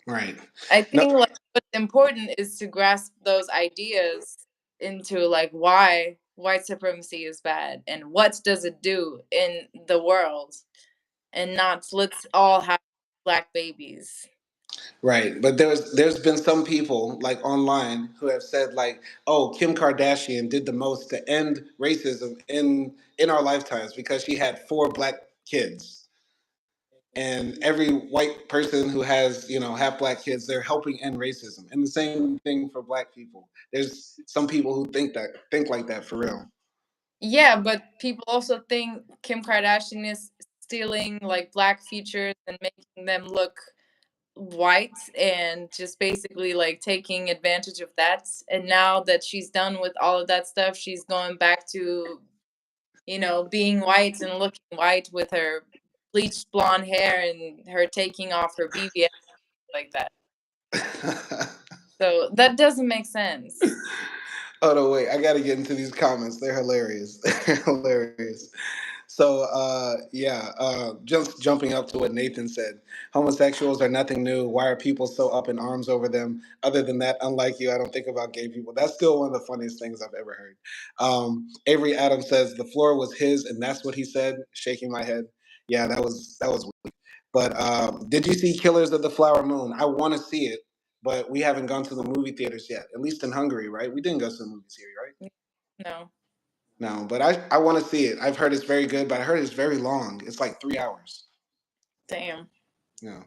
right.
I
No,
think like what's important is to grasp those ideas into like why white supremacy is bad and what does it do in the world and not let's all have black babies.
right. But there's been some people like online who have said like, oh, Kim Kardashian did the most to end racism in our lifetimes because she had four black kids. And every white person who has, half black kids, they're helping end racism. And the same thing for black people. There's some people who think like that for real.
Yeah, but people also think Kim Kardashian is stealing like black features and making them look white and just basically like taking advantage of that. And now that she's done with all of that stuff, she's going back to being white and looking white with her bleached blonde hair and her taking off her BBS like that. So that doesn't make sense.
Oh no, wait! I got to get into these comments. They're hilarious. They're hilarious. So yeah, just jumping up to what Nathan said. Homosexuals are nothing new. Why are people so up in arms over them? Other than that, unlike you, I don't think about gay people. That's still one of the funniest things I've ever heard. Avery Adams says the floor was his, and that's what he said. Shaking my head. Yeah, that was. But did you see Killers of the Flower Moon? I want to see it, but we haven't gone to the movie theaters yet. At least in Hungary, right? We didn't go to the movies here, right?
No.
No, but I want to see it. I've heard it's very good, but I heard it's very long. It's like 3 hours.
Damn.
Yeah.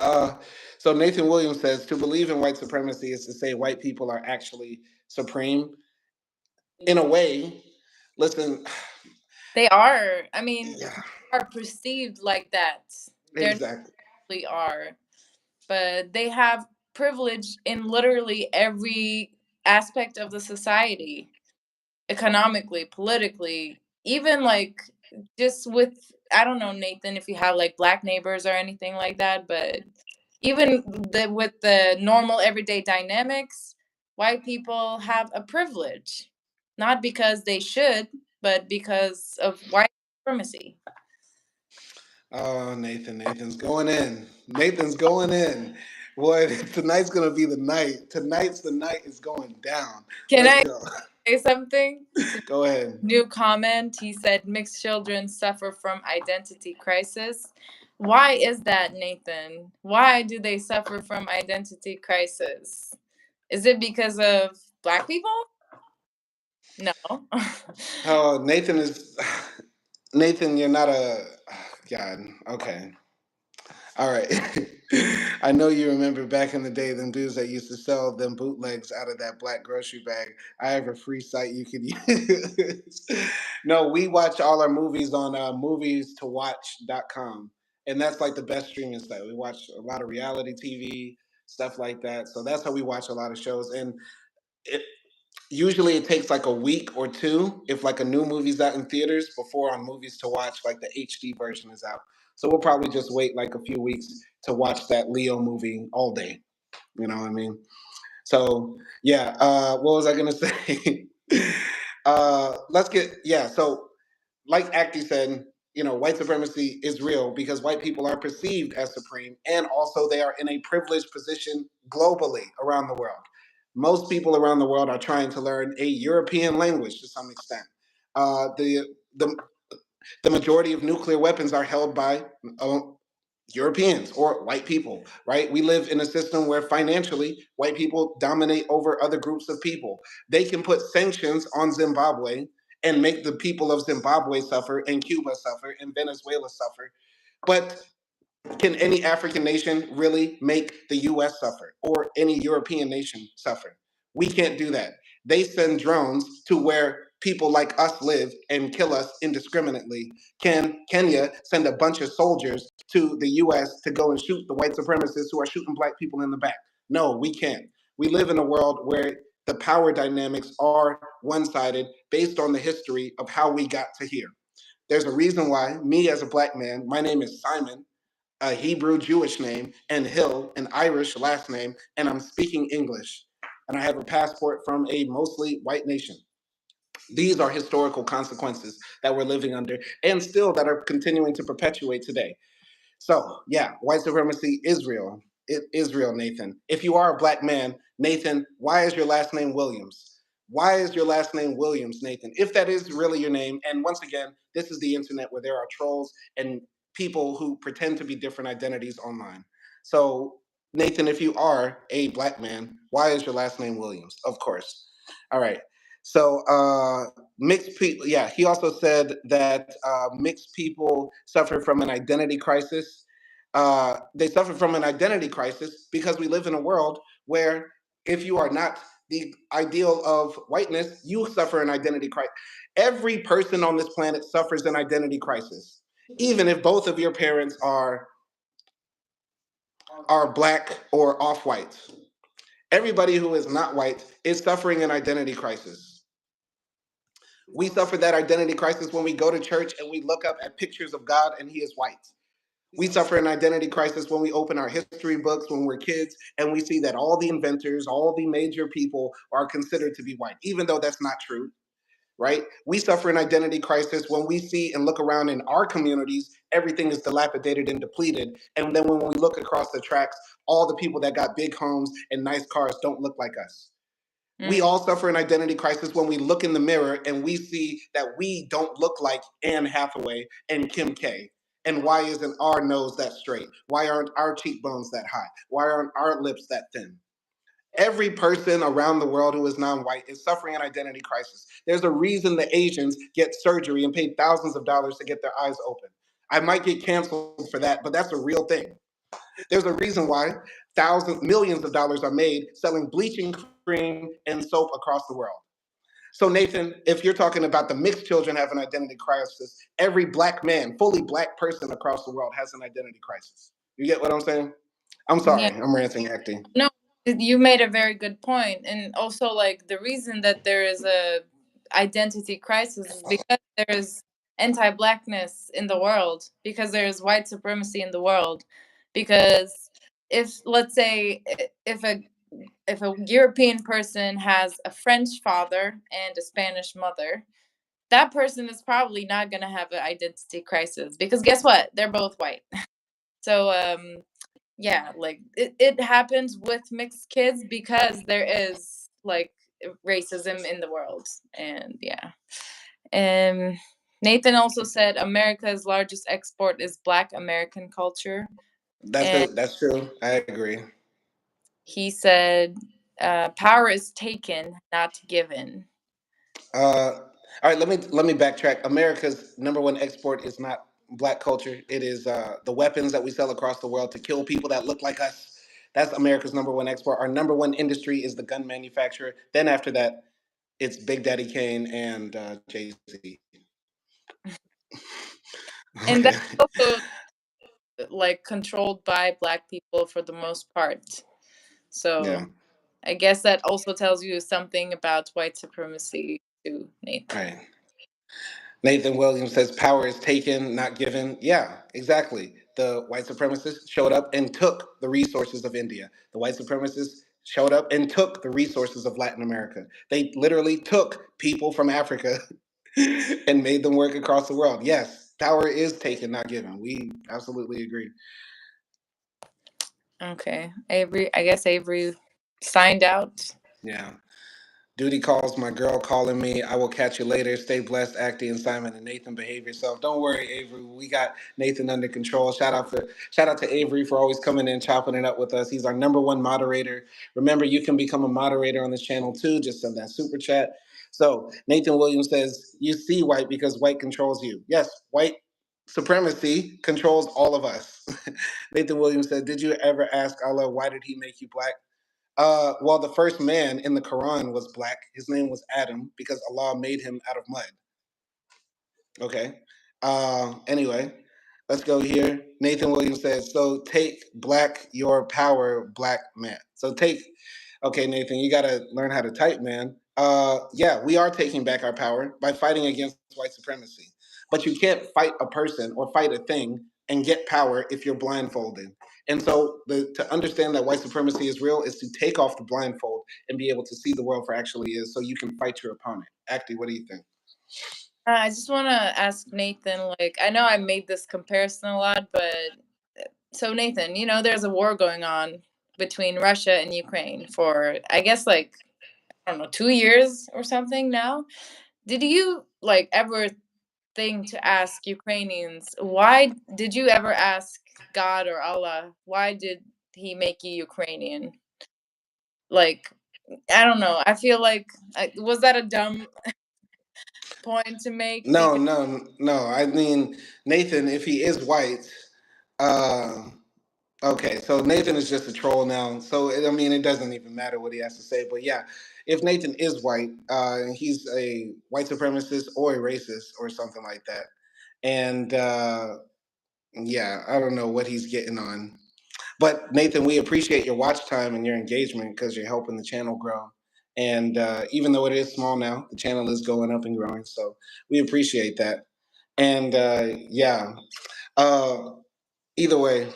Uh, so Nathan Williams says to believe in white supremacy is to say white people are actually supreme. In a way, listen,
They are. I mean,
yeah,
are perceived like that. They're
exactly.
really are. But they have privilege in literally every aspect of the society. economically, politically, even like just with, I don't know, Nathan, if you have like black neighbors or anything like that, but even with the normal everyday dynamics, white people have a privilege, not because they should, but because of white supremacy.
Oh, Nathan's going in. Nathan's going in. Boy, tonight's gonna be the night. Tonight's the night is going down.
Can
Let's
I
go.
say something?
Go ahead.
New comment. He said mixed children suffer from identity crisis. Why is that, Nathan? Why do they suffer from identity crisis? Is it because of black people? No.
Oh, Nathan is. Nathan, you're not a. God. Okay. All right. I know you remember back in the day, them dudes that used to sell them bootlegs out of that black grocery bag. I have a free site you could use. No, we watch all our movies on movies2watch.com. And that's like the best streaming site. We watch a lot of reality TV, stuff like that. So that's how we watch a lot of shows. And it, usually it takes like a week or two if like a new movie's out in theaters before on movies to watch like the HD version is out. So we'll probably just wait like a few weeks to watch that Leo movie all day. You know what I mean? So yeah, what was I gonna say? Let's get yeah. So like Acti said, you know, white supremacy is real because white people are perceived as supreme, and also they are in a privileged position globally around the world. Most people around the world are trying to learn a European language to some extent. The the majority of nuclear weapons are held by uh, Europeans or white people, right? We live in a system where financially white people dominate over other groups of people. They can put sanctions on Zimbabwe and make the people of Zimbabwe suffer and Cuba suffer and Venezuela suffer. But can any African nation really make the US suffer or any European nation suffer? We can't do that. They send drones to where people like us live and kill us indiscriminately. Can Kenya send a bunch of soldiers to the US to go and shoot the white supremacists who are shooting black people in the back? No, we can't. We live in a world where the power dynamics are one sided based on the history of how we got to here. There's a reason why, me as a black man, my name is Simon, a Hebrew Jewish name, and Hill, an Irish last name, and I'm speaking English. And I have a passport from a mostly white nation. These are historical consequences that we're living under and still that are continuing to perpetuate today. So, yeah, white supremacy is real. It is real, Nathan. If you are a black man, Nathan, why is your last name Williams? Why is your last name Williams, Nathan? If that is really your name, and once again, this is the internet where there are trolls and people who pretend to be different identities online. So, Nathan, if you are a black man, why is your last name Williams? Of course. All right. So, mixed people, yeah, he also said that mixed people suffer from an identity crisis. They suffer from an identity crisis because we live in a world where if you are not the ideal of whiteness, you suffer an identity crisis. Every person on this planet suffers an identity crisis, even if both of your parents are black or off white. Everybody who is not white is suffering an identity crisis. We suffer that identity crisis when we go to church and we look up at pictures of God and he is white. We suffer an identity crisis when we open our history books when we're kids and we see that all the inventors, all the major people are considered to be white, even though that's not true, right? We suffer an identity crisis when we see and look around in our communities, everything is dilapidated and depleted. And then when we look across the tracks, all the people that got big homes and nice cars don't look like us. We all suffer an identity crisis when we look in the mirror and we see that we don't look like Anne Hathaway and Kim K. And why isn't our nose that straight? Why aren't our cheekbones that high? Why aren't our lips that thin? Every person around the world who is non-white is suffering an identity crisis. There's a reason the Asians get surgery and pay thousands of dollars to get their eyes open. I might get canceled for that, but that's a real thing. There's a reason why thousands, millions of dollars are made selling bleaching cream and soap across the world. So, Nathan, if you're talking about the mixed children have an identity crisis, every black man, fully black person across the world has an identity crisis. You get what I'm saying? I'm
Yeah.
sorry, I'm ranting, acting.
No, you made a very good point. And also, like, the reason that there is a identity crisis is because there's anti-blackness in the world, because there's white supremacy in the world, because if, let's say, if a European person has a French father and a Spanish mother, that person is probably not going to have an identity crisis, because guess what, they're both white. So yeah, like it happens with mixed kids because there is like racism in the world. And yeah. um Nathan also said America's largest export is Black American culture. And
That's true. I agree.
he said power is taken, not given.
All right, let me backtrack. America's number one export is not black culture. It is the weapons that we sell across the world to kill people that look like us. That's America's number one export. Our number one industry is the gun manufacturer. Then after that, it's Big Daddy Kane and Jay Z.
And
Okay.
that's also like controlled by Black people for the most part.
Yeah.
So I guess that also tells you something about white supremacy too, Nathan.
Right. Nathan Williams says power is taken, not given. Yeah, exactly. The white supremacists showed up and took the resources of India. The white supremacists showed up and took the resources of Latin America. They literally took people from Africa and made them work across the world. Yes, power is taken, not given. We absolutely agree.
Okay. Avery, I guess Avery signed out.
Yeah. Duty calls, my girl calling me. I will catch you later. Stay blessed, Acty and Simon and Nathan. Behave yourself. Don't worry, Avery. We got Nathan under control. Shout out to Avery for always coming in, chopping it up with us. He's our number one moderator. Remember, you can become a moderator on this channel too. Just send that super chat. So Nathan Williams says, "You see white because white controls you." Yes, white supremacy controls all of us. Nathan Williams said, "Did you ever ask Allah why did He make you black?" Well, the first man in the Quran was black. His name was Adam because Allah made him out of mud. Okay. Anyway, let's go here. Nathan Williams says, "So take black your power, black man." So take. Okay, Nathan, you got to learn how to type, man. Yeah, we are taking back our power by fighting against white supremacy. But you can't fight a person or fight a thing and get power if you're blindfolded. And so, to understand that white supremacy is real is to take off the blindfold and be able to see the world for actually is, so you can fight your opponent. Acty, what do you think?
I just want to ask Nathan, like, I know I made this comparison a lot, but so Nathan, there's a war going on between Russia and Ukraine for, I guess, like, I don't know, 2 years or something now. Did you, like, ever think to ask Ukrainians, why did you ever ask God or Allah, why did he make you Ukrainian? Like, I don't know. I feel like, was that a dumb point to make?
No,
Because
no, no. I mean, Nathan, if he is white, uh, okay, so Nathan is just a troll now. So I mean, it doesn't even matter what he has to say. But yeah, if Nathan is white, he's a white supremacist or a racist or something like that. And yeah, I don't know what he's getting on. But Nathan, we appreciate your watch time and your engagement because you're helping the channel grow. And even though it is small now, the channel is going up and growing. So we appreciate that. And yeah, uh, either way,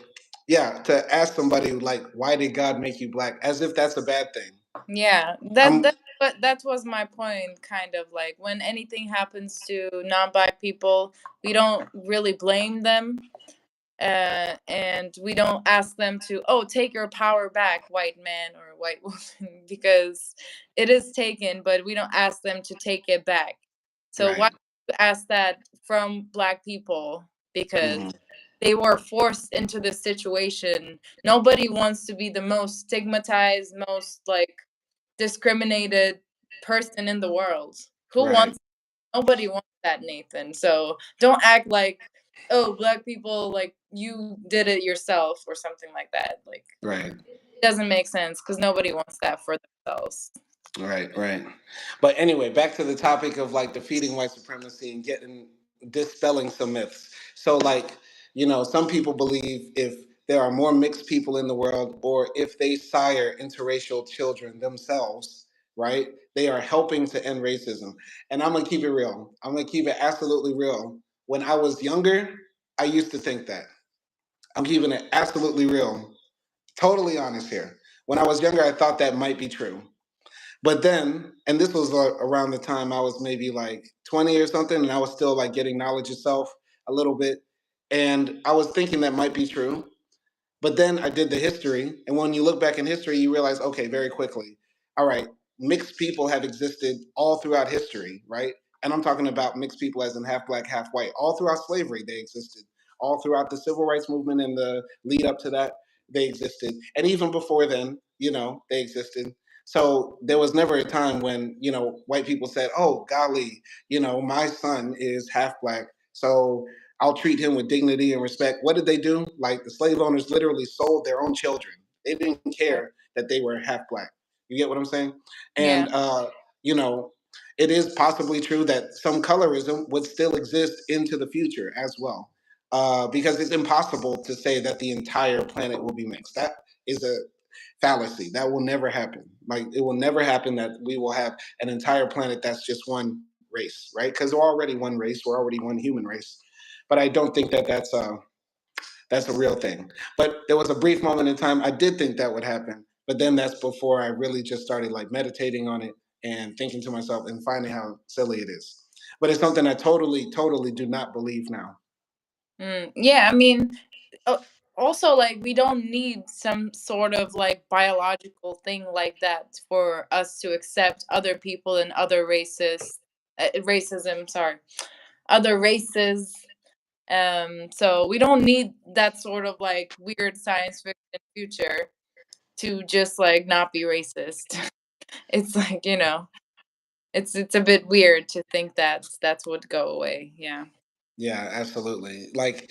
yeah, to ask somebody like, why did God make you black? As if that's a bad thing.
yeah,
I'm
that was my point, kind of like when anything happens to non-black people, we don't really blame them, and we don't ask them to, oh, take your power back, white man or white woman, because it is taken, but we don't ask them to take it back. So why
right.
do you ask that from black people? Because
Hmm.
they were forced into this situation. Nobody wants to be the most stigmatized, most like discriminated person in the world. Who
Right.
wants? Nobody wants that, Nathan. So don't act like, oh, black people, like you did it yourself or something like that. Like,
Right.
it doesn't make sense because nobody wants that for themselves.
Right, right. But anyway, back to the topic of like defeating white supremacy and getting dispelling some myths. So like, some people believe if there are more mixed people in the world or if they sire interracial children themselves, right? They are helping to end racism. And I'm gonna keep it real. I'm gonna keep it absolutely real. When I was younger, I used to think that. I'm keeping it absolutely real. Totally honest here. When I was younger, I thought that might be true. But then, and this was around the time I was maybe like 20 or something, and I was still like getting knowledge of self a little bit. And I was thinking that might be true. But then I did the history, and when you look back in history, you realize, okay, very quickly, all right, mixed people have existed all throughout history, right? And I'm talking about mixed people as in half black, half white. All throughout slavery, they existed. All throughout the civil rights movement and the lead up to that, they existed. And even before then, they existed. So there was never a time when, white people said, oh, golly, my son is half black. So I'll treat him with dignity and respect. What did they do? Like the slave owners literally sold their own children. They didn't
Yeah.
care that they were half black. You get what I'm saying?
Yeah.
And you know, it is possibly true that some colorism would still exist into the future as well, because it's impossible to say that the entire planet will be mixed. That is a fallacy. That will never happen. Like it will never happen that we will have an entire planet that's just one race, right? Because we're already one race. We're already one human race. But I don't think that that's a real thing. But there was a brief moment in time I did think that would happen. But then that's before I really just started like meditating on it and thinking to myself and finding how silly it is. But it's something I totally, totally do not believe now.
Yeah, I mean, uh, also like we don't need some sort of like biological thing like that for us to accept other people and other races, racism. Sorry, other races. So we don't need that sort of like weird science fiction future to just like not be racist. It's like it's a bit weird to think that that's would go away. Yeah.
Yeah, absolutely. Like,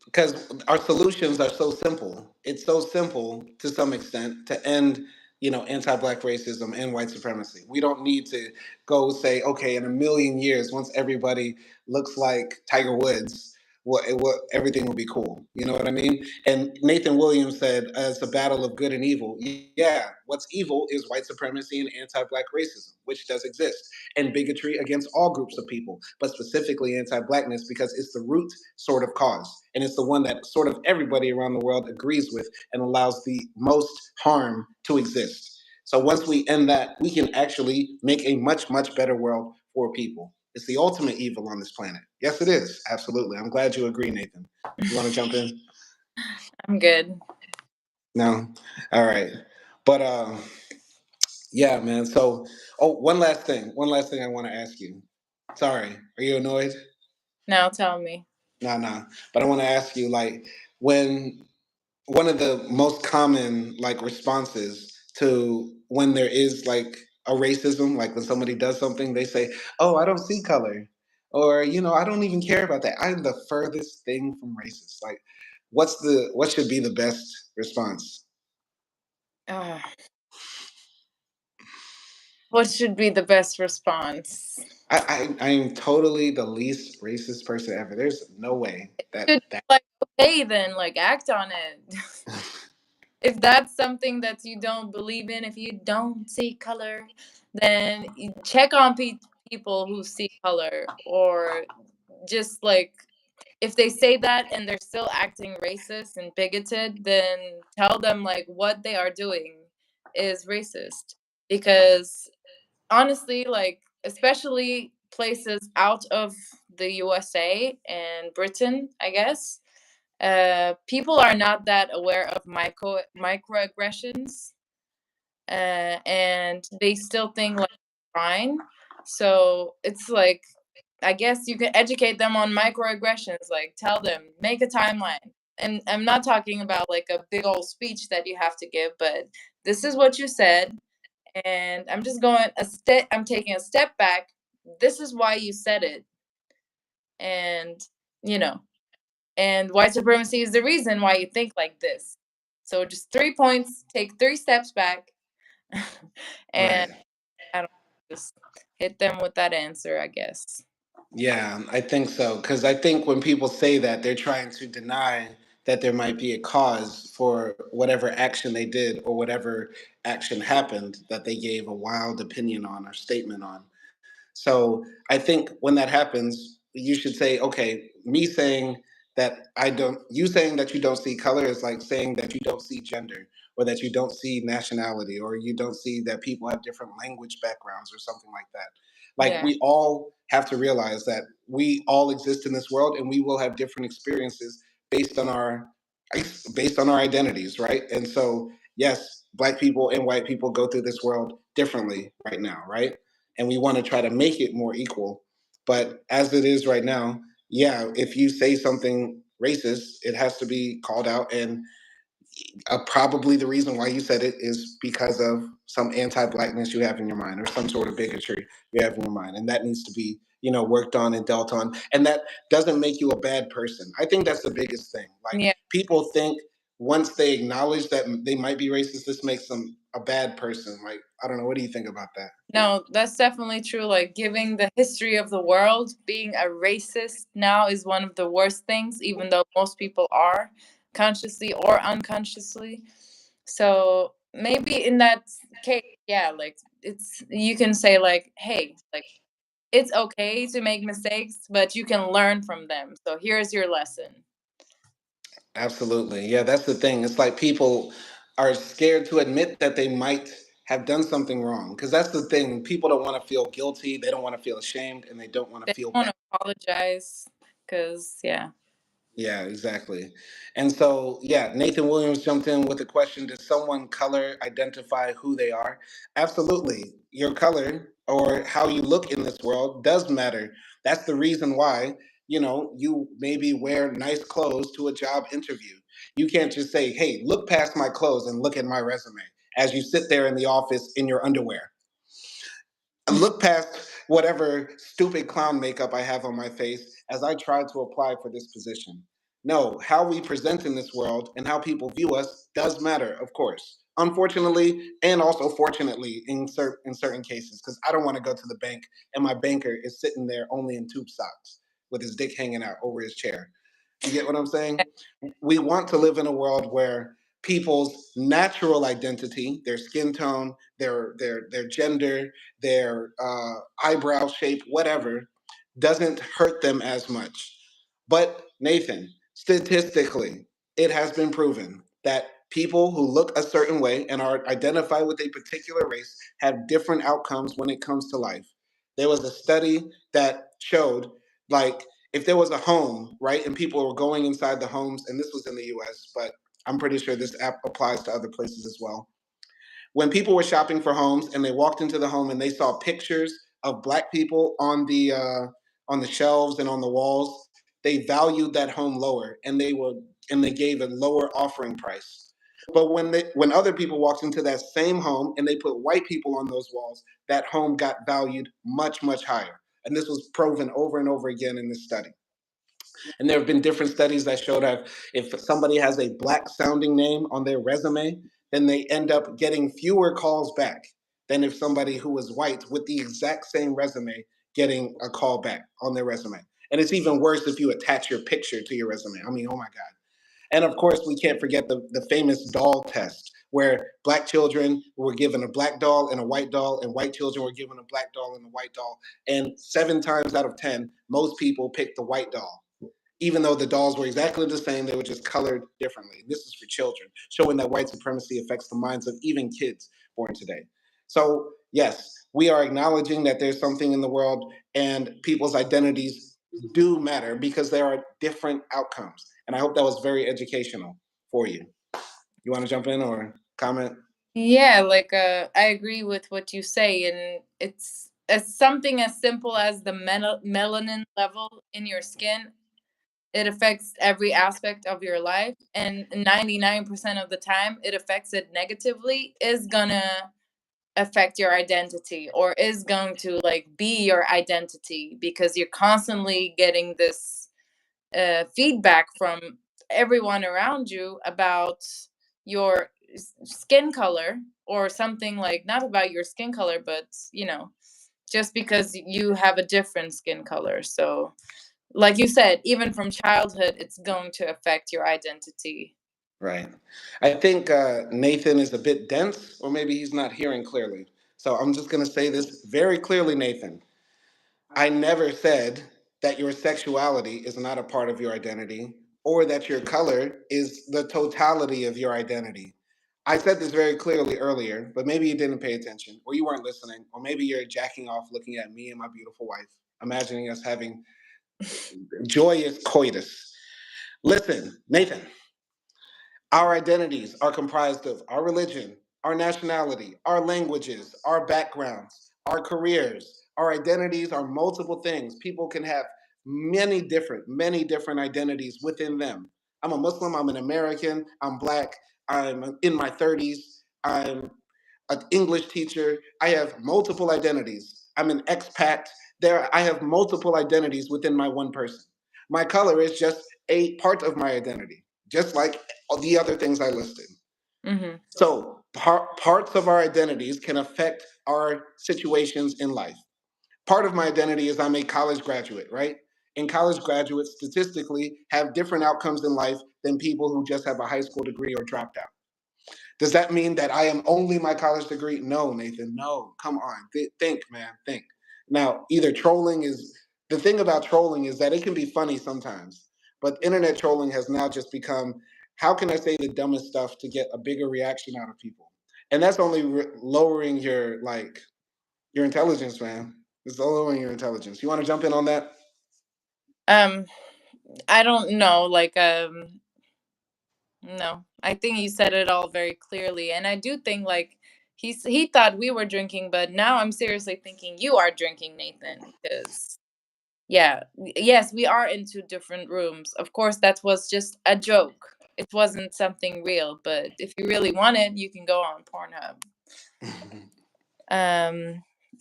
because our solutions are so simple. It's so simple to some extent to end, anti-black racism and white supremacy. We don't need to go say, okay, in a million years, once everybody looks like Tiger Woods, what everything will be cool. You know what I mean? And Nathan Williams said, "It's a battle of good and evil." Yeah, what's evil is white supremacy and anti-black racism, which does exist, and bigotry against all groups of people, but specifically anti-blackness because it's the root sort of cause, and it's the one that sort of everybody around the world agrees with and allows the most harm to exist. So once we end that, we can actually make a much, much better world for people. It's the ultimate evil on this planet. Yes, it is. Absolutely. I'm glad you agree, Nathan. You want to jump in?
I'm good.
No? All right. But yeah, man. So, oh, one last thing. One last thing I want to ask you. Sorry. Are you annoyed?
Now tell me.
Nah, nah. But I want to ask you, like, when one of the most common like responses to when there is like a racism, like when somebody does something, they say, "Oh, I don't see color," or "I don't even care about that. I'm the furthest thing from racist." Like, what should be the best response?
Uh, what should be the best response?
I am totally the least racist person ever. There's no way
Should
that.
like okay then like act on it. If that's something that you don't believe in, if you don't see color, then you check on people who see color, or just like if they say that and they're still acting racist and bigoted, then tell them like what they are doing is racist. Because honestly, like especially places out of the USA and Britain, I guess, people are not that aware of microaggressions, and they still think like fine. So it's like I guess you can educate them on microaggressions, like tell them, make a timeline. And I'm not talking about like a big old speech that you have to give, but this is what you said, and I'm just going a step. I'm taking a step back. This is why you said it, and you know, and white supremacy is the reason why you think like this. So just 3 points. Take 3 steps back, and
Right.
I don't just hit them with that answer, I guess.
Yeah, I think so. Because I think when people say that, they're trying to deny that there might be a cause for whatever action they did or whatever action happened that they gave a wild opinion on or statement on. So I think when that happens, you should say, okay, me saying that I don't, you saying that you don't see color is like saying that you don't see gender or that you don't see nationality or you don't see that people have different language backgrounds or something like that. Like
Yeah.
we all have to realize that we all exist in this world and we will have different experiences based on our based on our identities, right? And so, yes, black people and white people go through this world differently right now, right? And we want to try to make it more equal. But as it is right now, yeah, if you say something racist, it has to be called out. And probably the reason why you said it is because of some anti-blackness you have in your mind or some sort of bigotry you have in your mind. And that needs to be, worked on and dealt on. And that doesn't make you a bad person. I think that's the biggest thing. Like
Yeah.
people think once they acknowledge that they might be racist, this makes them a bad person. Like, I don't know. What do you think about that?
No, that's definitely true. Like, giving the history of the world, being a racist now is one of the worst things, even though most people are consciously or unconsciously. So maybe in that case, yeah, like you can say like, hey, like it's okay to make mistakes, but you can learn from them. So here's your lesson.
Absolutely. Yeah, that's the thing. It's like people are scared to admit that they might have done something wrong. Because that's the thing. People don't want to feel guilty. They don't want to feel ashamed and they don't want to
They
feel
don't
bad.
want to apologize because, yeah.
Yeah, exactly. And so, yeah, Nathan Williams jumped in with the question: does someone color identify who they are? Absolutely. Your color or how you look in this world does matter. That's the reason why, you maybe wear nice clothes to a job interview. You can't just say, hey, look past my clothes and look at my resume as you sit there in the office in your underwear. Look past whatever stupid clown makeup I have on my face as I try to apply for this position. No, how we present in this world and how people view us does matter, of course. Unfortunately, and also fortunately, in certain cases, because I don't want to go to the bank and my banker is sitting there only in tube socks with his dick hanging out over his chair. You get what I'm saying? We want to live in a world where people's natural identity, their skin tone, their gender, their eyebrow shape, whatever, doesn't hurt them as much. But Nathan, statistically, it has been proven that people who look a certain way and are identified with a particular race have different outcomes when it comes to life. There was a study that showed, like, if there was a home, right, and people were going inside the homes, and this was in the US, but I'm pretty sure this app applies to other places as well. When people were shopping for homes and they walked into the home and they saw pictures of black people on the shelves and on the walls, they valued that home lower and they gave a lower offering price. But when other people walked into that same home and they put white people on those walls, that home got valued much higher. And this was proven over and over again in this study. And there have been different studies that showed that if somebody has a black sounding name on their resume, then they end up getting fewer calls back than if somebody who was white with the exact same resume getting a call back on their resume. And it's even worse if you attach your picture to your resume. I mean, oh my God. And of course, we can't forget the famous doll test, where black children were given a black doll and a white doll, and white children were given a black doll and a white doll. And 7 times out of 10, most people picked the white doll even though the dolls were exactly the same, they were just colored differently. This is for children, showing that white supremacy affects the minds of even kids born today. So, yes, we are acknowledging that there's something in the world and people's identities do matter because there are different outcomes. And I hope that was very educational for you. You want to jump in or comment?
Yeah, like I agree with what you say, and it's as something as simple as the melanin level in your skin. It affects every aspect of your life, and 99% of the time, it affects it negatively. Is gonna affect your identity, or is going to like be your identity because you're constantly getting this feedback from everyone around you about your skin color or something, like not about your skin color, but just because you have a different skin color. So like you said, even from childhood, it's going to affect your identity.
Right. I think Nathan is a bit dense, or maybe he's not hearing clearly. So I'm just going to say this very clearly, Nathan. I never said that your sexuality is not a part of your identity or that your color is the totality of your identity. I said this very clearly earlier, but maybe you didn't pay attention, or you weren't listening, or maybe you're jacking off looking at me and my beautiful wife, imagining us having joyous coitus. Listen, Nathan, our identities are comprised of our religion, our nationality, our languages, our backgrounds, our careers. Our identities are multiple things. People can have many different identities within them. I'm a Muslim, I'm an American, I'm black, I'm in my 30s, I'm an English teacher. I have multiple identities. I'm an expat. I have multiple identities within my one person. My color is just a part of my identity, just like the other things I listed.
Mm-hmm.
So parts of our identities can affect our situations in life. Part of my identity is I'm a college graduate, right? And college graduates statistically have different outcomes in life than people who just have a high school degree or dropped out. Does that mean that I am only my college degree? No, Nathan. No. Come on. Think, man. Think. Now, either trolling is the thing about trolling is that it can be funny sometimes, but internet trolling has now just become how can I say the dumbest stuff to get a bigger reaction out of people? And that's only lowering your your intelligence, man. It's lowering your intelligence. You want to jump in on that?
Um, I don't know, like no. I think you said it all very clearly, and I do think like he thought we were drinking, but now I'm seriously thinking you are drinking, Nathan, because yeah, yes, we are in two different rooms. Of course, that was just a joke. It wasn't something real, but if you really want it, you can go on Pornhub.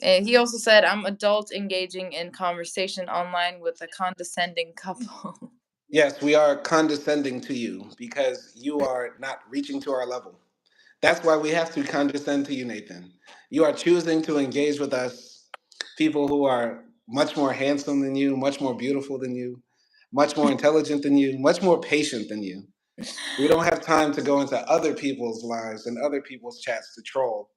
And he also said, "I'm adult engaging in conversation online with a condescending couple."
Yes, we are condescending to you because you are not reaching to our level. That's why we have to condescend to you, Nathan. You are choosing to engage with us, people who are much more handsome than you, much more beautiful than you, much more intelligent than you, much more patient than you. We don't have time to go into other people's lives and other people's chats to troll.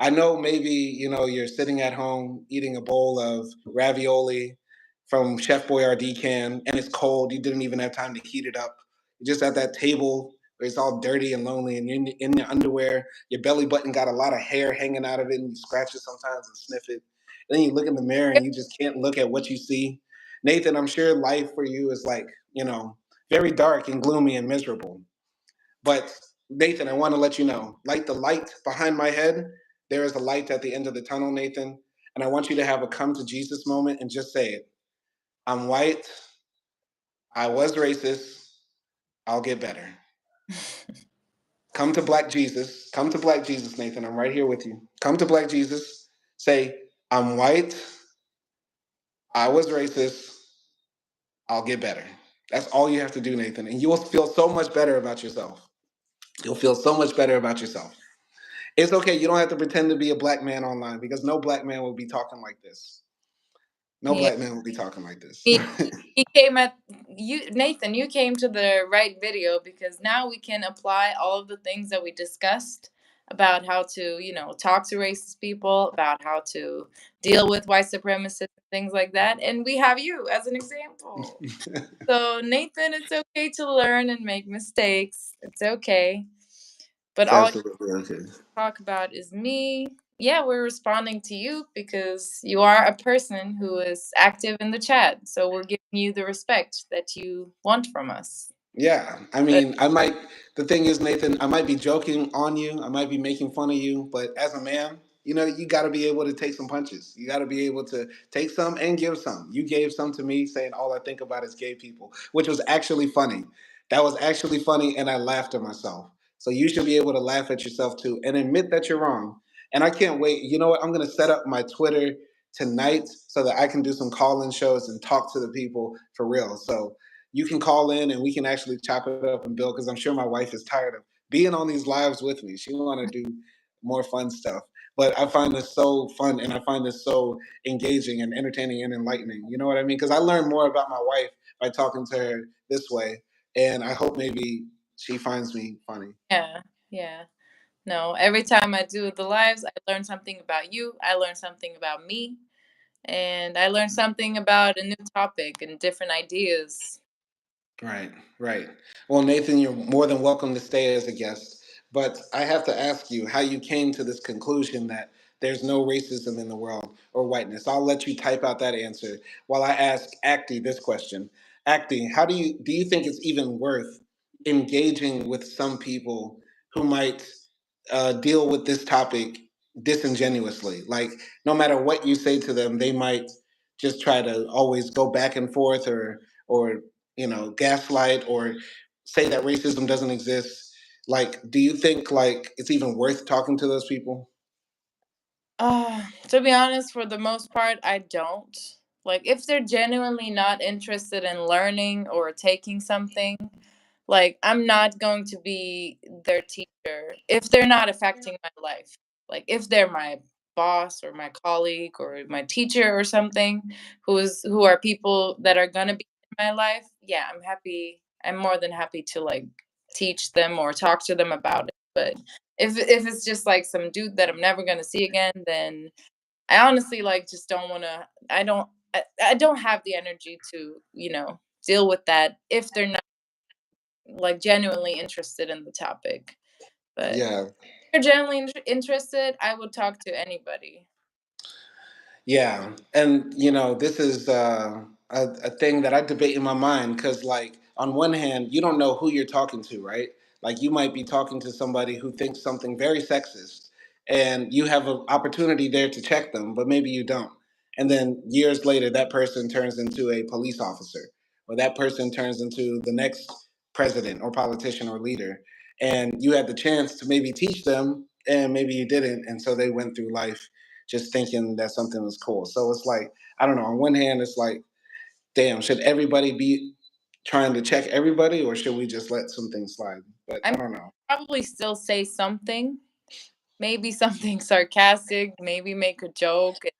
I know maybe, you're sitting at home eating a bowl of ravioli from Chef Boyardee can and it's cold. You didn't even have time to heat it up. You're just at that table where it's all dirty and lonely and you're in your underwear. Your belly button got a lot of hair hanging out of it and you scratch it sometimes and sniff it. And then you look in the mirror and you just can't look at what you see. Nathan, I'm sure life for you is like, very dark and gloomy and miserable. But Nathan, I want to let you know, like the light behind my head, there is a light at the end of the tunnel, Nathan. And I want you to have a come to Jesus moment and just say it. I'm white. I was racist. I'll get better. Come to Black Jesus. Come to Black Jesus, Nathan. I'm right here with you. Come to Black Jesus. Say, I'm white. I was racist. I'll get better. That's all you have to do, Nathan. And you will feel so much better about yourself. You'll feel so much better about yourself. It's okay. You don't have to pretend to be a black man online because no black man will be talking like this. No
Yeah.
black man will be talking like this.
He he came at you, Nathan. You came to the right video because now we can apply all of the things that we discussed about how to, talk to racist people, about how to deal with white supremacists, things like that. And we have you as an example. So, Nathan, it's okay to learn and make mistakes. It's okay. But
It's
all
absolutely okay.
talk about is me. Yeah, we're responding to you because you are a person who is active in the chat. So we're giving you the respect that you want from us.
Yeah, I
But
mean, the thing is, Nathan, I might be joking on you, I might be making fun of you, but as a man, you got to be able to take some punches. You got to be able to take some and give some. You gave some to me saying all I think about is gay people, which was actually funny. That was actually funny, and I laughed at myself. So you should be able to laugh at yourself too and admit that you're wrong. And I can't wait. You know what? I'm going to set up my Twitter tonight so that I can do some call-in shows and talk to the people for real. So you can call in and we can actually chop it up and build because I'm sure my wife is tired of being on these lives with me. She want to do more fun stuff. But I find this so fun, and I find this so engaging and entertaining and enlightening. You know what I mean? Because I learn more about my wife by talking to her this way, and I hope maybe she finds me funny.
Yeah, yeah. No, every time I do the lives, I learn something about you. I learn something about me, and I learn something about a new topic and different ideas.
Right, right. Well, Nathan, you're more than welcome to stay as a guest, but I have to ask you how you came to this conclusion that there's no racism in the world or whiteness. I'll let you type out that answer while I ask Acti this question. Acti, how do you think it's even worth engaging with some people who might deal with this topic disingenuously? Like, no matter what you say to them, they might just try to always go back and forth, or gaslight, or say that racism doesn't exist. Like, do you think like it's even worth talking to those people?
To be honest, for the most part, I don't. Like, if they're genuinely not interested in learning or taking something, like, I'm not going to be their teacher if they're not affecting my life. Like, if they're my boss or my colleague or my teacher or something, who are people that are gonna be in my life, yeah, I'm happy. I'm more than happy to like teach them or talk to them about it. But if it's just like some dude that I'm never gonna see again, then I honestly like just don't wanna. I don't have the energy to deal with that if they're not like genuinely interested in the topic. But if
Yeah.
they're genuinely interested, I would talk to anybody.
Yeah, and this is a thing that I debate in my mind, because, like, on one hand, you don't know who you're talking to, right? Like, you might be talking to somebody who thinks something very sexist, and you have an opportunity there to check them, but maybe you don't. And then years later, that person turns into a police officer, or that person turns into the next president or politician or leader, and you had the chance to maybe teach them, and maybe you didn't, and so they went through life just thinking that something was cool. So it's like, I don't know. On one hand, it's like, damn, should everybody be trying to check everybody, or should we just let some things slide? But
I
I
mean,
don't know.
probably still say something, maybe something sarcastic, maybe make a joke, and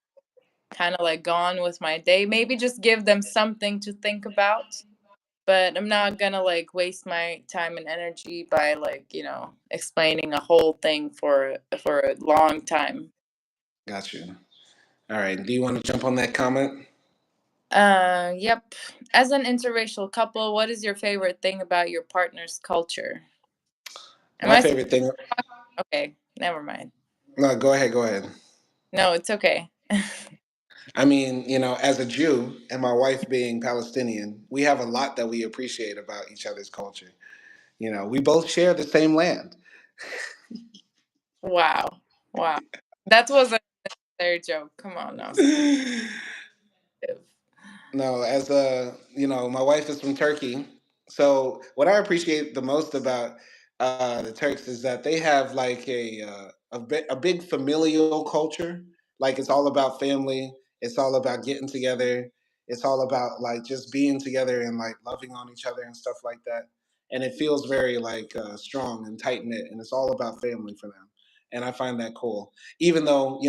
kind of like go on with my day. Maybe just give them something to think about. But I'm not gonna like waste my time and energy by like explaining a whole thing for a long time.
Got you. All right. Do you want to jump on that comment?
Yep. As an interracial couple, what is your favorite thing about your partner's culture? Am
My
I
favorite thing.
okay? Never mind.
No, go ahead. Go ahead.
No, it's okay.
I mean, as a Jew and my wife being Palestinian, we have a lot that we appreciate about each other's culture. We both share the same land.
Wow, wow. That was a necessary joke. Come on now.
No, as my wife is from Turkey. So what I appreciate the most about the Turks is that they have like a big familial culture. Like, it's all about family. It's all about getting together. It's all about like just being together and like loving on each other and stuff like that. And it feels very like strong and tight knit, and it's all about family for them. And I find that cool. Even though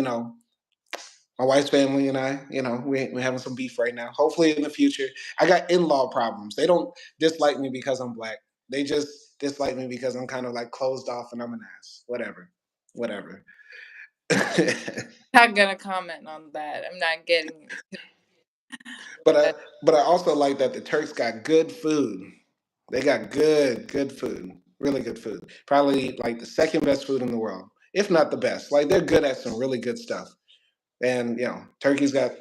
my wife's family and I, we're having some beef right now. Hopefully, in the future, I got in-law problems. They don't dislike me because I'm black. They just dislike me because I'm kind of like closed off and I'm an ass. Whatever, whatever.
Not gonna comment on that. I'm not getting
but I,
that.
but I also like that the Turks got good food. They got good food, really good food. Probably like the second best food in the world, if not the best. Like, they're good at some really good stuff. And Turkey's got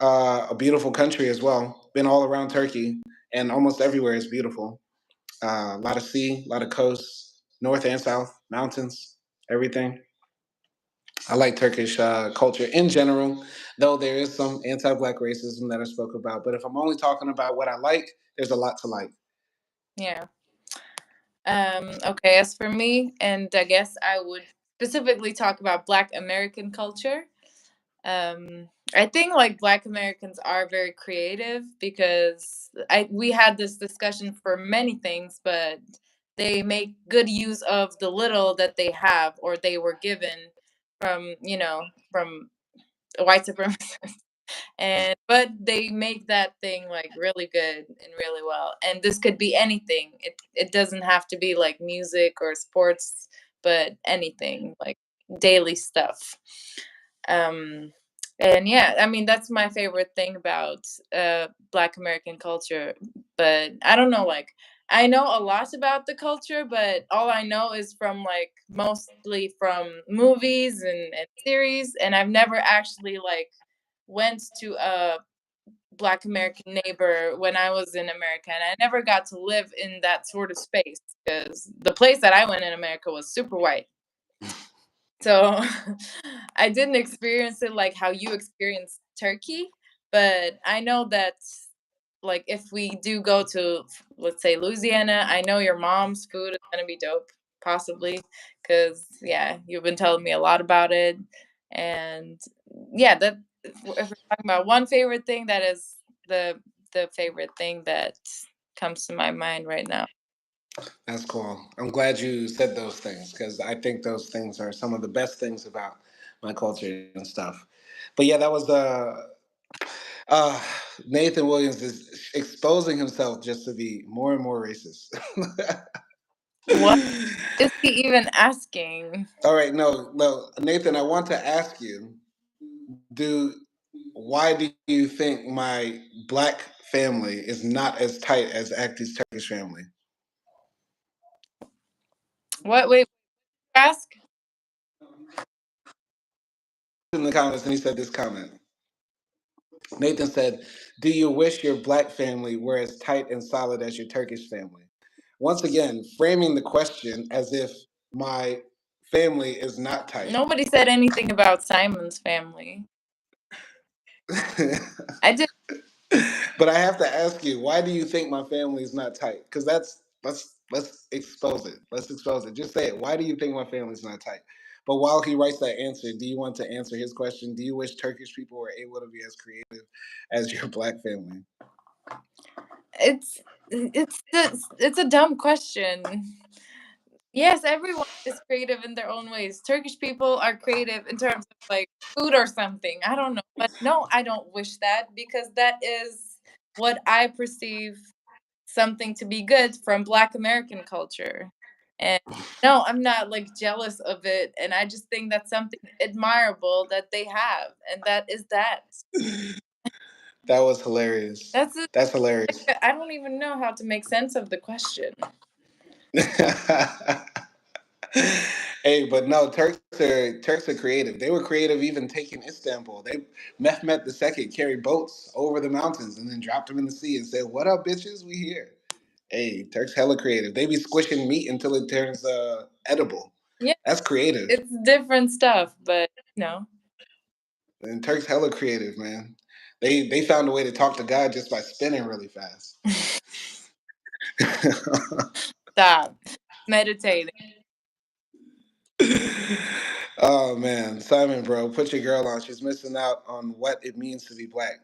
a beautiful country as well. Been all around Turkey, and almost everywhere is beautiful. A lot of sea, a lot of coast, north and south, mountains, everything. I like Turkish culture in general, though there is some anti-black racism that I spoke about. But if I'm only talking about what I like, there's a lot to like.
Yeah. Okay, as for me, and I guess I would specifically talk about Black American culture. I think like Black Americans are very creative because we had this discussion for many things, but they make good use of the little that they have or they were given from from white supremacists. And but they make that thing like really good and really well. And this could be anything. It doesn't have to be like music or sports, but anything like daily stuff. Um, and yeah, I mean that's my favorite thing about Black American culture. But I don't know, like I know a lot about the culture, but all I know is from like mostly from movies and series, and I've never actually like went to a Black American neighbor when I was in America, and I never got to live in that sort of space because the place that I went in America was super white. So I didn't experience it like how you experienced Turkey, but I know that like if we do go to let's say Louisiana, I know your mom's food is gonna be dope, possibly, because yeah, you've been telling me a lot about it, and yeah, that if we're talking about one favorite thing, that is the favorite thing that comes to my mind right now.
That's cool. I'm glad you said those things because I think those things are some of the best things about my culture and stuff. But yeah, that was uh, Nathan Williams is exposing himself just to be more and more racist.
What is he even asking?
All right, no, Nathan, I want to ask you, do why do you think my black family is not as tight as Acti's Turkish family?
What? Wait, ask?
In the comments, and he said this comment. Nathan said, "Do you wish your black family were as tight and solid as your Turkish family?" Once again, framing the question as if my family is not tight.
Nobody said anything about Simon's family. I did.
But I have to ask you, why do you think my family is not tight? Because let's expose it. Let's expose it. Just say it. Why do you think my family's not tight? But while he writes that answer, do you want to answer his question? Do you wish Turkish people were able to be as creative as your black family?
It's a dumb question. Yes, everyone is creative in their own ways. Turkish people are creative in terms of like food or something. I don't know. But no, I don't wish that because that is what I perceive something to be good from Black American culture. And no, I'm not like jealous of it. And I just think that's something admirable that they have. And that is that.
That was hilarious.
That's it.
That's hilarious.
I don't even know how to make sense of the question.
Hey, but no, Turks are creative. They were creative even taking Istanbul. They Mehmet II carried boats over the mountains and then dropped them in the sea and said, "What up, bitches? We here." Hey, Turks hella creative. They be squishing meat until it turns edible.
Yeah,
That's creative.
it's different stuff, but you know.
And Turks hella creative, man. They found a way to talk to God just by spinning really fast.
Stop meditating.
Oh man, Simon, bro, put your girl on. She's missing out on what it means to be black.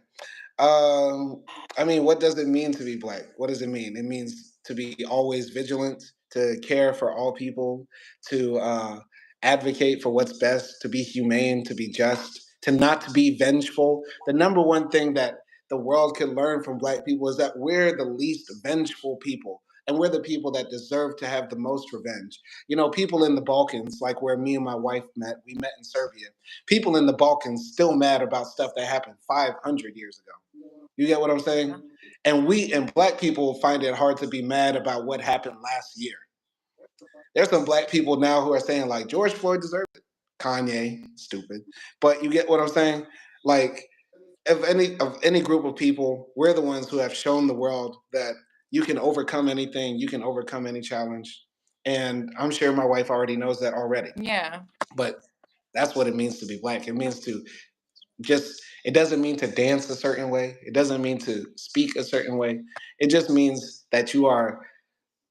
Um, I mean, what does it mean to be black? What does it mean? It means to be always vigilant, to care for all people, to advocate for what's best, to be humane, to be just, to not to be vengeful. The number one thing that the world can learn from black people is that we're the least vengeful people. And we're the people that deserve to have the most revenge. You know, people in the Balkans, like where me and my wife met, we met in Serbia. People in the Balkans still mad about stuff that happened 500 years ago. You get what I'm saying? And we and black people find it hard to be mad about what happened last year. There's some black people now who are saying like George Floyd deserved it. Kanye, stupid. But you get what I'm saying? Like of any group of people, we're the ones who have shown the world that you can overcome anything, you can overcome any challenge. And I'm sure my wife already knows that already.
Yeah.
But that's what it means to be black. It means to just it doesn't mean to dance a certain way, it doesn't mean to speak a certain way. It just means that you are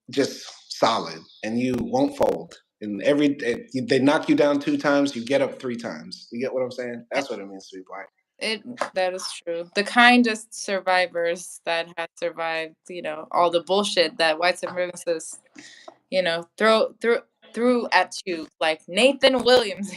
just solid and you won't fold, and they knock you down 2 times, you get up 3 times. You get what I'm saying? That's what it means to be black.
It that is true. The kindest survivors that have survived, all the bullshit that white supremacists, throw threw at you, like Nathan Williams.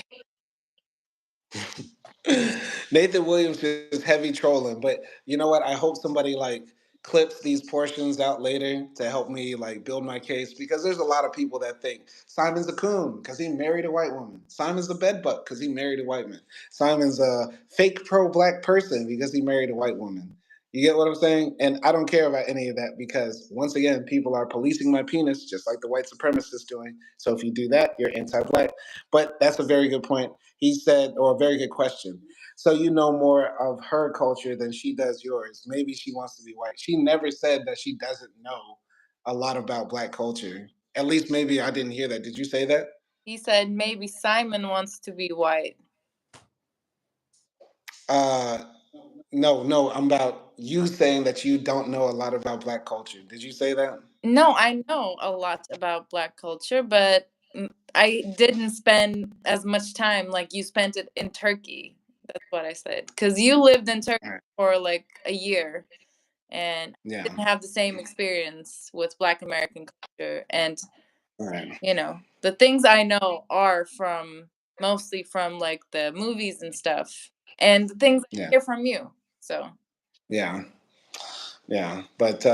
Nathan Williams is heavy trolling, but you know what? I hope somebody like clips these portions out later to help me like build my case because there's a lot of people that think Simon's a coon because he married a white woman. Simon's a bedbutt because he married a white man. Simon's a fake pro-black person because he married a white woman. You get what I'm saying? And I don't care about any of that because once again, people are policing my penis just like the white supremacists doing. So if you do that, you're anti-black. But that's a very good point. He said, or a very good question. So you know more of her culture than she does yours. Maybe she wants to be white. She never said that she doesn't know a lot about black culture. At least maybe I didn't hear that. Did you say that?
He said maybe Simon wants to be white.
Uh, no, no. I'm about you saying that you don't know a lot about black culture. Did you say that?
No, I know a lot about black culture, but I didn't spend as much time like you spent it in Turkey. That's what I said. Because you lived in Turkey
All right.
for like a year and I
Yeah.
didn't have the same experience with Black American culture. And,
All right.
the things I know are from mostly from like the movies and stuff and the things I
Yeah.
hear from you. So,
Yeah. Yeah, but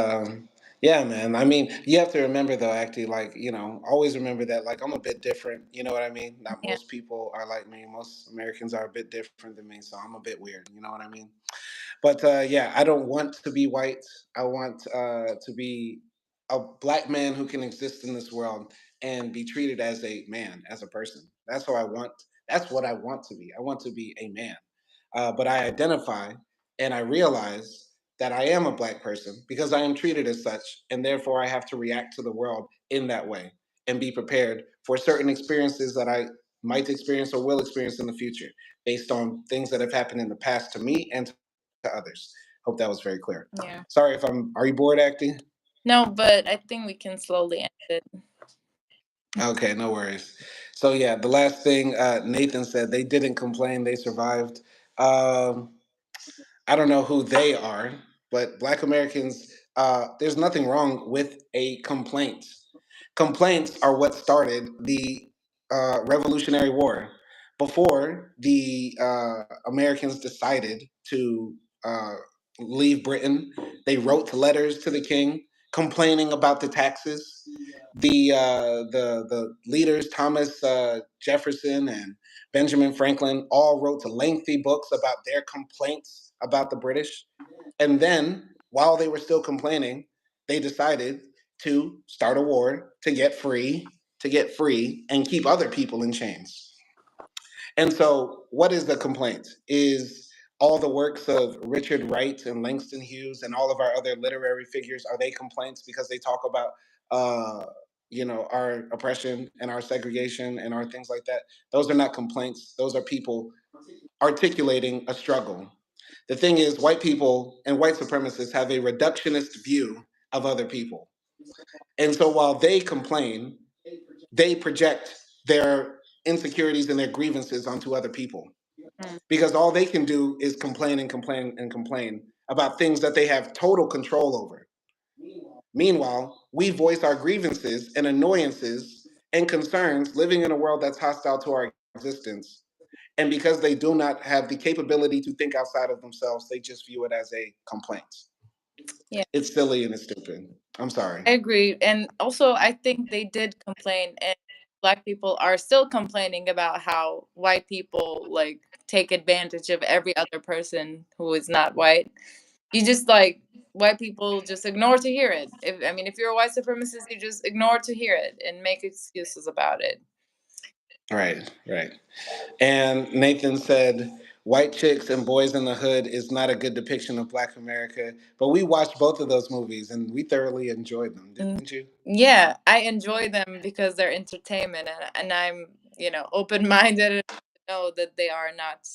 yeah, man. I mean, you have to remember though, actually, like always remember that like I'm a bit different. You know what I mean? Not
yeah.
most people are like me. Most Americans are a bit different than me, so I'm a bit weird. You know what I mean? But yeah, I don't want to be white. I want to be a black man who can exist in this world and be treated as a man, as a person. That's what I want. That's what I want to be. I want to be a man. But I identify and I realize that I am a black person because I am treated as such, and therefore I have to react to the world in that way and be prepared for certain experiences that I might experience or will experience in the future based on things that have happened in the past to me and to others. Hope that was very clear.
Yeah.
Sorry if I'm. Are you bored acting?
No, but I think we can slowly end it.
Okay, no worries. So yeah, the last thing Nathan said, they didn't complain, they survived. Um, I don't know who they are, but Black Americans, there's nothing wrong with a complaint. Complaints are what started the Revolutionary War. Before the Americans decided to uh, leave Britain, they wrote letters to the king complaining about the taxes. The leaders Thomas Jefferson and Benjamin Franklin all wrote lengthy books about their complaints about the British. And then, while they were still complaining, they decided to start a war to get free, and keep other people in chains. And so, what is the complaint? Is all the works of Richard Wright and Langston Hughes and all of our other literary figures are they complaints because they talk about our oppression and our segregation and our things like that? Those are not complaints. Those are people articulating a struggle. The thing is, white people and white supremacists have a reductionist view of other people. And so while they complain, they project their insecurities and their grievances onto other people
Mm.
because all they can do is complain and complain and complain about things that they have total control over. Meanwhile, we voice our grievances and annoyances and concerns living in a world that's hostile to our existence. And because they do not have the capability to think outside of themselves, they just view it as a complaint.
Yeah.
It's silly and it's stupid. I'm sorry.
I agree. And also, I think they did complain, and Black people are still complaining about how white people like take advantage of every other person who is not white. You just like white people just ignore to hear it. If you're a white supremacist, you just ignore to hear it and make excuses about it.
Right, right. And Nathan said, White Chicks and Boys in the Hood is not a good depiction of Black America. But we watched both of those movies and we thoroughly enjoyed them,
Mm,
didn't you?
yeah, I enjoy them because they're entertainment, and I'm open minded enough to know that they are not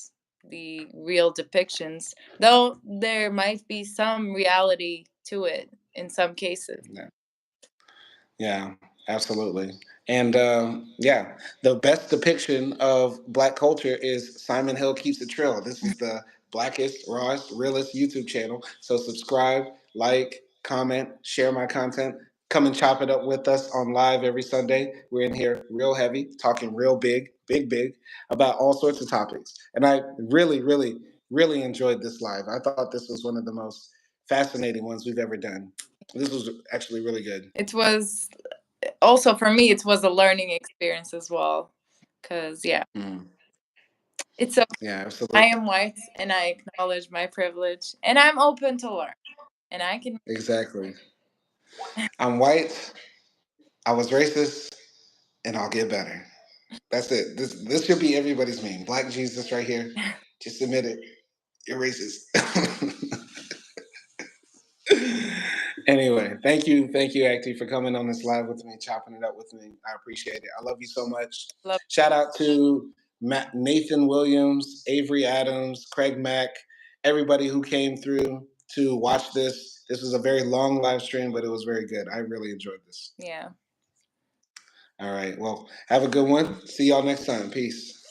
the real depictions, though there might be some reality to it in some cases.
Yeah, yeah, absolutely. And yeah, the best depiction of Black culture is Simon Hill Keeps It Trill. This is the blackest, rawest, realest YouTube channel. So subscribe, like, comment, share my content. Come and chop it up with us on live every Sunday. We're in here real heavy, talking real big, about all sorts of topics. And I really enjoyed this live. I thought this was one of the most fascinating ones we've ever done. This was actually really good.
It was also for me. It was a learning experience as well, because it's okay.
Yeah,
I
absolutely.
am white, and I acknowledge my privilege, and I'm open to learn, and I can.
Exactly. I'm white. I was racist, and I'll get better. That's it. This should be everybody's meme. Black Jesus right here. Just admit it. You're racist. Anyway, thank you, Acti, for coming on this live with me, chopping it up with me. I appreciate it. I love you so much.
Love.
Shout out to Nathan Williams, Avery Adams, Craig Mack, everybody who came through to watch this. This was a very long live stream, but it was very good. I really enjoyed this.
Yeah.
All right. Well, have a good one. See y'all next time. Peace.